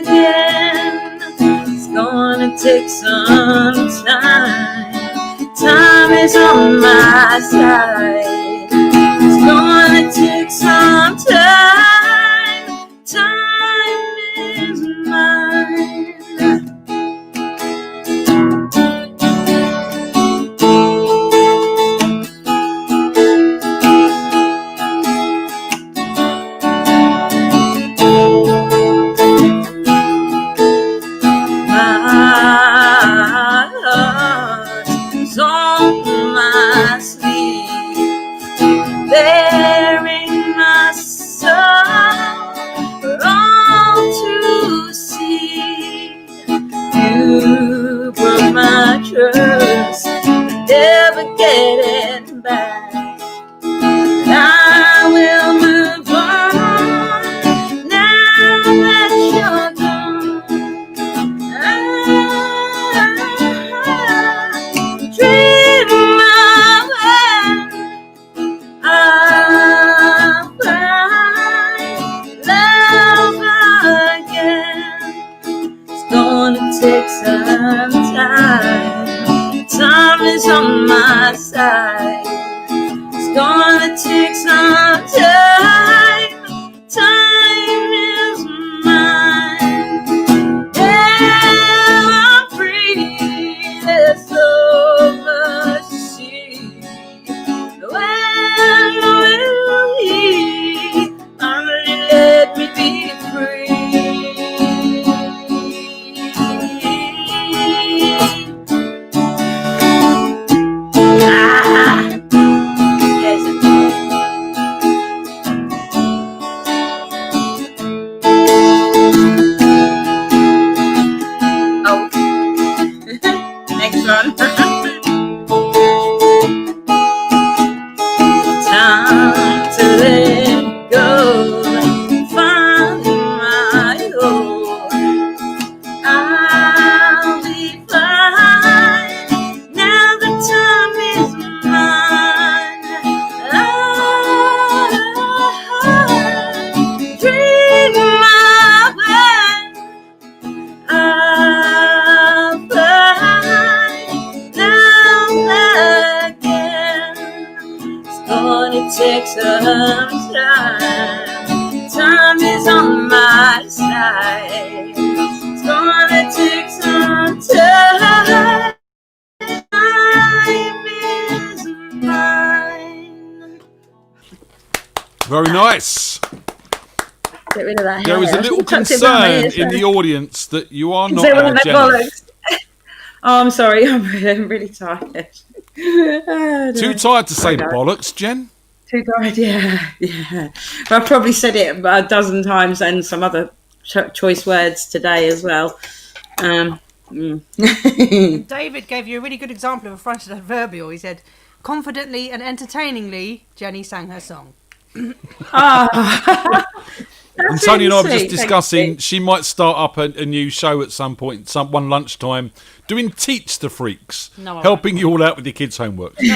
again. It's gonna take some time. Time is on my side. It's gonna take some time. Time is mine. My heart is on my sleeve, bearing my soul for all to see. You broke my trust, never getting back. I will move on now that you're gone. Dream my way. I'll find love again. It's gonna take some time. Time is on my side. It's gonna take some time. Time is mine. Yeah, I'm free. There's so much to see. When will he finally let me be free? Next one. Time to let go, find my own. I'll be fine. Now the time is mine. Dream my way. I'll find love again. It's gonna take some time. Time is on my side. It's gonna take some time. Time is mine. Very nice. Get rid of that There was a hair. little Tucked it down my concern ears, in the audience that you are not Say one our of my Jenny. bollocks. Oh, I'm sorry. I'm really tired. Too tired to say I know. bollocks, Jen? Too tired, yeah. But I've probably said it a dozen times and some other choice words today as well. David gave you a really good example of a fronted adverbial. He said, confidently and entertainingly, Jenny sang her song. And Tony and I were just discussing she might start up a new show at some point, one lunchtime, doing Teach the Freaks, No, I helping you all out with your kids' homework. No,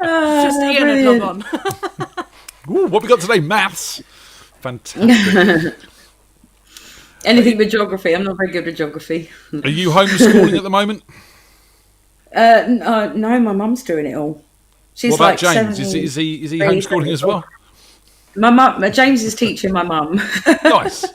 I just Ian had log on. Ooh, what we got today? Maths. Fantastic. Anything but geography. I'm not very good with geography. Are you homeschooling at the moment? No, my mum's doing it all. She's what about like James? Is he homeschooling as well? My mum, James is teaching my mum. Nice.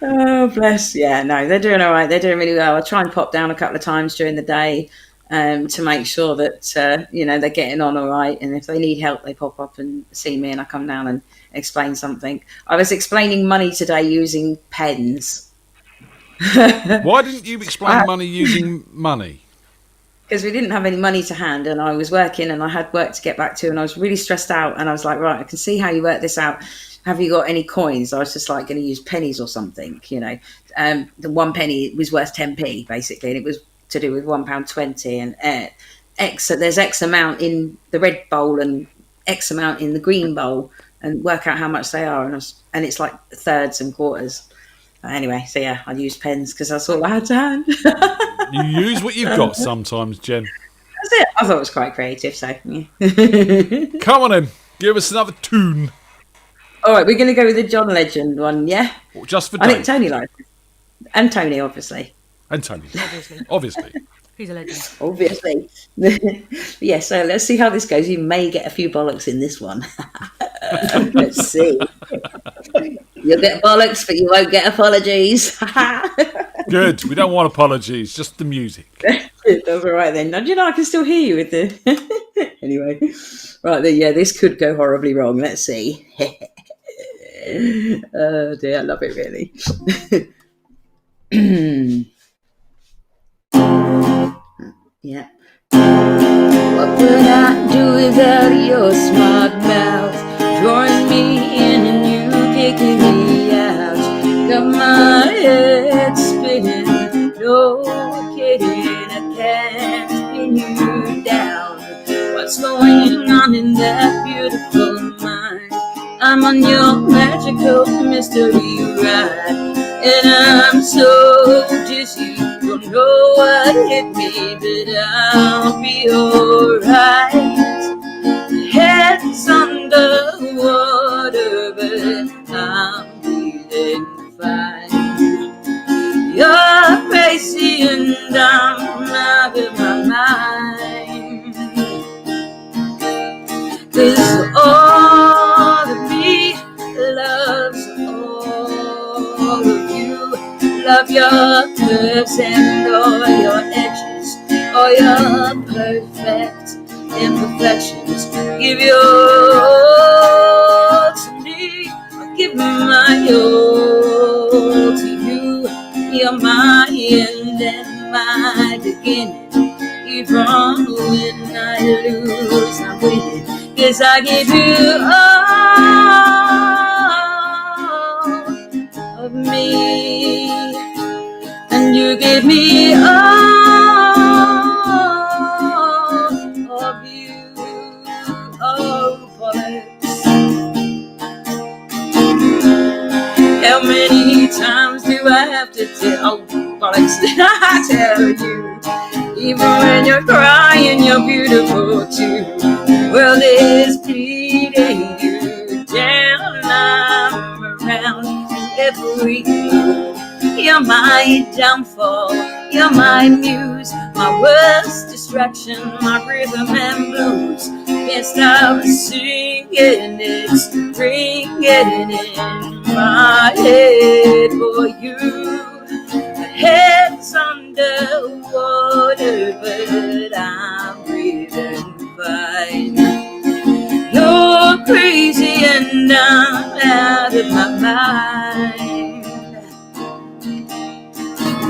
Oh, bless. Yeah, no, they're doing all right. They're doing really well. I try and pop down a couple of times during the day to make sure that, they're getting on all right. And if they need help, they pop up and see me and I come down and explain something. I was explaining money today using pens. Why didn't you explain money using money? because we didn't have any money to hand, and I was working, and I had work to get back to, and I was really stressed out. And I was like, right, I can see how you work this out. Have you got any coins? I was just like going to use pennies or something, you know. The 1 penny was worth 10p basically, and it was to do with £1.20, and there's X amount in the red bowl and X amount in the green bowl, and work out how much they are, and it's like thirds and quarters. Anyway, so yeah, I used pens because that's all I had to hand. You use what you've got sometimes, Jen. That's it. I thought it was quite creative, so yeah. Come on then, give us another tune. All right, we're going to go with the John Legend one, yeah? Just for I Dave. think Tony likes it. And Tony, obviously. And Tony. Obviously. He's a legend. Obviously. Yeah, so let's see how this goes. You may get a few bollocks in this one. Let's see. You'll get bollocks, but you won't get apologies. Good. We don't want apologies, just the music. That's all right then. You know, I can still hear you with the... Anyway. Right then, yeah, this could go horribly wrong. Let's see. Oh dear, I love it really. Yeah. What would I do without your smart mouth, drawing me in and you kicking me out? Got my head spinning, no kidding, I can't pin you down. What's going on in that beautiful mind? I'm on your magical mystery ride, and I'm so dizzy, don't know what hit me, but I'll be alright. Head's underwater, but I'm breathing fine. You're crazy and I'm out of my mind, 'cause all of me loves all of you. Love your curves and all your edges, all your perfect imperfections. Give your all to me, I'll give my all to you. You're my end and my beginning. Even when I lose, I'm winning, 'cause I give you all of me, and you give me all of you. Oh, bollocks. How many times do I have to tell, bollocks, I tell you? Even when you're crying, you're beautiful too. World is bleeding you down, I'm around every move. You're my downfall, you're my muse, my worst distraction, my rhythm and blues. Can't stop singing, it's ringing in my head for you. My head's underwater, but I'm breathing fine. You're crazy and I'm out of my mind,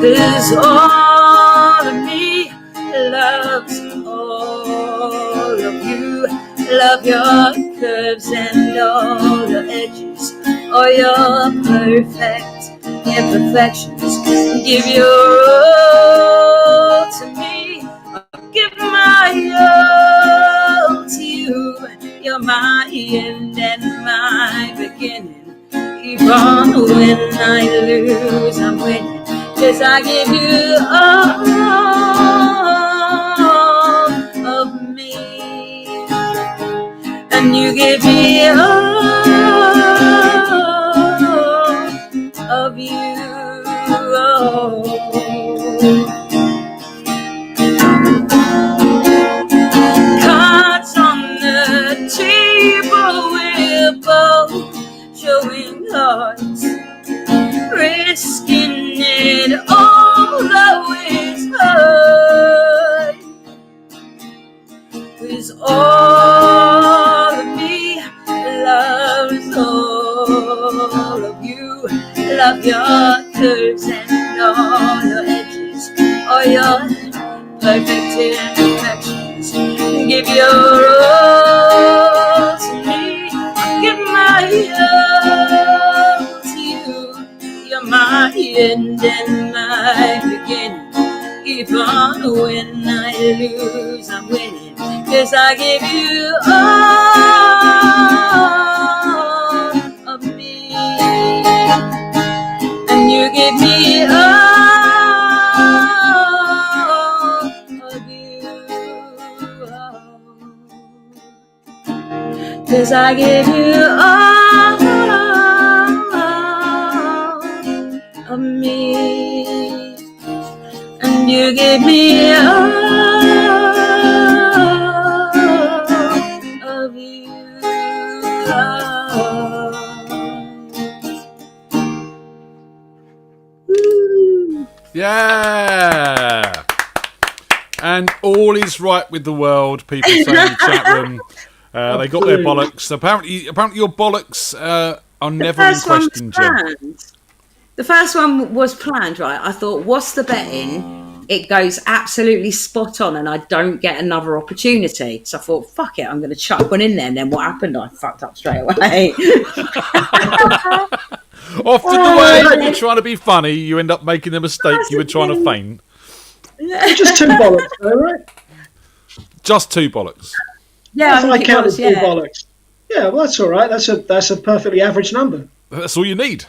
'cause all of me loves all of you. Love your curves and all your edges, all your perfect imperfections. Give your all to me, I'll give my all to you. You're my end and my beginning. Even when I lose, I'm winning, 'cause I give you all of me, and you give me all of you. Oh. Cards on the table, we're both showing hearts, risking it all, though it's hard. 'Cause all of me loves all of you. Love your curves and all your edges, all your perfect imperfections. Give your all to me. I give my all to you. You're my end and my beginning. Even when I lose, I'm winning. 'Cause I give you all of me, and you give me all of you. 'Cause I give you all of me, and you give me all of you. Yeah. And all is right with the world, people say in the chat room. They got their bollocks. Apparently your bollocks are never in question, Jen. The first one was planned, right? I thought, what's the betting? It goes absolutely spot on and I don't get another opportunity. So I thought, fuck it, I'm going to chuck one in there. And then what happened? I fucked up straight away. Often the way when you're trying to be funny, you end up making the mistake you were trying to feign. Just 2 bollocks, though, right? Just 2 bollocks. Yeah, I counted 2 bollocks. Yeah, well, that's all right. That's a perfectly average number. That's all you need.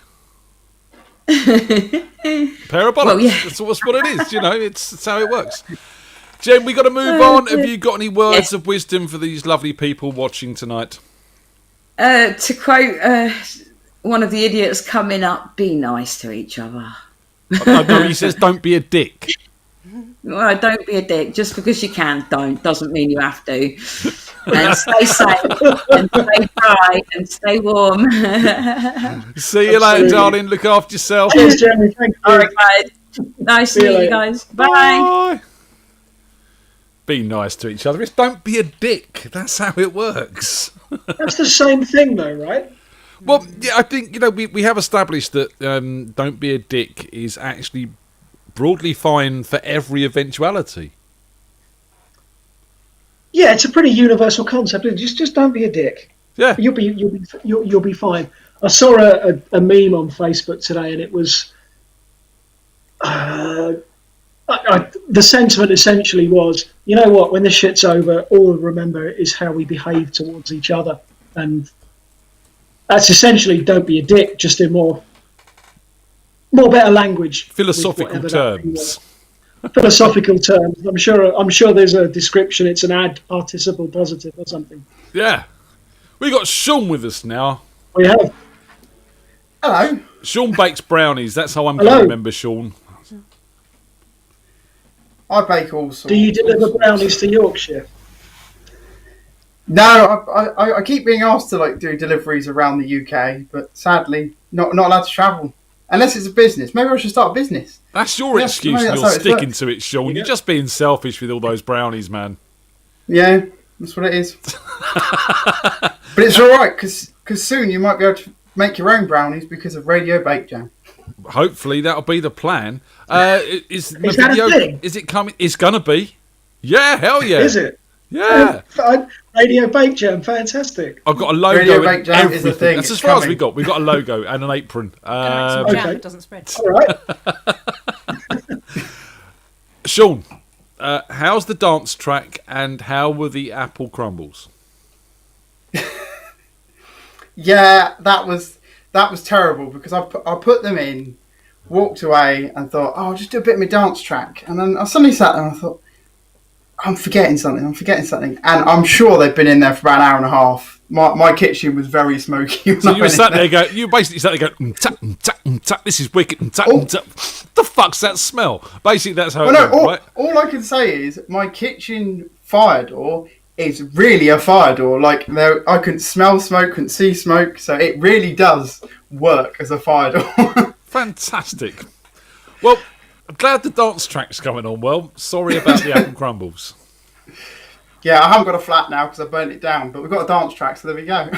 Pair of bollocks. Well, yeah. That's what it is. You know, it's how it works. Jen, we got to move on. Have you got any words of wisdom for these lovely people watching tonight? To quote one of the idiots coming up, be nice to each other. No, he says, don't be a dick. Well, don't be a dick. Just because you can, don't. Doesn't mean you have to. And stay safe, and stay dry, and stay warm. See you later, darling. Look after yourself. Cheers, Jeremy. Thank you. All right, guys. Nice to meet you guys. Bye. Bye. Be nice to each other. It's don't be a dick. That's how it works. That's the same thing, though, right? Well, yeah, I think, you know, we have established that don't be a dick is actually broadly fine for every eventuality. Yeah, it's a pretty universal concept. Just don't be a dick. Yeah, you'll be fine. I saw a meme on Facebook today, and it was the sentiment essentially was, you know what? When this shit's over, all we'll remember is how we behave towards each other, and that's essentially don't be a dick, just in more better language, philosophical terms. Philosophical terms. I'm sure there's a description. It's an ad participle positive or something. Yeah, we got Sean with us now. We have. Hello. Sean bakes brownies. That's how I'm going to remember Sean. I bake all sorts. Do you deliver brownies to Yorkshire? No, I keep being asked to do deliveries around the UK, but sadly not allowed to travel. Unless it's a business. Maybe I should start a business. That's your excuse and you're sticking to it, Sean. You're just being selfish with all those brownies, man. Yeah, that's what it is. But it's all right, because soon you might be able to make your own brownies because of Radio FreakJam. Hopefully that'll be the plan. Is that a thing? Is it coming? It's going to be. Yeah, hell yeah. Is it? Yeah. Radio FreakJam, fantastic. I've got a logo. Radio FreakJam is the thing. That's as far as we got. We've got a logo and an apron. Jam that doesn't spread. All right. Sean, how's the dance track and how were the apple crumbles? Yeah, that was terrible because I put them in, walked away and thought, oh, I'll just do a bit of my dance track. And then I suddenly sat there and I thought, I'm forgetting something. And I'm sure they've been in there for about an hour and a half. My kitchen was very smoky. So you were sat there going, you basically sat there going, tap, this is wicked, the fuck's that smell? Basically, that's how it went, right? All I can say is my kitchen fire door is really a fire door. I couldn't smell smoke, couldn't see smoke, so it really does work as a fire door. Fantastic. Well, I'm glad the dance track's coming on well. Sorry about the apple crumbles. Yeah, I haven't got a flat now because I burnt it down, but we've got a dance track, so there we go.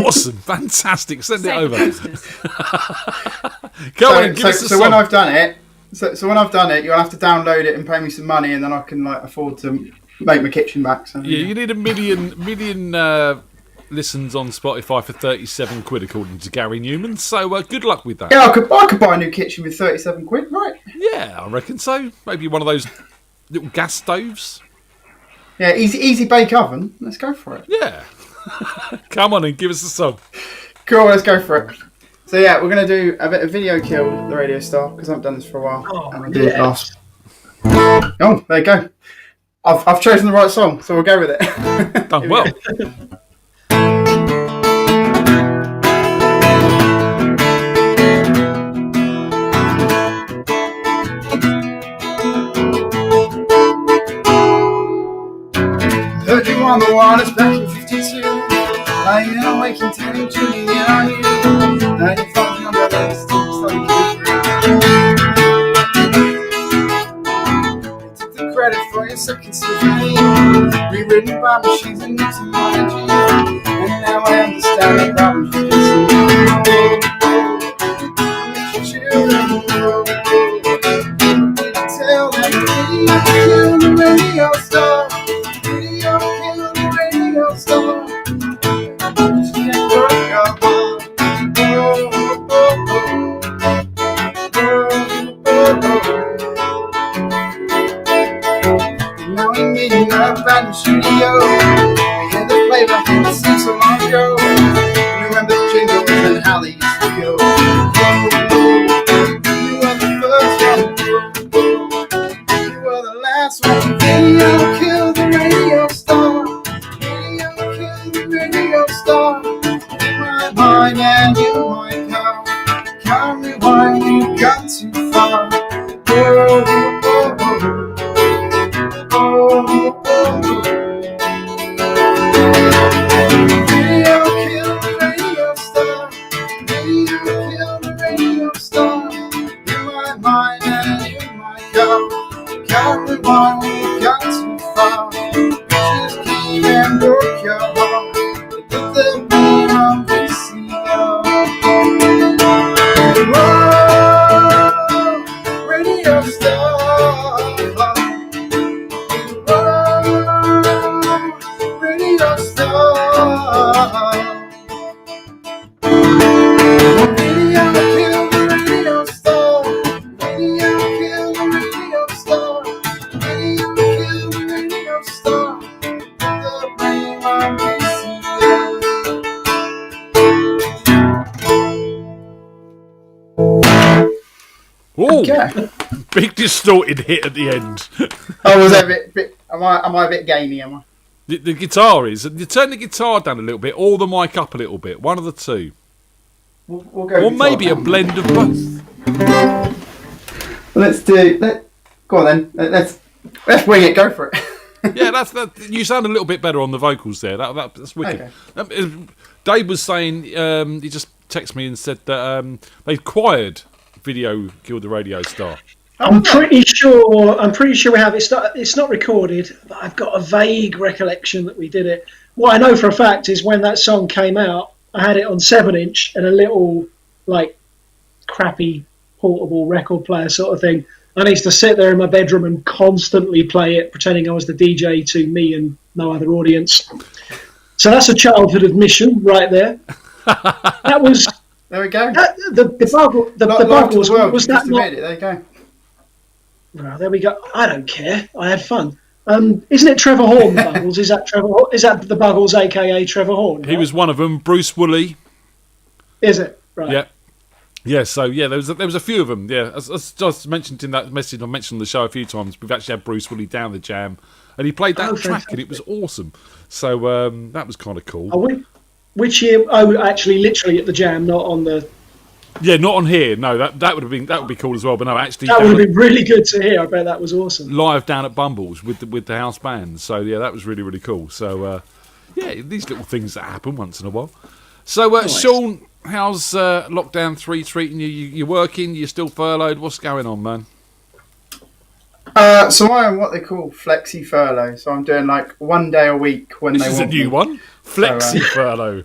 Awesome, fantastic. Send it over. When I've done it, So when I've done it, you'll have to download it and pay me some money, and then I can like afford to make my kitchen back. So, yeah, you need a million listens on Spotify for 37 quid, according to Gary Newman. So good luck with that. Yeah, I could buy a new kitchen with 37 quid, right? Yeah, I reckon so. Maybe one of those little gas stoves. Yeah, easy bake oven. Let's go for it. Yeah. Come on and give us a song. Cool, let's go for it. So yeah, we're going to do a bit of Video Killed the Radio Star, because I haven't done this for a while. And I did it last. Oh, there you go. I've chosen the right song, so we'll go with it. Done well. Heard you on the wireless back in 52. Lying awake and tuning in on you. 95 number that is still took the credit for your second symphony, rewritten by machines and new technology. And now I understand the problems you can see. Tell them kill the radio star. Video kill the radio star. Just can't work out. Now we're meeting up at the studio. We had the playback in the scene so long ago. You remember the jingles and how they used to go. You were the first one. You were the last one. Video kill the radio star. Video kill the radio star. In my mind and in my car. Can't rewind, you got too far. Video kill the radio star. Video kill the radio star. In my mind and in my car. Can't rewind, we got too far. Just came and broke your heart. Put the beam on VCR. Whoa, radio star. Whoa, radio star. Video kill the radio star. Video kill the radio star. Video kill the radio star. The blame on VCR. Ooh, Okay. big distorted hit at the end. Oh, was that a bit? Am I a bit gamey? Am I? The guitar is. You turn the guitar down a little bit, or the mic up a little bit. One of the two. We'll go. Or guitar maybe a down. blend of both. Go on then. Let's wing it. Go for it. Yeah, that. You sound a little bit better on the vocals there. That's wicked. Okay. Dave was saying he just texted me and said that they acquired Video Killed the Radio Star. I'm pretty sure we have. It's not recorded, but I've got a vague recollection that we did it. What I know for a fact is when that song came out, I had it on 7-inch and a little like crappy portable record player sort of thing. I used to sit there in my bedroom and constantly play it, pretending I was the DJ to me and no other audience. So that's a childhood admission right there. That was. There we go. The Buggles was that not? There you go. Well, there we go. I don't care. I had fun. Isn't it Trevor Horn, the Buggles? Is that Trevor? Is that the Buggles, aka Trevor Horn? He was one of them. Bruce Woolley. Is it? Right. Yeah. Yeah, so yeah, there was a few of them. Yeah, as just mentioned in that message, I mentioned on the show a few times. We've actually had Bruce Woolley down the jam, and he played that track, and it was awesome. So that was kind of cool. Which year? Oh, actually, literally at the jam, not on the. Yeah, not on here. No, that would be cool as well. But no, actually, that would have been really good to hear. I bet that was awesome. Live down at Bumbles with the house band. So yeah, that was really really cool. So yeah, these little things that happen once in a while. So nice. Sean, how's lockdown 3 treating you? You're working? You're still furloughed? What's going on, man? So I am what they call flexi furlough. So I'm doing like 1 day a week when this they want is a new me. one. Flexi furlough.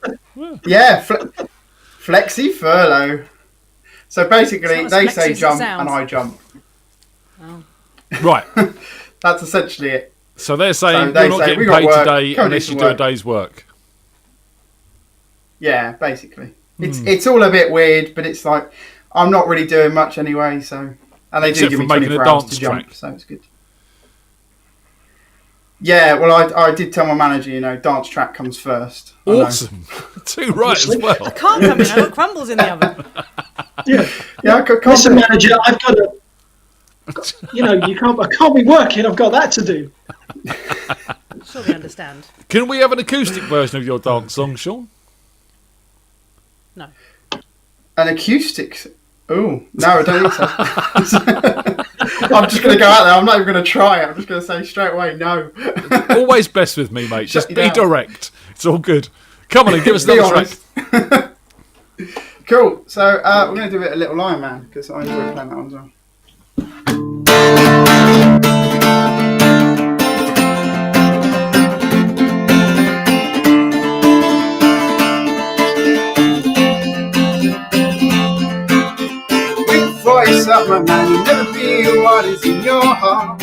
Yeah, flexi furlough. So basically, they say jump and I jump. Oh. Right. That's essentially it. So they're saying they you're not say, getting "We got paid work, today come unless do you some do a work." day's work. Yeah, basically. It's all a bit weird, but it's like I'm not really doing much anyway, so and they Except do give for me making 24 a hours dance to jump, track. so it's good. Yeah, well, I did tell my manager, dance track comes first. Awesome. Too right as well. I can't come in. I've got crumbles in the oven. Yeah. Yeah, I can't Listen, manager, I've got to. I can't be working. I've got that to do. I'm sure they understand. Can we have an acoustic version of your dance song, Sean? No. An acoustic? Oh, no, I don't think so. I'm just going to go out there. I'm not even going to try it. I'm just going to say straight away, no. Always best with me, mate. Just you be down. direct. It's all good. Come on and give us Be another track. honest. Cool. So we're going to do a Little Lion Man because I enjoy playing that one as well. With voice of my man, you never feel what is in your heart.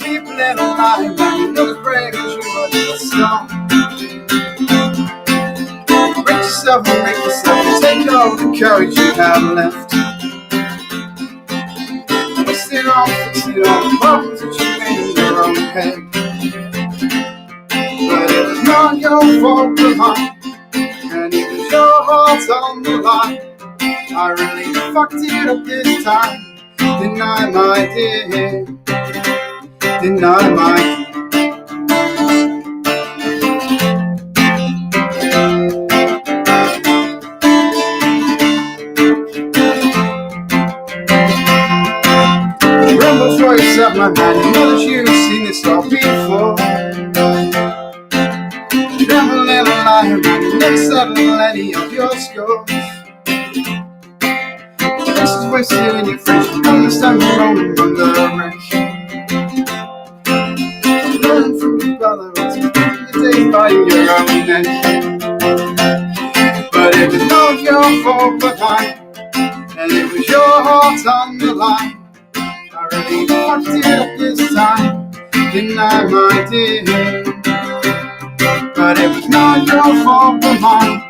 We've little lion man, you know the brave as you are the star. Break yourself and make yourself and take all the courage you have left. Twist it on, fix it on the problems that you made in your own head. But it was not your fault but mine, and it was your heart on the line. I really fucked it up this time. Deny my dear, deny my rumble throw yourself my man, you know that you've seen this all before. Tremble little lion man, you never settle any of your scores. This is wasted in your friendship, understand the rolling on the wreck. Learn from your brother, it's your days by your own neck. But it was not your fault but mine, and it was your heart on the line. I really fucked it up this time, deny my dear. But it was not your fault but mine,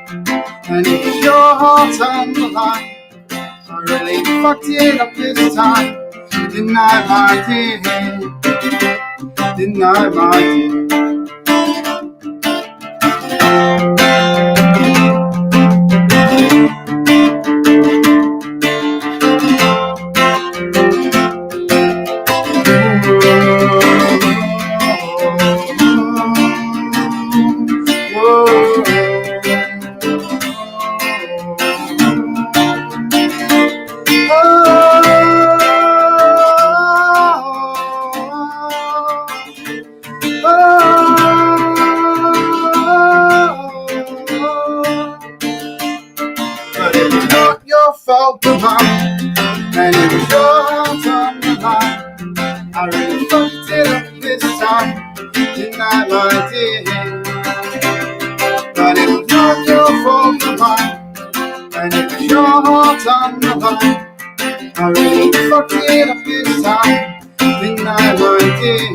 and it was your heart on the line. I really fucked it up this time, deny my dear, deny my dear. But it was not your fault but mine, and it was your heart on the line. I really fucked it up this time, deny my dear. But it was not your fault but mine, and it was your heart on the line. I really fucked it up this time, deny my dear,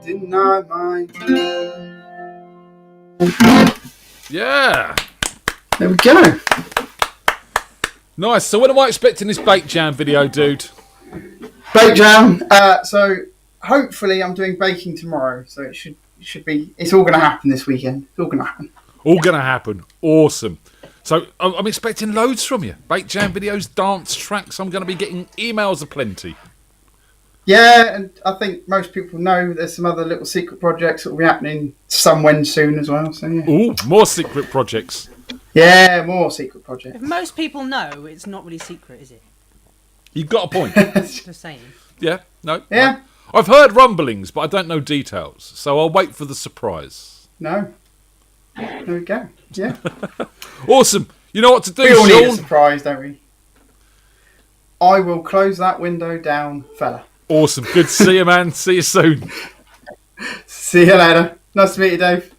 deny my dear. Yeah. There we go. Nice. So when am I expecting this FreakJam video, dude? FreakJam. So hopefully I'm doing baking tomorrow. So it should be. It's all going to happen this weekend. It's all going to happen. All going to happen. Awesome. So I'm expecting loads from you. FreakJam videos, dance tracks. I'm going to be getting emails aplenty. Yeah, and I think most people know there's some other little secret projects that will be happening somewhere soon as well. So yeah. Ooh, more secret projects. Yeah, more secret projects. If most people know, it's not really secret, is it? You've got a point. Just saying. Yeah, no. Yeah. I've heard rumblings, but I don't know details. So I'll wait for the surprise. No. There we go. Yeah. Awesome. You know what to do, We all need a Sean? surprise, don't we? I will close that window down, fella. Awesome. Good to see you, man. See you soon. See you later. Nice to meet you, Dave.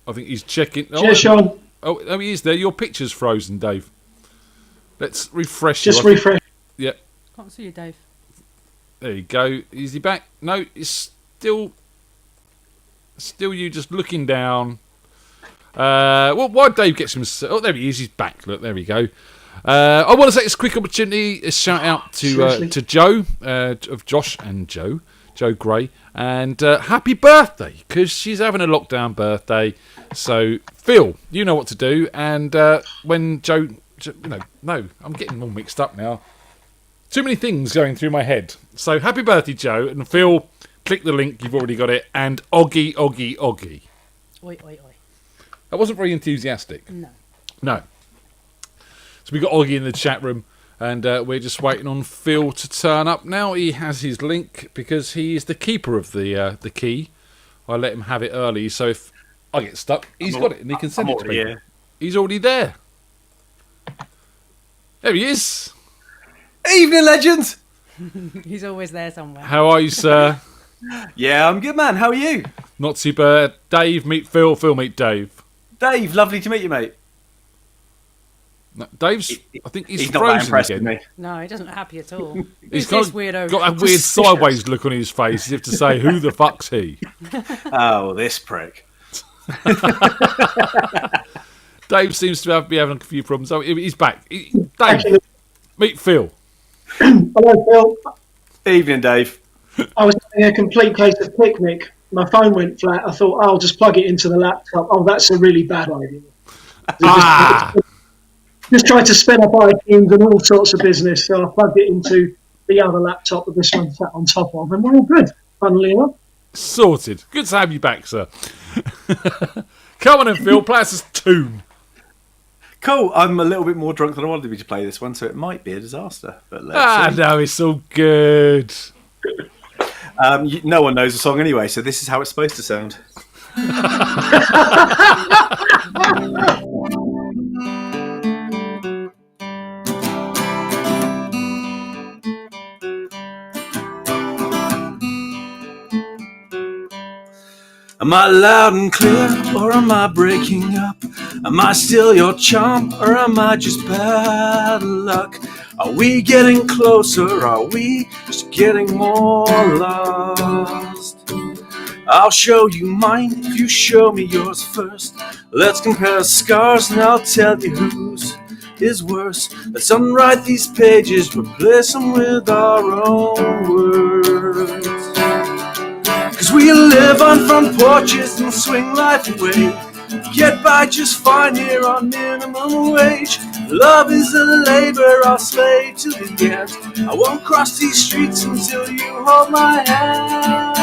I think he's checking. Cheers, Sean. Oh, he is there. Your picture's frozen, Dave. Let's refresh. Just refresh. Yep. Can't see you, Dave. There you go. Is he back? No, it's still you just looking down. Well, while Dave gets himself... Oh, there he is. He's back. Look, there we go. I want to take this quick opportunity to shout out to Joe, of Josh and Joe Gray, and happy birthday, because she's having a lockdown birthday. So, Phil, you know what to do. And when Joe... No, I'm getting all mixed up now. Too many things going through my head. So, happy birthday, Joe. And Phil, click the link. You've already got it. And Oggy. Oi, oi, oi. That wasn't very enthusiastic. No. So we got Oggy in the chat room, and we're just waiting on Phil to turn up. Now he has his link because he is the keeper of the key. I let him have it early, so if I get stuck, he's got it and he can send it to me. Here. He's already there. There he is. Evening, legends. He's always there somewhere. How are you, sir? Yeah, I'm good, man. How are you? Not too bad. Dave, meet Phil. Phil, meet Dave. Dave, lovely to meet you, mate. No, Dave's, I think he's not that frozen impressed again. with me. No, he doesn't look happy at all. He's Who's this weirdo? got a weird sideways look on his face, as if to say, "Who the fuck's he?" Oh, this prick. Dave seems to be having a few problems. Oh, he's back. Dave, meet Phil. Hello, Phil. Evening, Dave. I was having a complete case of picnic. My phone went flat. I thought, I'll just plug it into the laptop. Oh, that's a really bad idea. Just tried to spin up iTunes and all sorts of business, so I plugged it into the other laptop that this one sat on top of, and we're all good, funnily enough. Sorted. Good to have you back, sir. Come on in, Phil. Play us a tune. Cool. I'm a little bit more drunk than I wanted to be to play this one, so it might be a disaster. But let's see. No, it's all good. No one knows the song anyway, so this is how it's supposed to sound. Am I loud and clear, or am I breaking up? Am I still your charm, or am I just bad luck? Are we getting closer, are we just getting more lost? I'll show you mine if you show me yours first. Let's compare scars and I'll tell you whose is worse. Let's unwrite these pages, replace them with our own words. 'Cause we live on front porches and swing life away. Get by just fine here on minimum wage. Love is a labor, I'll slave to the end. I won't cross these streets until you hold my hand.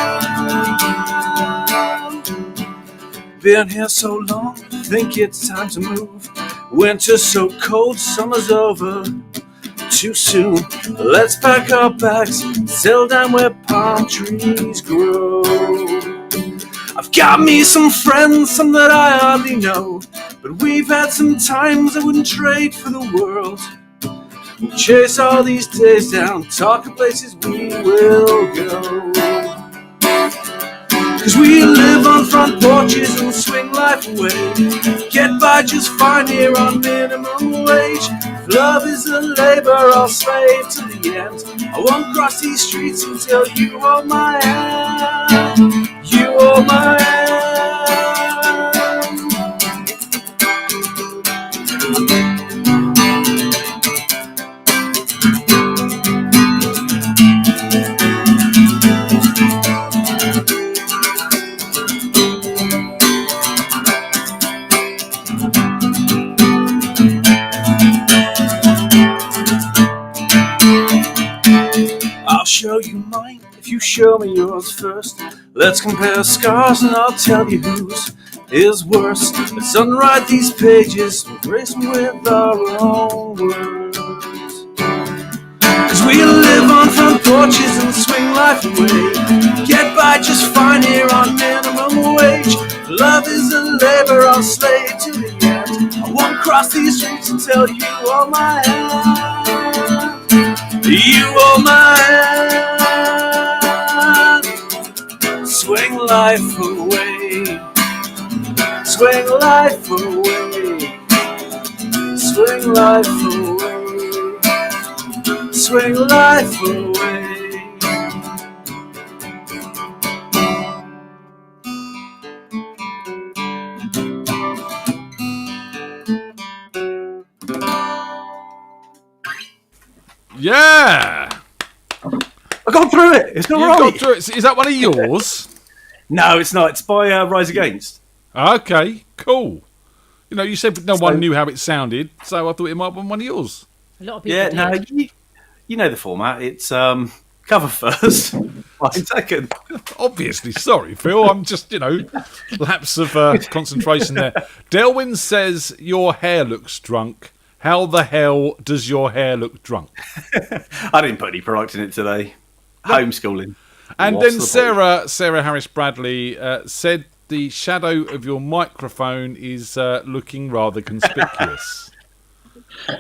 Been here so long, think it's time to move. Winter's so cold, summer's over too soon. Let's pack our bags, settle down where palm trees grow. I've got me some friends, some that I hardly know, but we've had some times I wouldn't trade for the world. We'll chase all these days down, talk of places we will go. 'Cause we live on front porches and swing life away. Get by just fine here on minimum wage. If love is a labor, I'll slave to the end. I won't cross these streets until you hold my hand. You hold my hand. I'll show you mine if you show me yours first. Let's compare scars and I'll tell you whose is worse. Let's unwrite these pages, embrace them with our own words. 'Cause we live on front porches and swing life away. Get by just fine here on minimum wage. Love is a labor, I'll slave to the end. I won't cross these streets until you hold my hand. You hold my hand. Swing life away. Swing life away. Swing life away. swing life away. Yeah! I got through it. It's all You right. got through it. Is that one of yours? No, it's not. It's by Rise Against. Okay, cool. You know, you said no one knew how it sounded, so I thought it might have been one of yours. A lot of people Yeah, did. no, you know the format. It's cover first, line second. Obviously, sorry, Phil. I'm just, lapse of concentration there. Delwyn says, your hair looks drunk. How the hell does your hair look drunk? I didn't put any product in it today. Homeschooling. And What's then the point? Sarah Harris Bradley said the shadow of your microphone is looking rather conspicuous.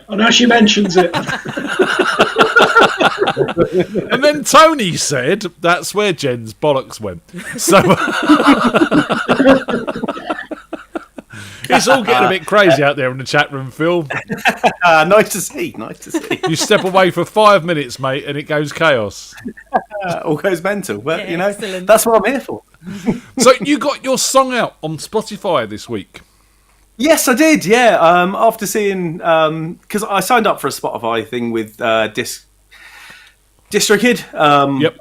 Oh, now she mentions it. And then Tony said that's where Jen's bollocks went. So it's all getting a bit crazy out there in the chat room, Phil. Nice to see. Nice to see. You step away for 5 minutes, mate, and it goes chaos. All goes mental. But, Yeah, excellent. that's what I'm here for. So you got your song out on Spotify this week. Yes, I did. Yeah, after seeing because I signed up for a Spotify thing with DistroKid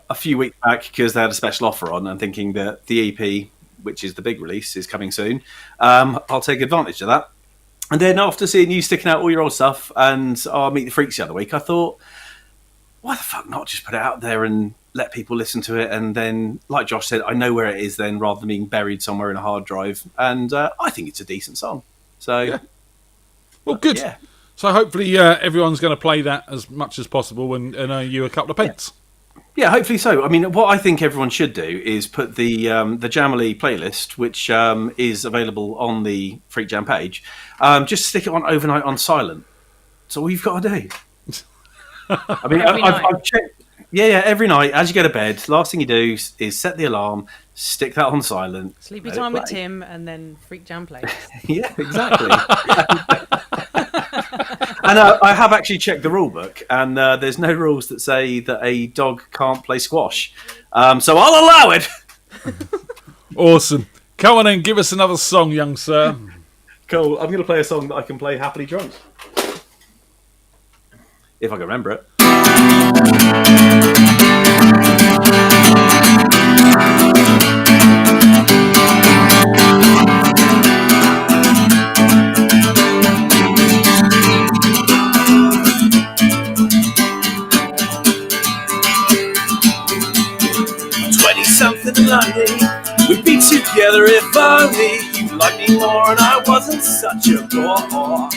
a few weeks back because they had a special offer on, and thinking that the EP, which is the big release, is coming soon. I'll take advantage of that. And then after seeing you sticking out all your old stuff and our Meet the Freaks the other week, I thought, why the fuck not just put it out there and let people listen to it? And then, like Josh said, I know where it is then, rather than being buried somewhere in a hard drive. And I think it's a decent song. So, Well, good. Yeah. So hopefully everyone's going to play that as much as possible and earn you a couple of pence. Yeah, hopefully so. I mean, what I think everyone should do is put the Jamily playlist, which is available on the FreakJam page, just stick it on overnight on silent. That's all you've got to do. I mean, I've checked. Yeah, every night as you go to bed, last thing you do is set the alarm, stick that on silent. Sleepy time with Tim, and then FreakJam plays. Yeah, exactly. And I have actually checked the rule book, and there's no rules that say that a dog can't play squash. So I'll allow it. Awesome. Come on and give us another song, young sir. Cool. I'm going to play a song that I can play happily drunk. If I can remember it. 20-something and lonely, we'd be together if only you liked me more and I wasn't such a bore.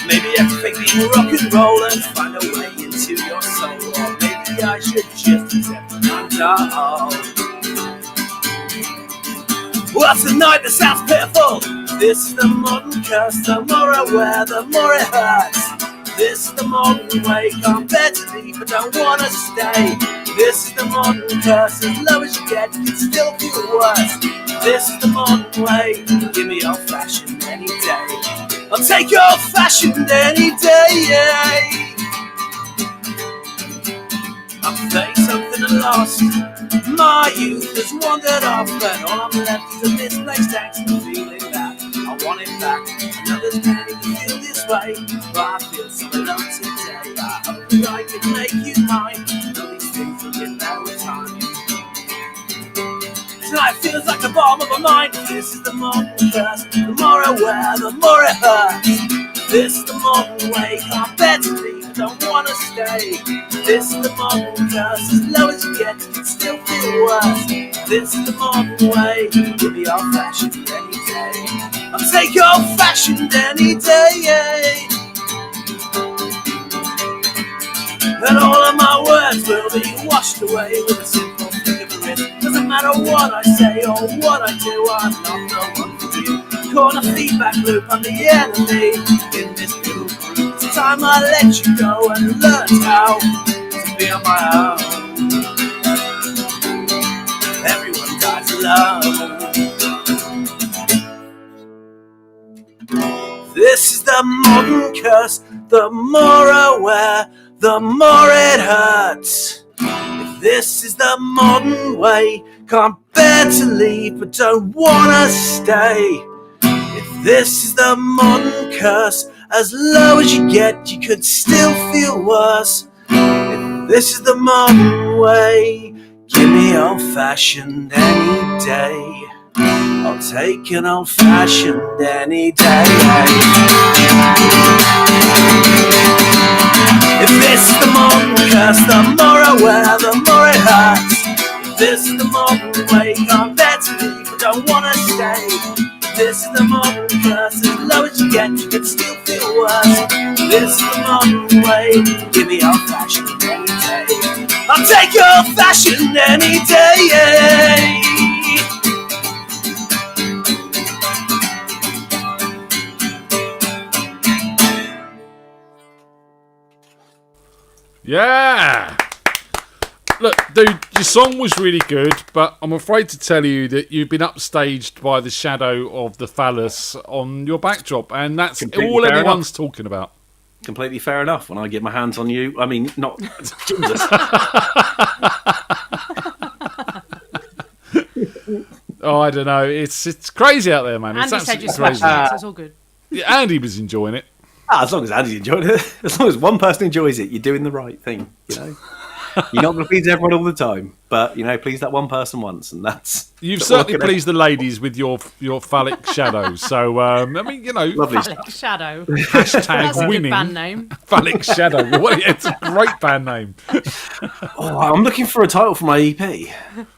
Maybe I could fake being rock and roll and find a way into your soul, or maybe I should just accept I'm done. Well, tonight that sounds pitiful. This is the modern curse. The more I wear, the more it hurts. This is the modern way. Can't bear to leave, but don't wanna stay. This is the modern curse. As low as you get, you can still feel worse. This is the modern way. Give me old-fashioned any day. I'll take your old-fashioned any day. I'm 30-something and lost. My youth has wandered off, but all I'm left is a misplaced angst and feeling that I want it back. Another's many to feel this way, but I feel so alone today. I hope that I can make you mine. All these things will get better with time. Tonight feels like the bottom of my mind. This is the modern curse. The more I wear, the more it hurts. This is the modern way. Can't bear to leave, don't wanna stay. This is the modern curse. As low as you get, you can still feel worse. This is the modern way. Give me old-fashioned any day. I'll take old-fashioned any day. And all of my words will be washed away with a simple flick of the wrist. Doesn't matter what I say or what I do, I'm not the one for you. Caught a feedback loop, I'm the enemy in this little group. It's time I let you go and learn how to be on my own. Everyone dies alone. This is the modern curse. The more I wear, the more it hurts. If this is the modern way, can't bear to leave but don't wanna stay. If this is the modern curse, as low as you get, you could still feel worse. If this is the modern way, give me old-fashioned any day. I'll take an old-fashioned any day. If this is the modern curse, the more I wear, the more it hurts. If this is the modern way, can't bear to leave but don't wanna stay. If this is the modern curse, as low as you get, you can still feel worse. If this is the modern way, give me old-fashioned any day. I'll take old-fashioned any day. Yeah! Look, dude, your song was really good, but I'm afraid to tell you that you've been upstaged by the shadow of the phallus on your backdrop, and that's Completely all fair anyone's enough. talking about. Completely fair enough. When I get my hands on you, I mean, not Jesus. Oh, I don't know. It's crazy out there, man. It's Andy said you absolutely smashed crazy. it, so it's all good. Yeah, Andy was enjoying it. As long as Andy's enjoying it, as long as one person enjoys it, you're doing the right thing. You know, you're not going to please everyone all the time, but you know, please that one person once, and that's. You've that's all I certainly can- pleased the ladies with your phallic shadow. So I mean, you know, Lovely Phallic Shadow. Hashtag That's a good winning. band name. Phallic Shadow. Well, yeah, it's a great band name. Oh, I'm looking for a title for my EP.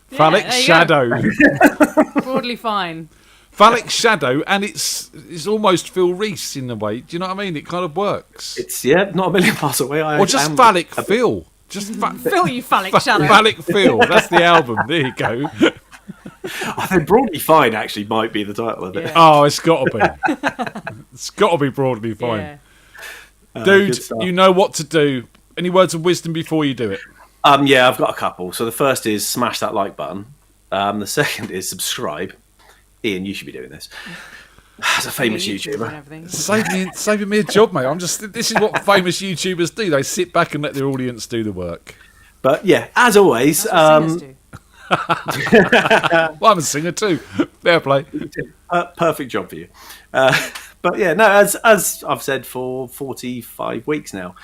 Phallic there you Shadow. Broadly fine. Phallic Shadow, and it's almost Phil Reese in a way. Do you know what I mean? It kind of works. It's not a million miles away. Or just Phallic Phil. Just Phil, you phallic shadow. Phallic Phil. That's the album. There you go. I think Broadly Fine actually might be the title of it. Yeah. Oh, it's got to be. It's got to be Broadly Fine. Yeah. Dude, good stuff. you know what to do. Any words of wisdom before you do it? Yeah, I've got a couple. So the first is smash that like button. The second is subscribe. Ian, you should be doing this. As a famous YouTuber. Saving me a job, mate. This is what famous YouTubers do. They sit back and let their audience do the work. But yeah, as always, That's what singers do. Well, I'm a singer too. Fair play. Perfect job for you. But yeah, no, as I've said for 45 weeks now,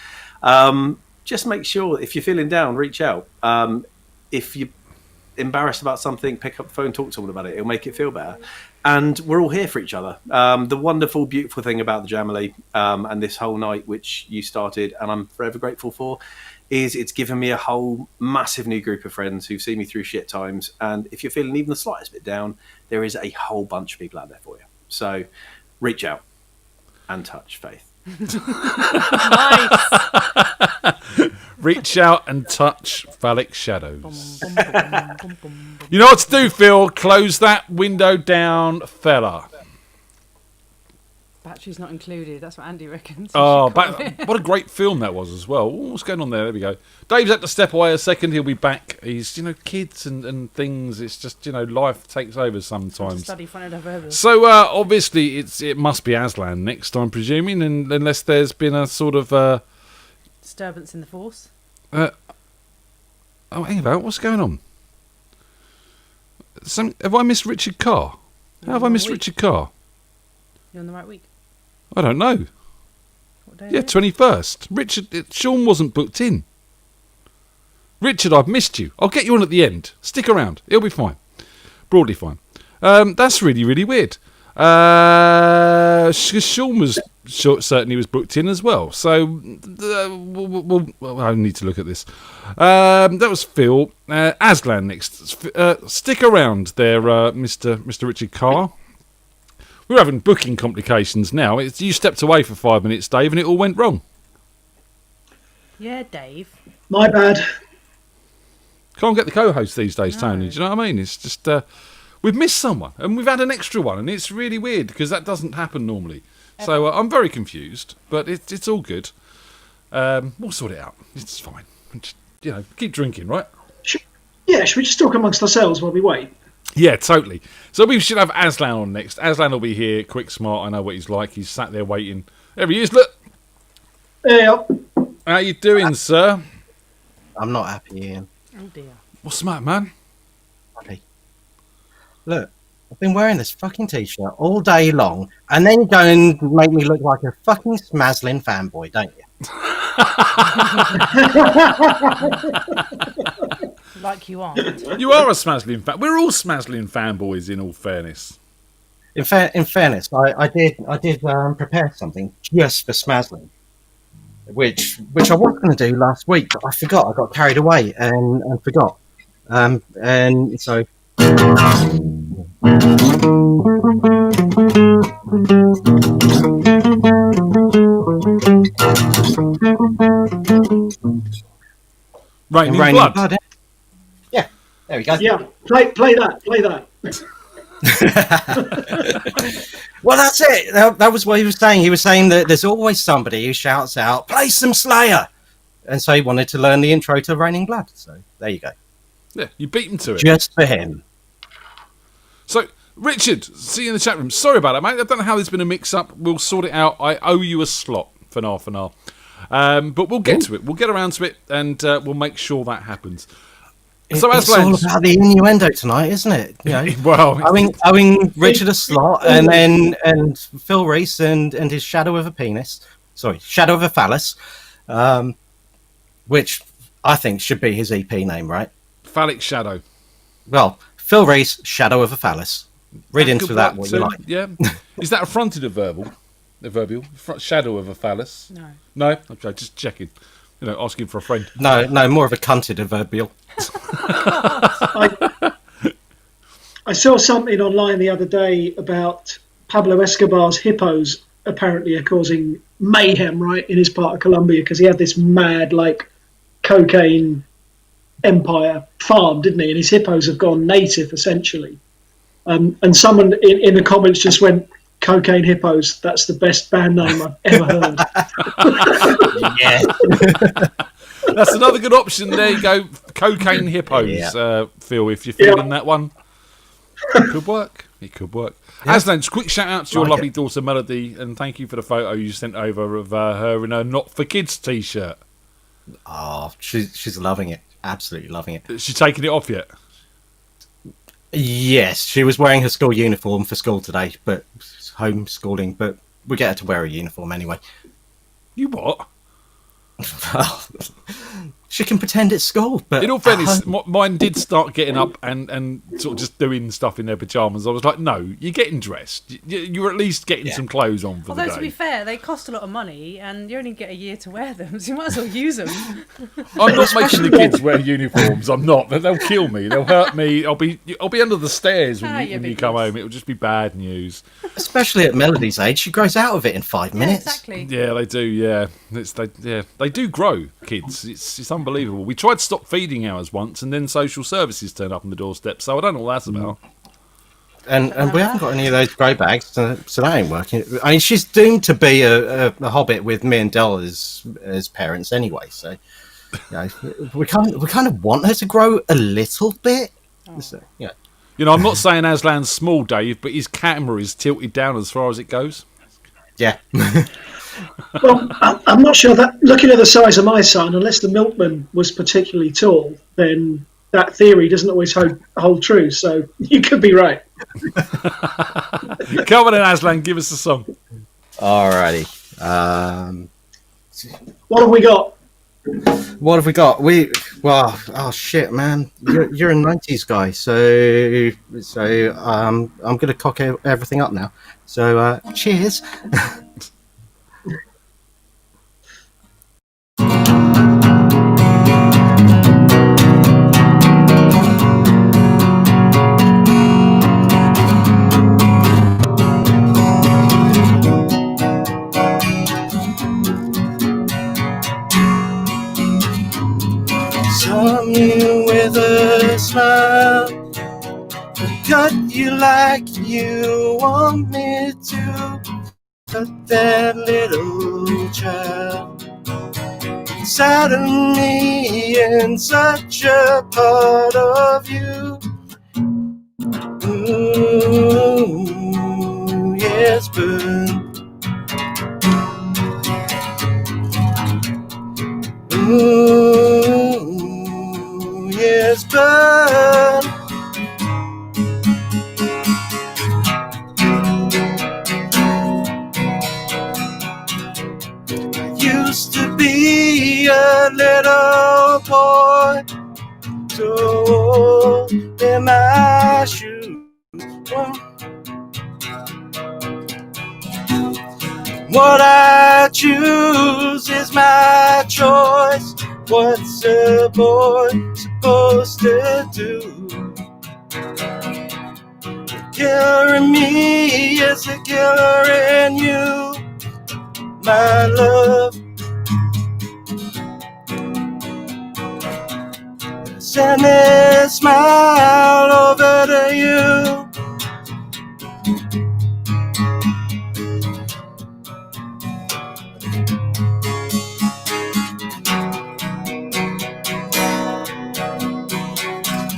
just make sure if you're feeling down, reach out. If you're embarrassed about something, pick up the phone, talk to someone about it. It'll make it feel better. And we're all here for each other. The wonderful, beautiful thing about the Jamily and this whole night, which you started, and I'm forever grateful for, is it's given me a whole massive new group of friends who've seen me through shit times. And if you're feeling even the slightest bit down, there is a whole bunch of people out there for you. So reach out and touch Faith. Nice. Reach out and touch phallic shadows. You know what to do, Phil? Close that window down, fella. Battery's not included. That's what Andy reckons. Oh, what a great film that was as well. Ooh, what's going on there? There we go. Dave's had to step away a second. He'll be back. He's, kids and things. It's just, life takes over sometimes. Study phonograph. So, obviously, it must be Aslan next, I'm presuming, and unless there's been a sort of... disturbance in the force. hang about. What's going on? Have I missed Richard Carr? How have I missed Richard Carr? You're on the right week. I don't know. What day Yeah, 21st. Richard, Sean wasn't booked in. Richard, I've missed you. I'll get you on at the end. Stick around. It'll be fine. Broadly fine. That's really, really weird. Sean was certainly was booked in as well. So I need to look at this. That was Phil. Aslan next. Stick around there, Mr. Richard Carr. We're having booking complications now. You stepped away for 5 minutes, Dave, and it all went wrong. Yeah, Dave. My bad. Can't get the co-host these days, Tony. Do you know what I mean? It's just we've missed someone, and we've had an extra one, and it's really weird because that doesn't happen normally. So I'm very confused, but it's all good. We'll sort it out. It's fine. Just, keep drinking, right? Should we just talk amongst ourselves while we wait? Yeah, totally. So we should have Aslan on next. Aslan will be here, quick, smart. I know what he's like. He's sat there waiting. There he is. Look. Yeah. How you doing, sir? I'm not happy, Ian. Oh dear. What's the matter, man? Happy. Look, I've been wearing this fucking t-shirt all day long, and then you go and make me look like a fucking smazzling fanboy, don't you? Like you aren't. You are a smazzling fan. We're all smazzling fanboys, in all fairness. In fairness, I did prepare something just for smazzling, which I was going to do last week, but I forgot. I got carried away and forgot. And so. Raining Blood. Yeah, there we go. Yeah, play that. Well, that's it. That was what he was saying. He was saying that there's always somebody who shouts out, "Play some Slayer," and so he wanted to learn the intro to Raining Blood. So there you go. Yeah, you beat him to it. Just for him. So, Richard, see you in the chat room. Sorry about that, mate. I don't know how there's been a mix-up. We'll sort it out. I owe you a slot for now. But we'll get to it. We'll get around to it, and we'll make sure that happens. So, it's all about the innuendo tonight, isn't it? You know, well, owing Richard a slot, and Phil Reese and his shadow of a penis. Sorry, shadow of a phallus, which I think should be his EP name, right? Phallic Shadow. Well, Phil Reese, shadow of a phallus. Read into that what you like. Yeah, is that a fronted adverbial? Shadow of a phallus? No. Okay, just checking. You know, asking for a friend. No, more of a cunted adverbial. I saw something online the other day about Pablo Escobar's hippos apparently are causing mayhem right in his part of Colombia because he had this mad cocaine empire farm, didn't he? And his hippos have gone native essentially. And someone in the comments just went, "Cocaine Hippos, that's the best band name I've ever heard." Yeah. That's another good option. There you go. Cocaine Hippos, Phil, if you're feeling that one. It could work. Yeah. Aslan, just quick shout out to your lovely daughter Melody, and thank you for the photo you sent over of her in her Not For Kids t-shirt. Oh, she's loving it. Absolutely loving it. Is she taking it off yet? Yes, she was wearing her school uniform for school today, but homeschooling, but we get her to wear a uniform anyway. You what? Well, she can pretend it's school, but in all fairness, mine did start getting up and sort of just doing stuff in their pyjamas. I was like, no, you're getting dressed. You're at least getting some clothes on for the day. Although, to be fair, they cost a lot of money and you only get a year to wear them, so you might as well use them. I'm not making the kids wear uniforms. I'm not. They'll kill me. They'll hurt me. I'll be under the stairs when you come home. It'll just be bad news. Especially at Melody's age, she grows out of it in 5 minutes. Exactly. Yeah, they do. Yeah, they do grow, kids. It's unbelievable. We tried to stop feeding hours once, and then social services turned up on the doorstep. So I don't know what that's about. And we haven't got any of those grey bags, so that ain't working. I mean, she's doomed to be a hobbit with me and Del as parents anyway. So, you know, we kind of want her to grow a little bit. So, yeah. You know, I'm not saying Aslan's small, Dave, but his camera is tilted down as far as it goes. Yeah. Well, I'm not sure that, looking at the size of my son, unless the milkman was particularly tall, then that theory doesn't always hold true. So you could be right. Come on in, Aslan, give us a song. Alrighty. What have we got? Oh shit, man! You're a '90s guy, so I'm gonna cock everything up now. So cheers. Saw you with a smile, cut you like you want me to, cut that little child inside of me and such a part of you. Ooh, yes, burn. used to be a little boy, so old in my shoes. What I choose is my choice. What's a boy supposed to do? The killer in me is a killer in you, my love. Send this smile over to you.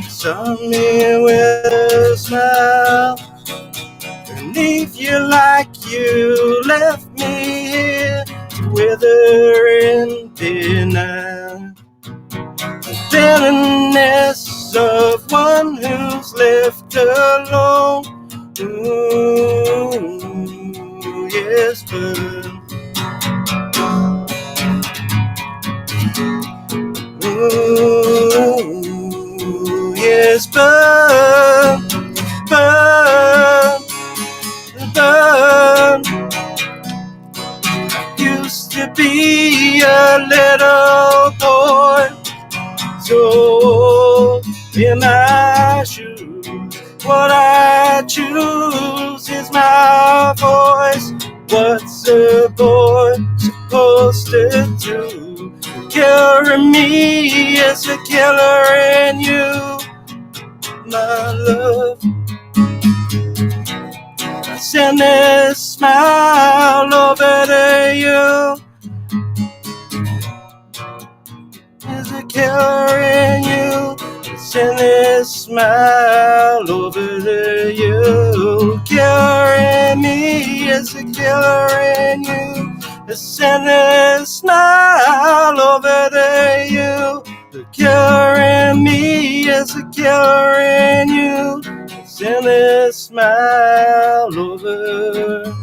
Saw me with a smile and leave you like you left me here to wither in denial. The bitterness of one who's left alone. Ooh, yes, but ooh, yes, burn, burn, burn. Used to be a little boy, so old in my shoes. What I choose is my voice. What's a boy supposed to do? The killer in me is a killer in you, my love. I send this smile over to you. Is a killer in you. Send this smile over to you. Killer in me is a killer in you. Send this smile over to you. The killer in me is a killer in you. Send this smile over.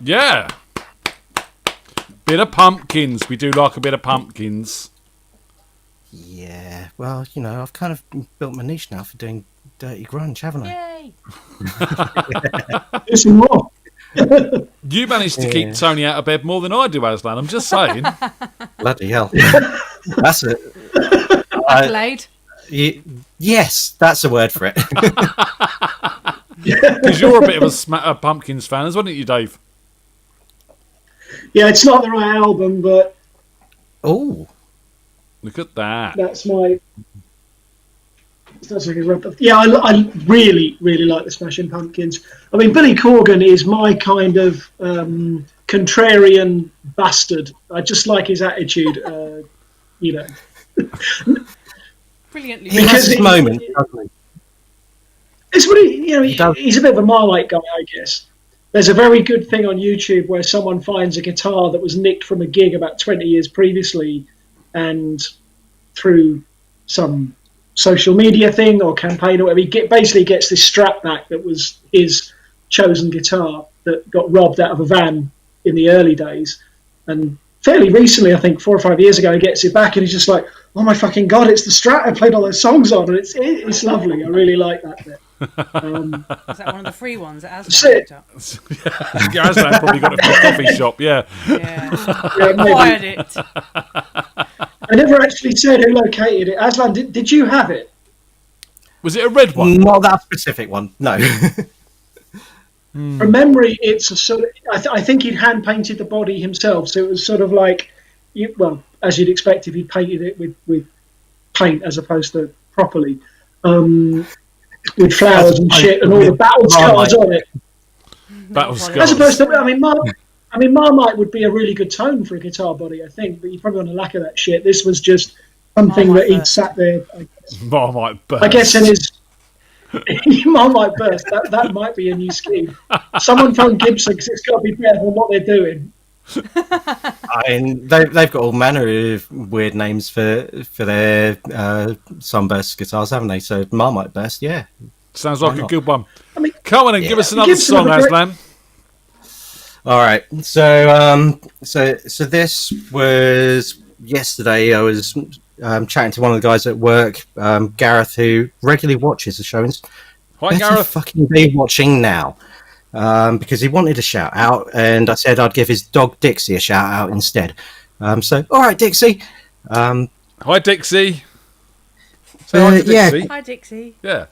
Yeah. Bit of Pumpkins. We do like a bit of Pumpkins. Yeah, well, you know, I've kind of built my niche now for doing dirty grunge, haven't I? Yay! Do some more. You managed to keep Tony out of bed more than I do, Aslan. I'm just saying. Bloody hell. That's it. Accolade. Yes, that's a word for it. Because you're a bit of a Pumpkins fan, wasn't you, Dave? Yeah, it's not the right album, but oh, look at that. That's my. Yeah, I really, really like the Smashing Pumpkins. I mean, Billy Corgan is my kind of contrarian bastard. I just like his attitude, you know. Brilliantly. He has his moment, doesn't he? It's really, you know, he's a bit of a Marmite guy, I guess. There's a very good thing on YouTube where someone finds a guitar that was nicked from a gig about 20 years previously, and through some social media thing or campaign or whatever, he basically gets this strap back that was his chosen guitar that got robbed out of a van in the early days. And fairly recently, I think 4 or 5 years ago, he gets it back and he's just like, oh my fucking God, it's the Strat I played all those songs on. And it's lovely. I really like that bit. Is that one of the free ones that Aslan picked up? Yeah, Aslan probably got it from a coffee shop, yeah. Yeah, acquired it. I never actually said who located it. Aslan, did you have it? Was it a red one? Not that specific one, no. From memory, it's a sort of. I think he'd hand painted the body himself, so it was sort of like, well, as you'd expect if he'd painted it with paint as opposed to properly, with flowers and shit and all the battle scars on it. Battle scars. As opposed to, I mean, Marmite would be a really good tone for a guitar body, I think, but you'd probably want a lack of that shit. This was just something that he'd sat there. Marmite burst. I guess in his. Marmite burst. That might be a new scheme. Someone phone Gibson because it's got to be better than what they're doing. They've got all manner of weird names for their sunburst guitars, haven't they? So Marmite Burst, yeah. Sounds like a good one. I mean, come on and give us another song, Aslan. All right. So this was yesterday. I was chatting to one of the guys at work, Gareth, who regularly watches the show. Hi, Gareth. Fucking be watching now. Because he wanted a shout out, and I said I'd give his dog Dixie a shout out instead. So, all right, Dixie. Hi, Dixie. Hi, Dixie. Yeah. Hi, Dixie. Yeah.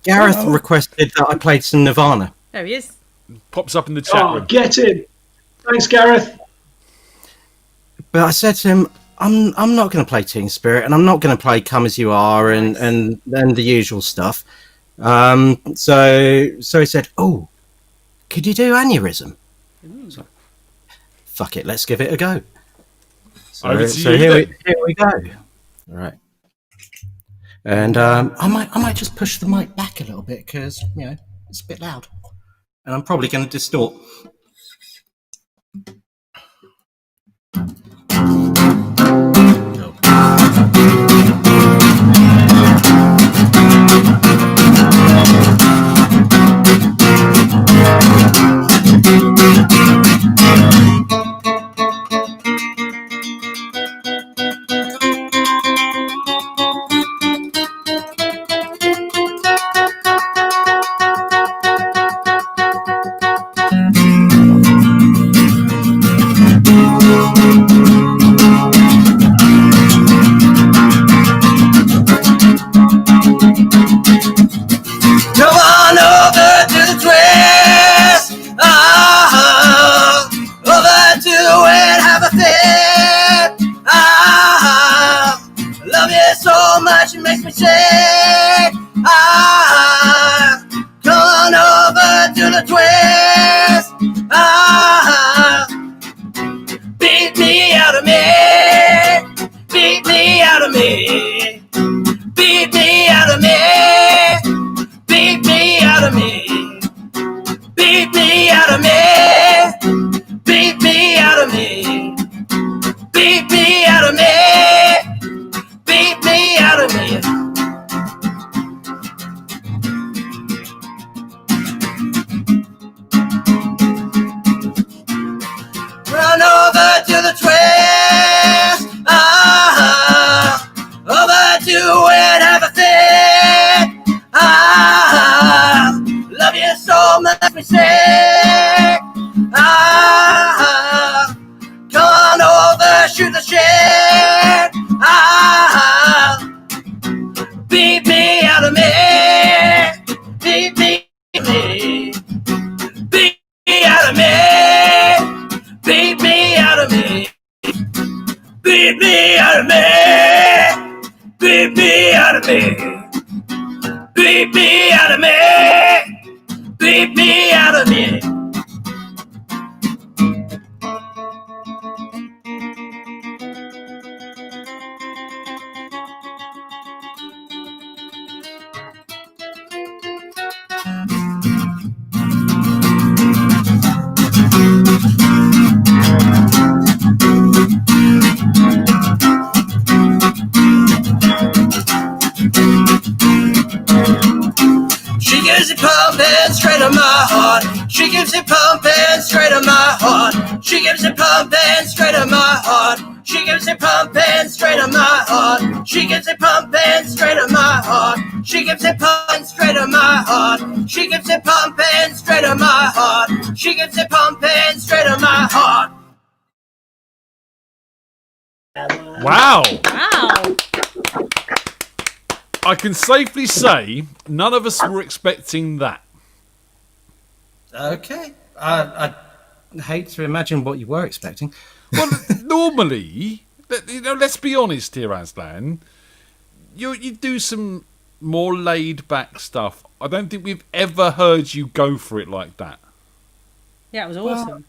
Gareth requested that I played some Nirvana. There he is. Pops up in the chat room. Get in. Thanks, Gareth. But I said to him, I'm not going to play Teen Spirit, and I'm not going to play Come As You Are and the usual stuff. So he said, "Oh, could you do Aneurysm?" So, fuck it, let's give it a go. So here we go. All right, and I might just push the mic back a little bit because it's a bit loud, and I'm probably going to distort. Wow. I can safely say none of us were expecting that. Okay. I hate to imagine what you were expecting. Well, normally, let's be honest here, Aslan. You do some more laid back stuff. I don't think we've ever heard you go for it like that. Yeah, it was awesome.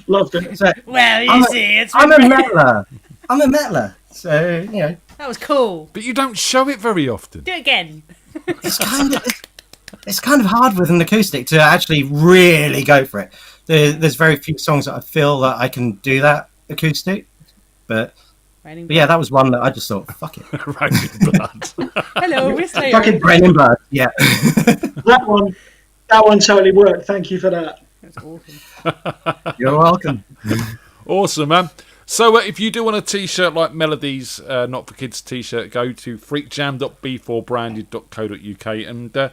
Loved it. Well, you see, I'm a metaler. I'm a metaler. So, That was cool. But you don't show it very often. Do it again. It's kind of... it's kind of hard with an acoustic to actually really go for it. There's very few songs that I feel that I can do that acoustic, but yeah, that was one that I just thought, fuck it. Raining Blood. Hello, we're Slayer. Fucking Raining Blood, yeah. that one totally worked. Thank you for that. That's awesome. You're welcome. Awesome, man. So if you do want a t-shirt like Melody's Not For Kids t-shirt, go to freakjam.b4branded.co.uk and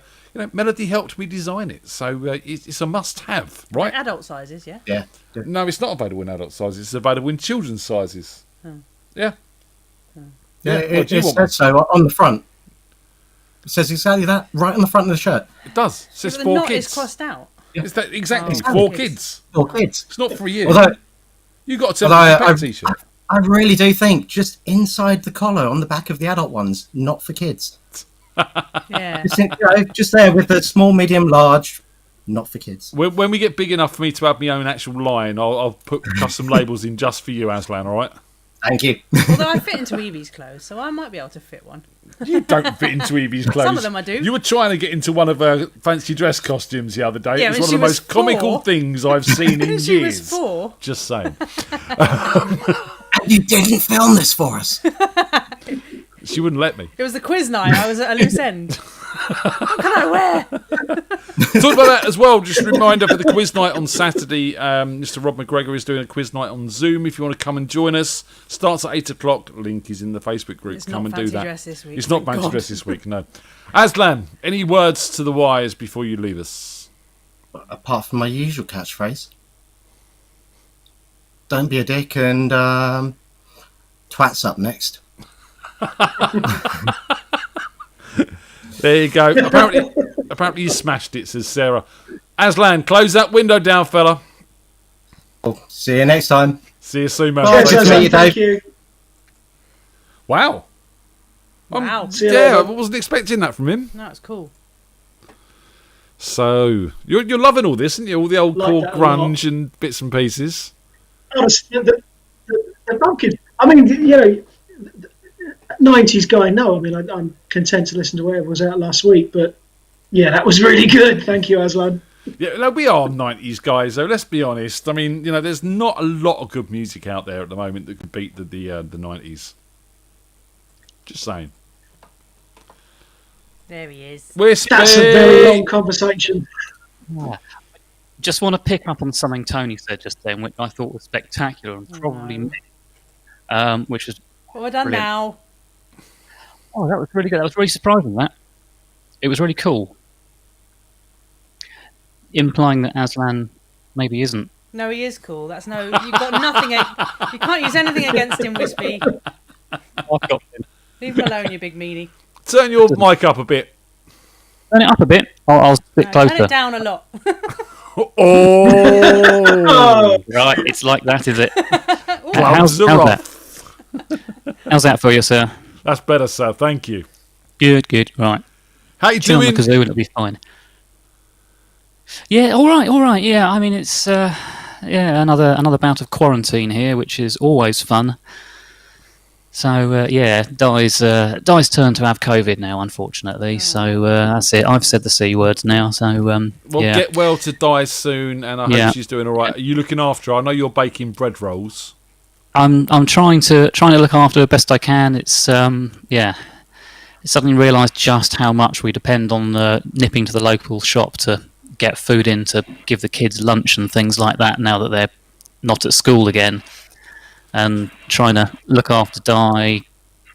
Melody helped me design it, so it's a must-have, right? Adult sizes, yeah? Yeah. No, it's not available in adult sizes. It's available in children's sizes. Oh. Yeah. Yeah, it says so on the front. It says exactly that right on the front of the shirt. It does. It says But the 4 knot kids. is crossed out. It's that exactly. Oh. 4 kids. 4 kids. It's not for you. Although, you got to tell me it's a t-shirt. I really do think just inside the collar on the back of the adult ones, not for kids. Yeah. Just there with the small, medium, large, not for kids. When we get big enough for me to have my own actual line, I'll put custom labels in just for you, Aslan, all right? Thank you. Although I fit into Evie's clothes, so I might be able to fit one. You don't fit into Evie's clothes. Some of them I do. You were trying to get into one of her fancy dress costumes the other day. Yeah, it was when one of the she most was comical 4. things I've seen in She years. was 4. Just saying. You didn't film this for us. She wouldn't let me. It was the quiz night. I was at a loose end. What can I wear? Talk about that as well. Just a reminder for the quiz night on Saturday. Mr. Rob McGregor is doing a quiz night on Zoom. If you want to come and join us, starts at 8 o'clock. Link is in the Facebook group. It's come not and do fancy that. dress this week, It's not thank fancy God. dress this week. No. Aslan, any words to the wise before you leave us? Apart from my usual catchphrase, don't be a dick and twat's up next. There you go. Apparently you smashed it, says Sarah. Aslan, close that window down, fella. See you next time. See you soon, man. Bye, Aslan, thank you. Wow. Wow. Yeah, I wasn't expecting that from him. No, it's cool. So, you're loving all this, aren't you? All the old Like core that a lot. grunge and bits and pieces. Honestly, the pumpkin. I mean, 90s guy. No, I mean, I'm content to listen to whatever was out last week, but yeah, that was really good. Thank you, Aslan. Yeah, no, we are 90s guys, though. Let's be honest. I mean, there's not a lot of good music out there at the moment that could beat the 90s. Just saying. There he is. That's a very long conversation. Yeah. Just want to pick up on something Tony said just then, which I thought was spectacular and probably which was Well done brilliant. now. Oh, that was really good. That was really surprising. That it was really cool, implying that Aslan maybe isn't. No, he is cool. That's no. You've got nothing. You can't use anything against him, Wispy. I've got him. Leave him alone, you big meanie. Turn your mic up a bit. Turn it up a bit. I'll sit Turn closer. it down a lot. Oh, right. It's like that, is it? How's that? How's that for you, sir? That's better, sir. Thank you. Good. Right. How you Chill on doing? the kazoo and it'll be fine. Yeah, all right. Yeah, I mean it's another bout of quarantine here, which is always fun. So Di's turn to have COVID now, unfortunately. So that's it. I've said the C words now. So Well, get well to die soon, and I hope she's doing all right. Are you looking after her? I know you're baking bread rolls. I'm trying to look after her best I can. It's I suddenly realised just how much we depend on nipping to the local shop to get food in to give the kids lunch and things like that now that they're not at school again, and trying to look after Di,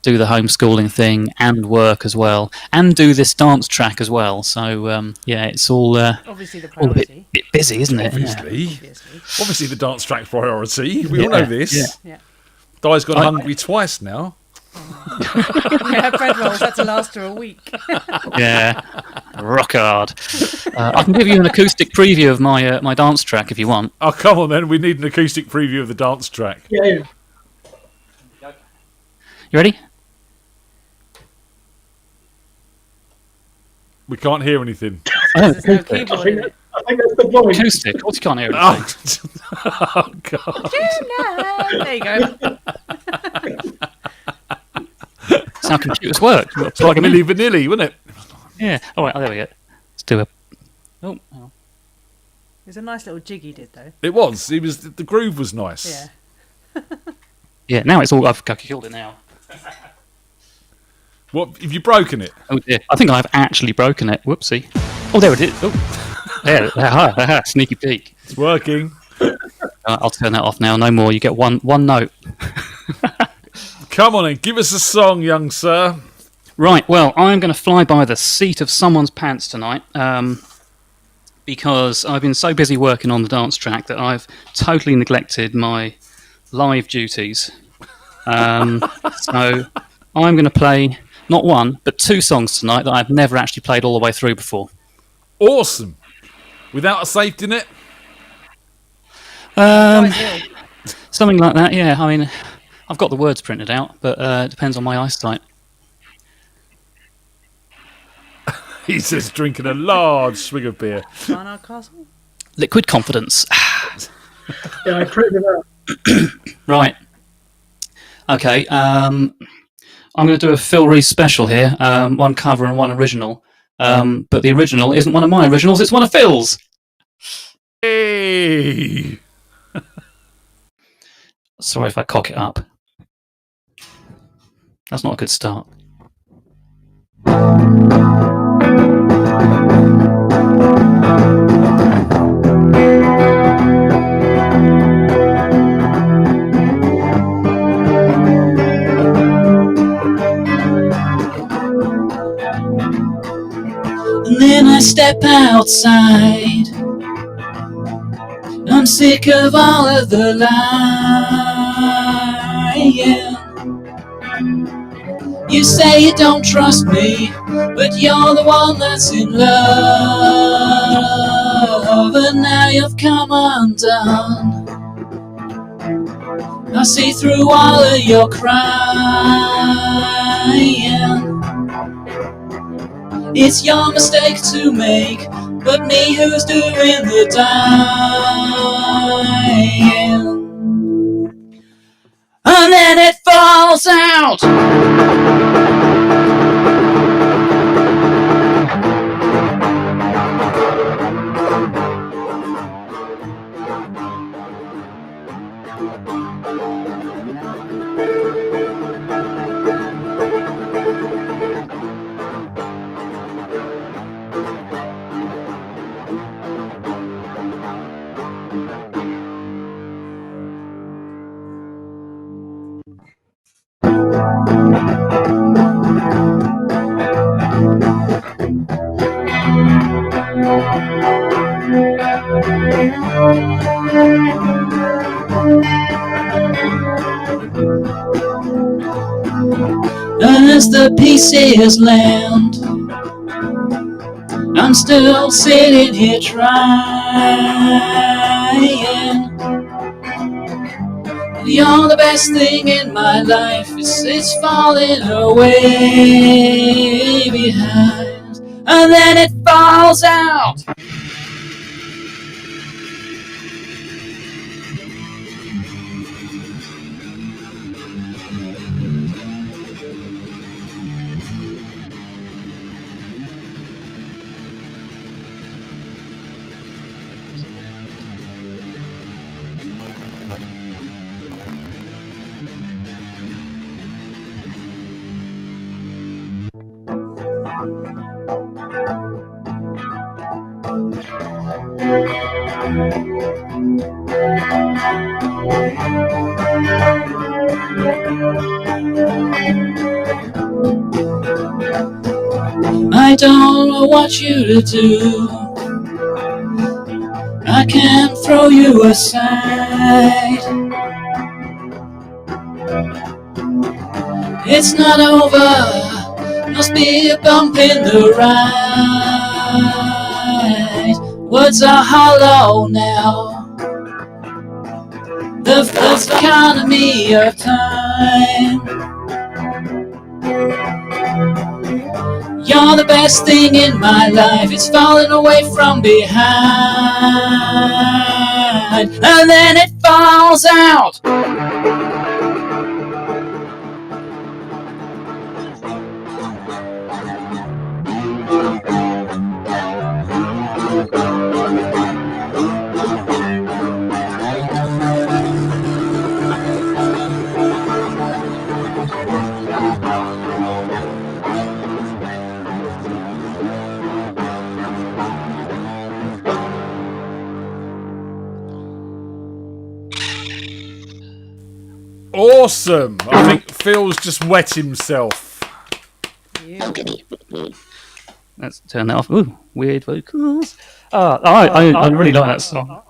do the homeschooling thing and work as well, and do this dance track as well. So it's all obviously the all a priority. bit busy, isn't it? Obviously the dance track's priority. We all know this. Yeah. Di's gone hungry twice now. Yeah, bread rolls had to last her a week. Yeah, rock hard. I can give you an acoustic preview of my dance track if you want. Oh, come on then. We need an acoustic preview of the dance track. Yeah. You ready? We can't hear anything. Oh, There's no acoustic. keyboard in it. I think that's the point. Acoustic. Of course you can't hear anything. Oh God. There you go. That's how computers work. You've got to It's like plug 'em in. Milli Vanilli, wasn't it? Yeah. Oh, wait, there we go. Let's do a. Oh, hang on. It was a nice little jig he did, though. It was. The groove was nice. Yeah. Yeah. Now it's all. I've killed it now. What have you broken it? Oh dear. I think I've actually broken it. Whoopsie. Oh, there it is. Oh, there. Sneaky peek. It's working. I'll turn that off now. No more. You get one note. Come on and give us a song, young sir. Right. Well, I'm going to fly by the seat of someone's pants tonight. Because I've been so busy working on the dance track that I've totally neglected my live duties. So I'm going to play not one, but 2 songs tonight that I've never actually played all the way through before. Awesome. Without a safety net? Something like that, yeah. I mean, I've got the words printed out, but it depends on my eyesight. He's just drinking a large swig of beer. Barnard Castle? Liquid confidence. Yeah, I printed it out. Right. Okay. I'm going to do a Phil Reese special here. One cover and one original. But the original isn't one of my originals, it's one of Phil's. Hey! Sorry if I cock it up. That's not a good start. And then I step outside. I'm sick of all of the lying. You say you don't trust me, but you're the one that's in love. And now you've come undone. I see through all of your crying. It's your mistake to make, but me who's doing the dying. And then it falls out. As the pieces land, I'm still sitting here trying. You're the best thing in my life, it's falling away behind. And then it falls out. I don't know what you to do. I can't throw you aside. It's not over, must be a bump in the ride. Words are hollow now. The first economy of time. You're the best thing in my life, it's falling away from behind. And then it falls out. Awesome. I think Phil's just wet himself. Let's turn that off. Ooh, weird vocals. I really like that song.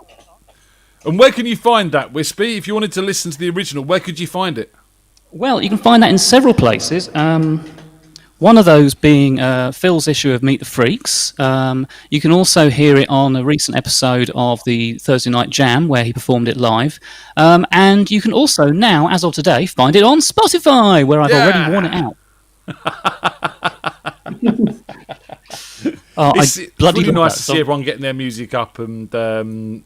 And where can you find that, Wispy? If you wanted to listen to the original, where could you find it? Well, you can find that in several places. One of those being Phil's issue of Meet the Freaks. You can also hear it on a recent episode of the Thursday Night Jam, where he performed it live. And you can also now, as of today, find it on Spotify, where I've already worn it out. It's really nice to see everyone getting their music up and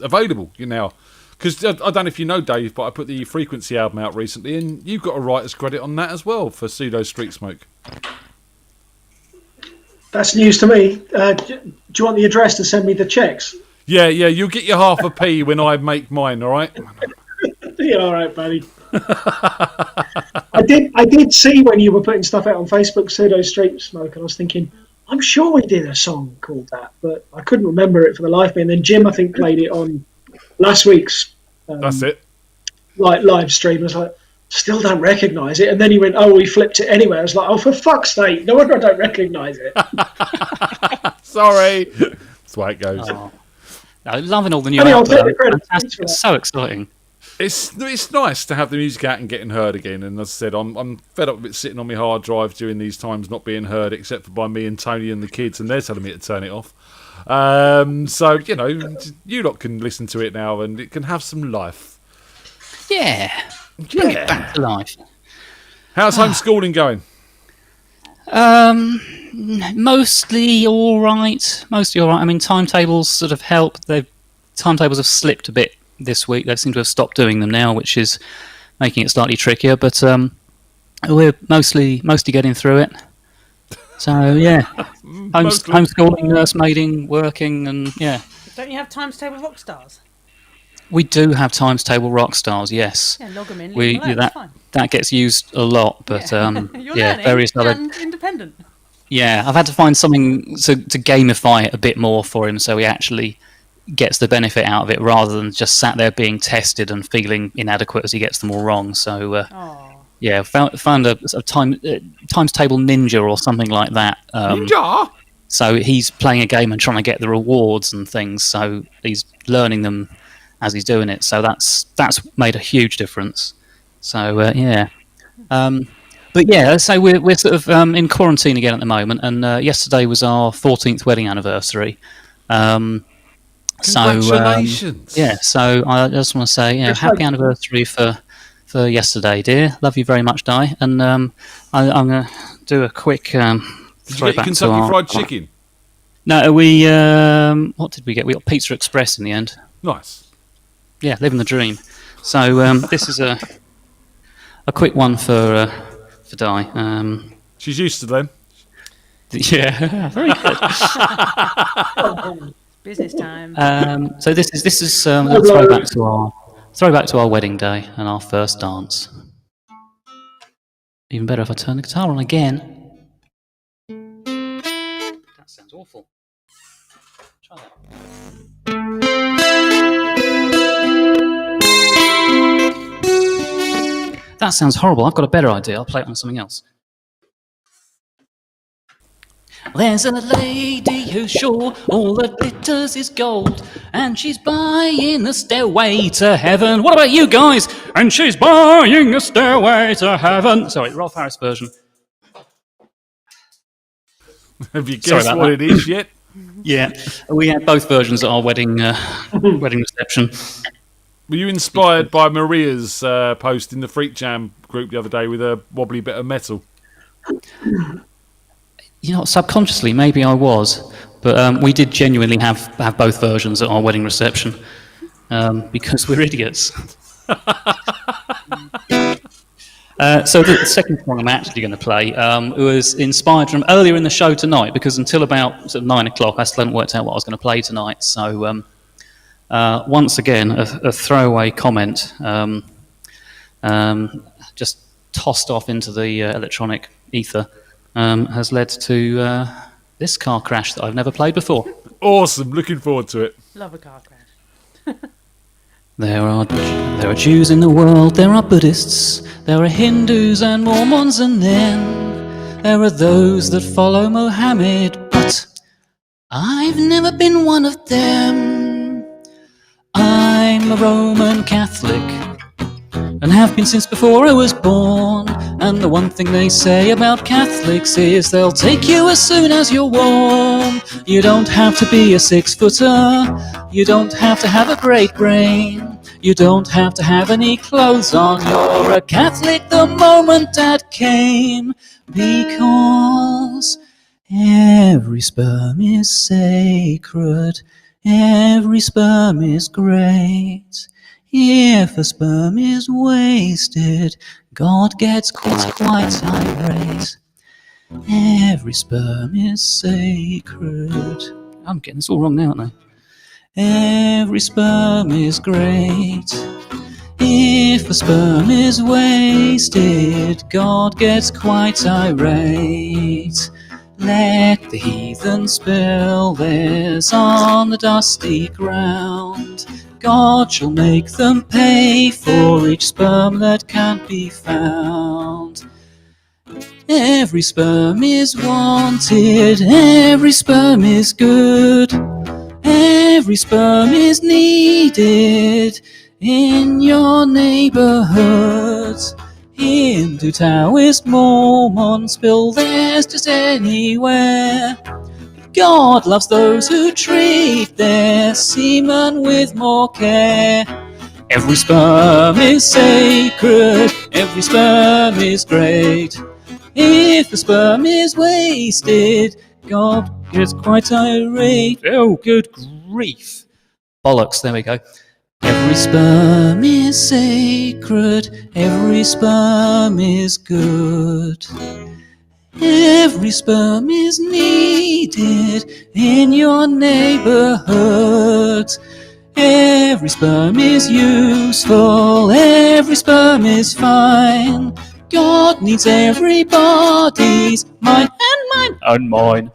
available, Because I don't know if you know, Dave, but I put the Frequency album out recently, and you've got a writer's credit on that as well for Pseudo Street Smoke. That's news to me. Do you want the address to send me the checks? Yeah, you'll get your half a p when I make mine, all right? Yeah, all right, buddy. I did see when you were putting stuff out on Facebook, Pseudo Street Smoke, and I was thinking, I'm sure we did a song called that, but I couldn't remember it for the life of me. And then Jim, I think, played it on last week's That's it. Live stream. I was like, still don't recognise it. And then he went, oh, we flipped it anyway. I was like, oh, for fuck's sake, no wonder I don't recognise it. Sorry. That's the way it goes. Oh. No, loving all the new output. Fantastic. It's so exciting. It's nice to have the music out and getting heard again. And as I said, I'm fed up with it sitting on my hard drive during these times not being heard, except for by me and Tony and the kids, and they're telling me to turn it off. So, you lot can listen to it now and it can have some life. Yeah. Bring it back to life. How's homeschooling going? Mostly all right. I mean, timetables sort of help. Timetables have slipped a bit this week. They seem to have stopped doing them now, which is making it slightly trickier. But we're mostly getting through it. So yeah, homeschooling, nursemaiding, working, and yeah. Don't you have times table rock stars? We do have times table rock stars. Yes. Yeah, log them in. Leave them alone, that gets used a lot, but You're various other. And independent. Yeah, I've had to find something to gamify it a bit more for him, so he actually gets the benefit out of it rather than just sat there being tested and feeling inadequate as he gets them all wrong. So found a times table ninja or something like that. Ninja. So he's playing a game and trying to get the rewards and things. So he's learning them as he's doing it. So that's made a huge difference. So but yeah, so we're sort of in quarantine again at the moment, and yesterday was our 14th wedding anniversary. Congratulations! So I just want to say, happy anniversary for yesterday, dear. Love you very much, Di. And I'm going to do a quick throwback Kentucky to our Fried Chicken. No, we what did we get? We got Pizza Express in the end. Nice. Yeah, living the dream. So this is a quick one for Di. She's used to them. Yeah, very good. Business time. So this is a throwback to our wedding day and our first dance. Even better if I turn the guitar on again. That sounds awful. Try that. That sounds horrible. I've got a better idea. I'll play it on something else. There's a lady who's sure all that glitters is gold, and she's buying the stairway to heaven. What about you guys? And she's buying the stairway to heaven. Sorry, Rolf Harris version. Have you guessed what it is yet? Yeah, we had both versions at our wedding reception. Were you inspired by Maria's post in the FreakJam group the other day with a wobbly bit of metal? Subconsciously, maybe I was, but we did genuinely have both versions at our wedding reception because we're idiots. So the second song I'm actually going to play was inspired from earlier in the show tonight, because until about sort of 9 o'clock I still hadn't worked out what I was going to play tonight. So once again, a throwaway comment just tossed off into the electronic ether. Has led to this car crash that I've never played before. Awesome, looking forward to it. Love a car crash. There are Jews in the world, there are Buddhists, there are Hindus and Mormons, and then there are those that follow Mohammed, but I've never been one of them. I'm a Roman Catholic and have been since before I was born. And the one thing they say about Catholics is they'll take you as soon as you're warm. You don't have to be a 6-footer, you don't have to have a great brain, you don't have to have any clothes on. You're a Catholic the moment Dad came, because every sperm is sacred, every sperm is great. If a sperm is wasted, God gets quite irate. Every sperm is sacred. I'm getting this all wrong now, aren't I? Every sperm is great. If a sperm is wasted, God gets quite irate. Let the heathen spill theirs on the dusty ground. God shall make them pay for each sperm that can't be found. Every sperm is wanted, every sperm is good, every sperm is needed in your neighborhood. Hindu, Taoist, Mormon, spill theirs just anywhere. God loves those who treat their semen with more care. Every sperm is sacred, every sperm is great. If the sperm is wasted, God gets quite irate. Oh, good grief. Bollocks, there we go. Every sperm is sacred, every sperm is good. Every sperm is needed in your neighborhood. Every sperm is useful, every sperm is fine. God needs everybody's, mine and mine.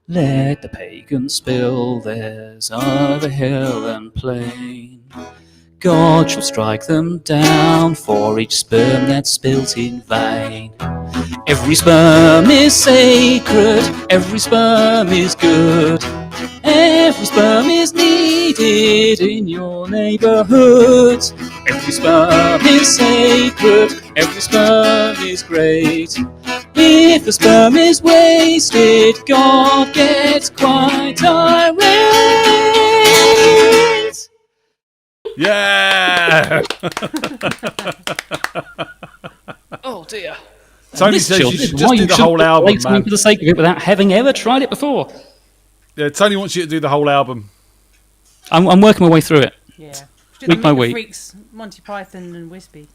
Let the pagans spill theirs over hill and plain. God shall strike them down for each sperm that's spilt in vain. Every sperm is sacred, every sperm is good, every sperm is needed in your neighborhood. Every sperm is sacred, every sperm is great. If the sperm is wasted, God gets quite irate. Yeah! Oh dear. Tony says you should just do the whole album, man. For the sake of it, without having ever tried it before. Yeah, Tony wants you to do the whole album. I'm working my way through it. Yeah. Week by week. Freaks, Monty Python and Wispy.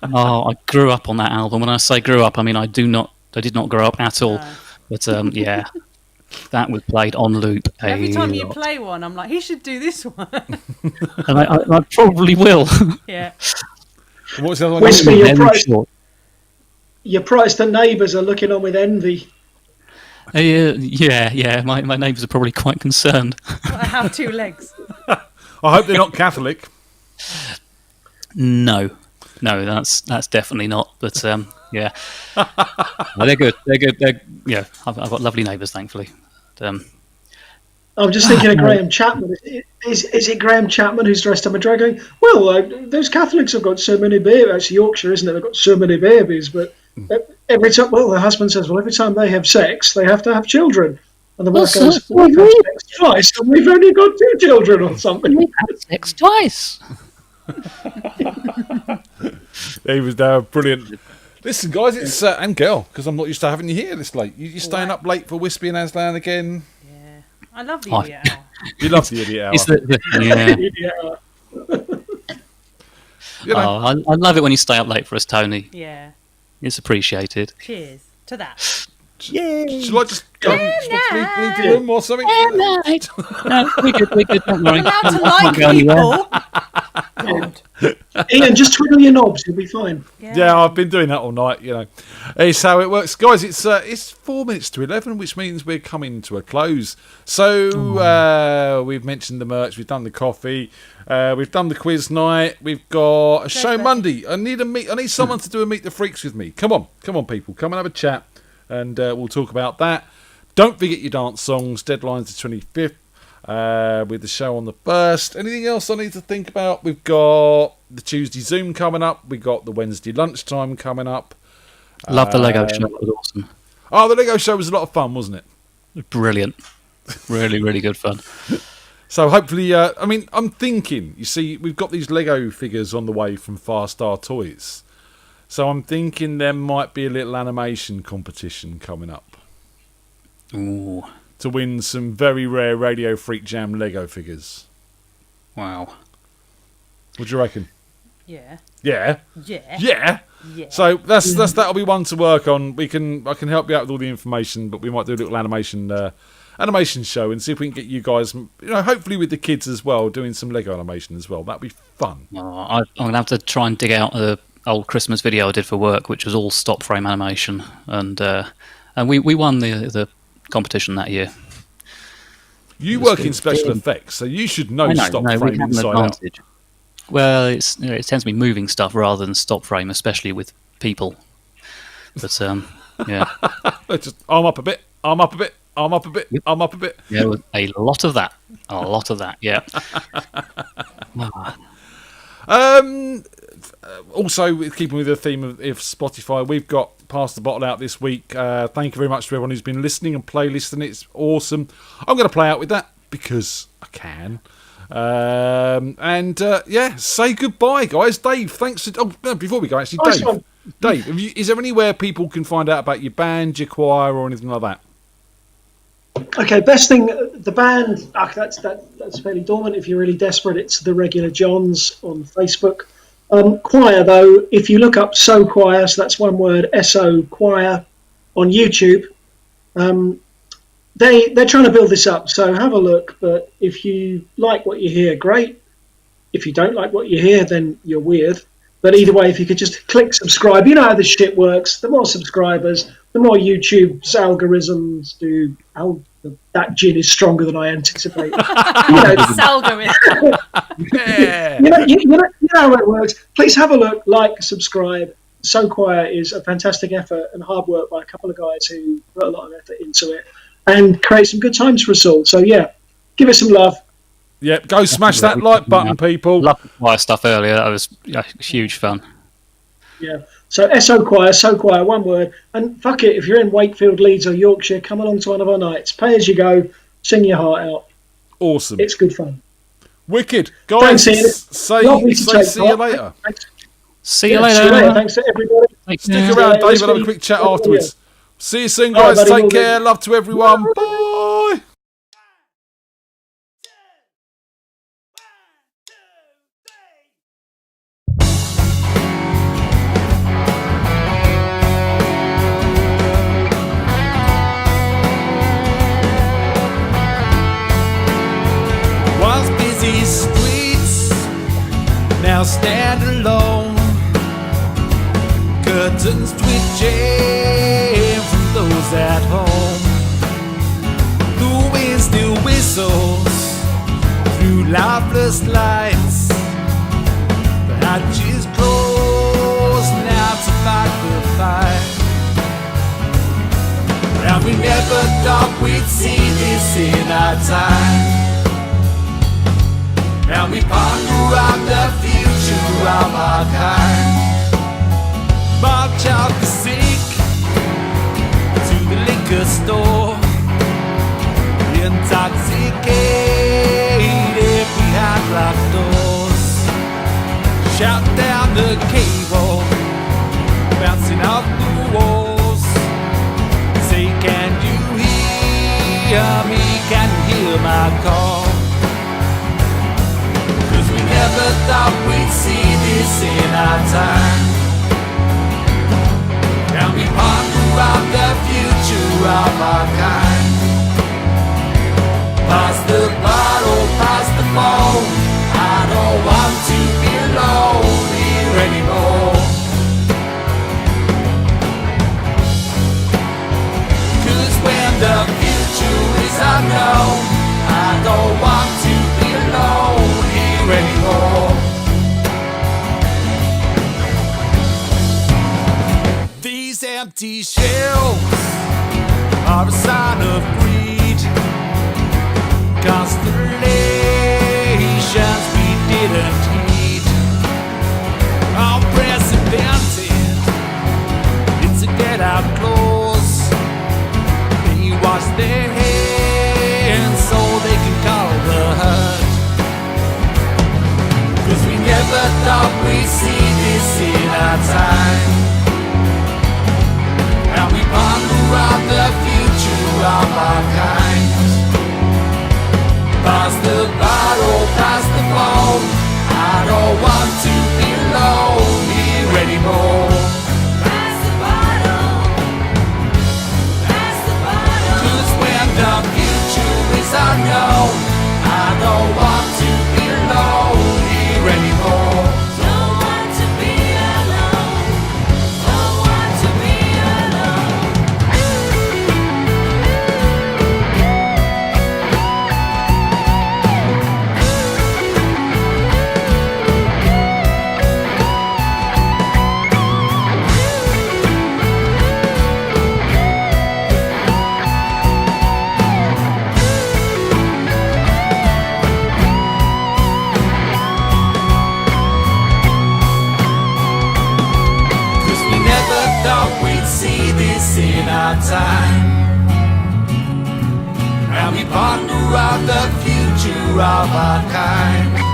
Oh, I grew up on that album. When I say grew up, I mean I did not grow up at all. No. But yeah, that was played on loop. Every time you play one, I'm like, he should do this one. And I probably will. Yeah. What's the other one? Wispy, your Protestant neighbours are looking on with envy. Yeah. My neighbours are probably quite concerned. I have 2 legs. I hope they're not Catholic. No, that's definitely not. But yeah, no, they're good. Yeah, I've got lovely neighbours, thankfully. I'm just thinking of Graham Chapman. Is it Graham Chapman who's dressed up a drag going, well, those Catholics have got so many babies. Actually, Yorkshire, isn't it? They've got so many babies. But every time, the husband says, well, every time they have sex, they have to have children. And the wife goes, we've had sex twice, and we've only got 2 children or something. We've had sex twice. He was brilliant. Listen, guys, it's and girl, because I'm not used to having you here this late. You're staying up late for Wispy and Aslan again. Yeah, I love the idiot hour. You love the idiot hour. I love it when you stay up late for us, Tony. Yeah, it's appreciated. Cheers to that. Yay! Should I just go leave the room or something? No, we're good. Don't worry. I'm allowed to like people. Ian, just twiddle your knobs, you'll be fine. Yeah, I've been doing that all night, you know. It's how it works. Guys, it's 4 minutes to 11, which means we're coming to a close. So we've mentioned the merch, we've done the coffee, we've done the quiz night, we've got a show Monday. I need someone to do a Meet the Freaks with me. Come on, people. Come and have a chat, and we'll talk about that. Don't forget your dance songs. Deadline's the 25th. With the show on the 1st. Anything else I need to think about? We've got the Tuesday Zoom coming up. We've got the Wednesday lunchtime coming up. Love the Lego show. It was awesome. Oh, the Lego show was a lot of fun, wasn't it? Brilliant. Really, really good fun. So hopefully, I'm thinking, you see, we've got these Lego figures on the way from Far Star Toys. So I'm thinking there might be a little animation competition coming up. Ooh. To win some very rare Radio FreakJam Lego figures. Wow. What do you reckon? Yeah. Yeah. Yeah. Yeah. Yeah. So that'll be one to work on. I can help you out with all the information, but we might do a little animation show and see if we can get you guys, hopefully with the kids as well, doing some Lego animation as well. That'd be fun. I'm gonna have to try and dig out the old Christmas video I did for work, which was all stop frame animation, and we won the competition that year. You work in special effects, so you should know stop frame inside out. Well, it tends to be moving stuff rather than stop frame, especially with people. But yeah, just arm up a bit, arm up a bit, arm up a bit, arm up a bit. Yeah, a lot of that. Yeah. Also, keeping with the theme of Spotify, we've got Pass the Bottle out this week. Thank you very much to everyone who's been listening and playlisting. It's awesome. I'm going to play out with that because I can. Say goodbye, guys. Dave, thanks. Before we go, actually, Dave, is there anywhere people can find out about your band, your choir, or anything like that? Okay, best thing, the band, that's fairly dormant. If you're really desperate, it's the Regular Johns on Facebook. Choir, though, if you look up So Choir, so that's one word, SO Choir, on YouTube, they're trying to build this up, so have a look. But if you like what you hear, great. If you don't like what you hear, then you're weird. But either way, if you could just click subscribe, you know how this shit works. The more subscribers, the more YouTube's algorithms do. That gin is stronger than I anticipated. Yeah. You know how it works. Please have a look, like, subscribe. So Choir is a fantastic effort and hard work by a couple of guys who put a lot of effort into it and create some good times for us all. So yeah, give it some love. Yep, go smash that like button, people. Love the choir stuff earlier. That was huge fun. Yeah. So So Choir, one word. And fuck it, if you're in Wakefield, Leeds or Yorkshire, come along to one of our nights. Pay as you go, sing your heart out. Awesome. It's good fun. Wicked. Guys, say see you later. See you later. Thanks to everybody. Stick around, Dave, and have a quick chat afterwards. See you soon, guys. Take care. Love to everyone. Bye. Once busy streets, now stand alone. Curtains twitching from those at home. The wind still whistles through lifeless lights. The hatches closed now to fight the fight. And we never thought we'd see this in our time. Now we ponder on the future of our kind. March out the sick to the liquor store, intoxicated behind locked doors. Shout down the cable, bouncing off the walls. Say, can you hear me? Can you hear my call? Never thought we'd see this in our time. Now we ponder on the future of our kind. Pass the bottle, pass the phone. I don't want to be alone. Empty shelves are a sign of greed. Constellations we didn't heed. Unprecedented, it's a get-out clause. They wash their hands so they can call the hurt. 'Cause we never thought we'd see this in our time. And we ponder on the future of our kind. Pass the bottle, pass the phone. I don't want to be alone here anymore. Pass the bottle, pass the bottle. 'Cause when the future is unknown, I don't want to be alone here anymore. Don't want to be alone. Don't want to be alone. Thought we'd see this in our time. And we ponder on the future of our kind.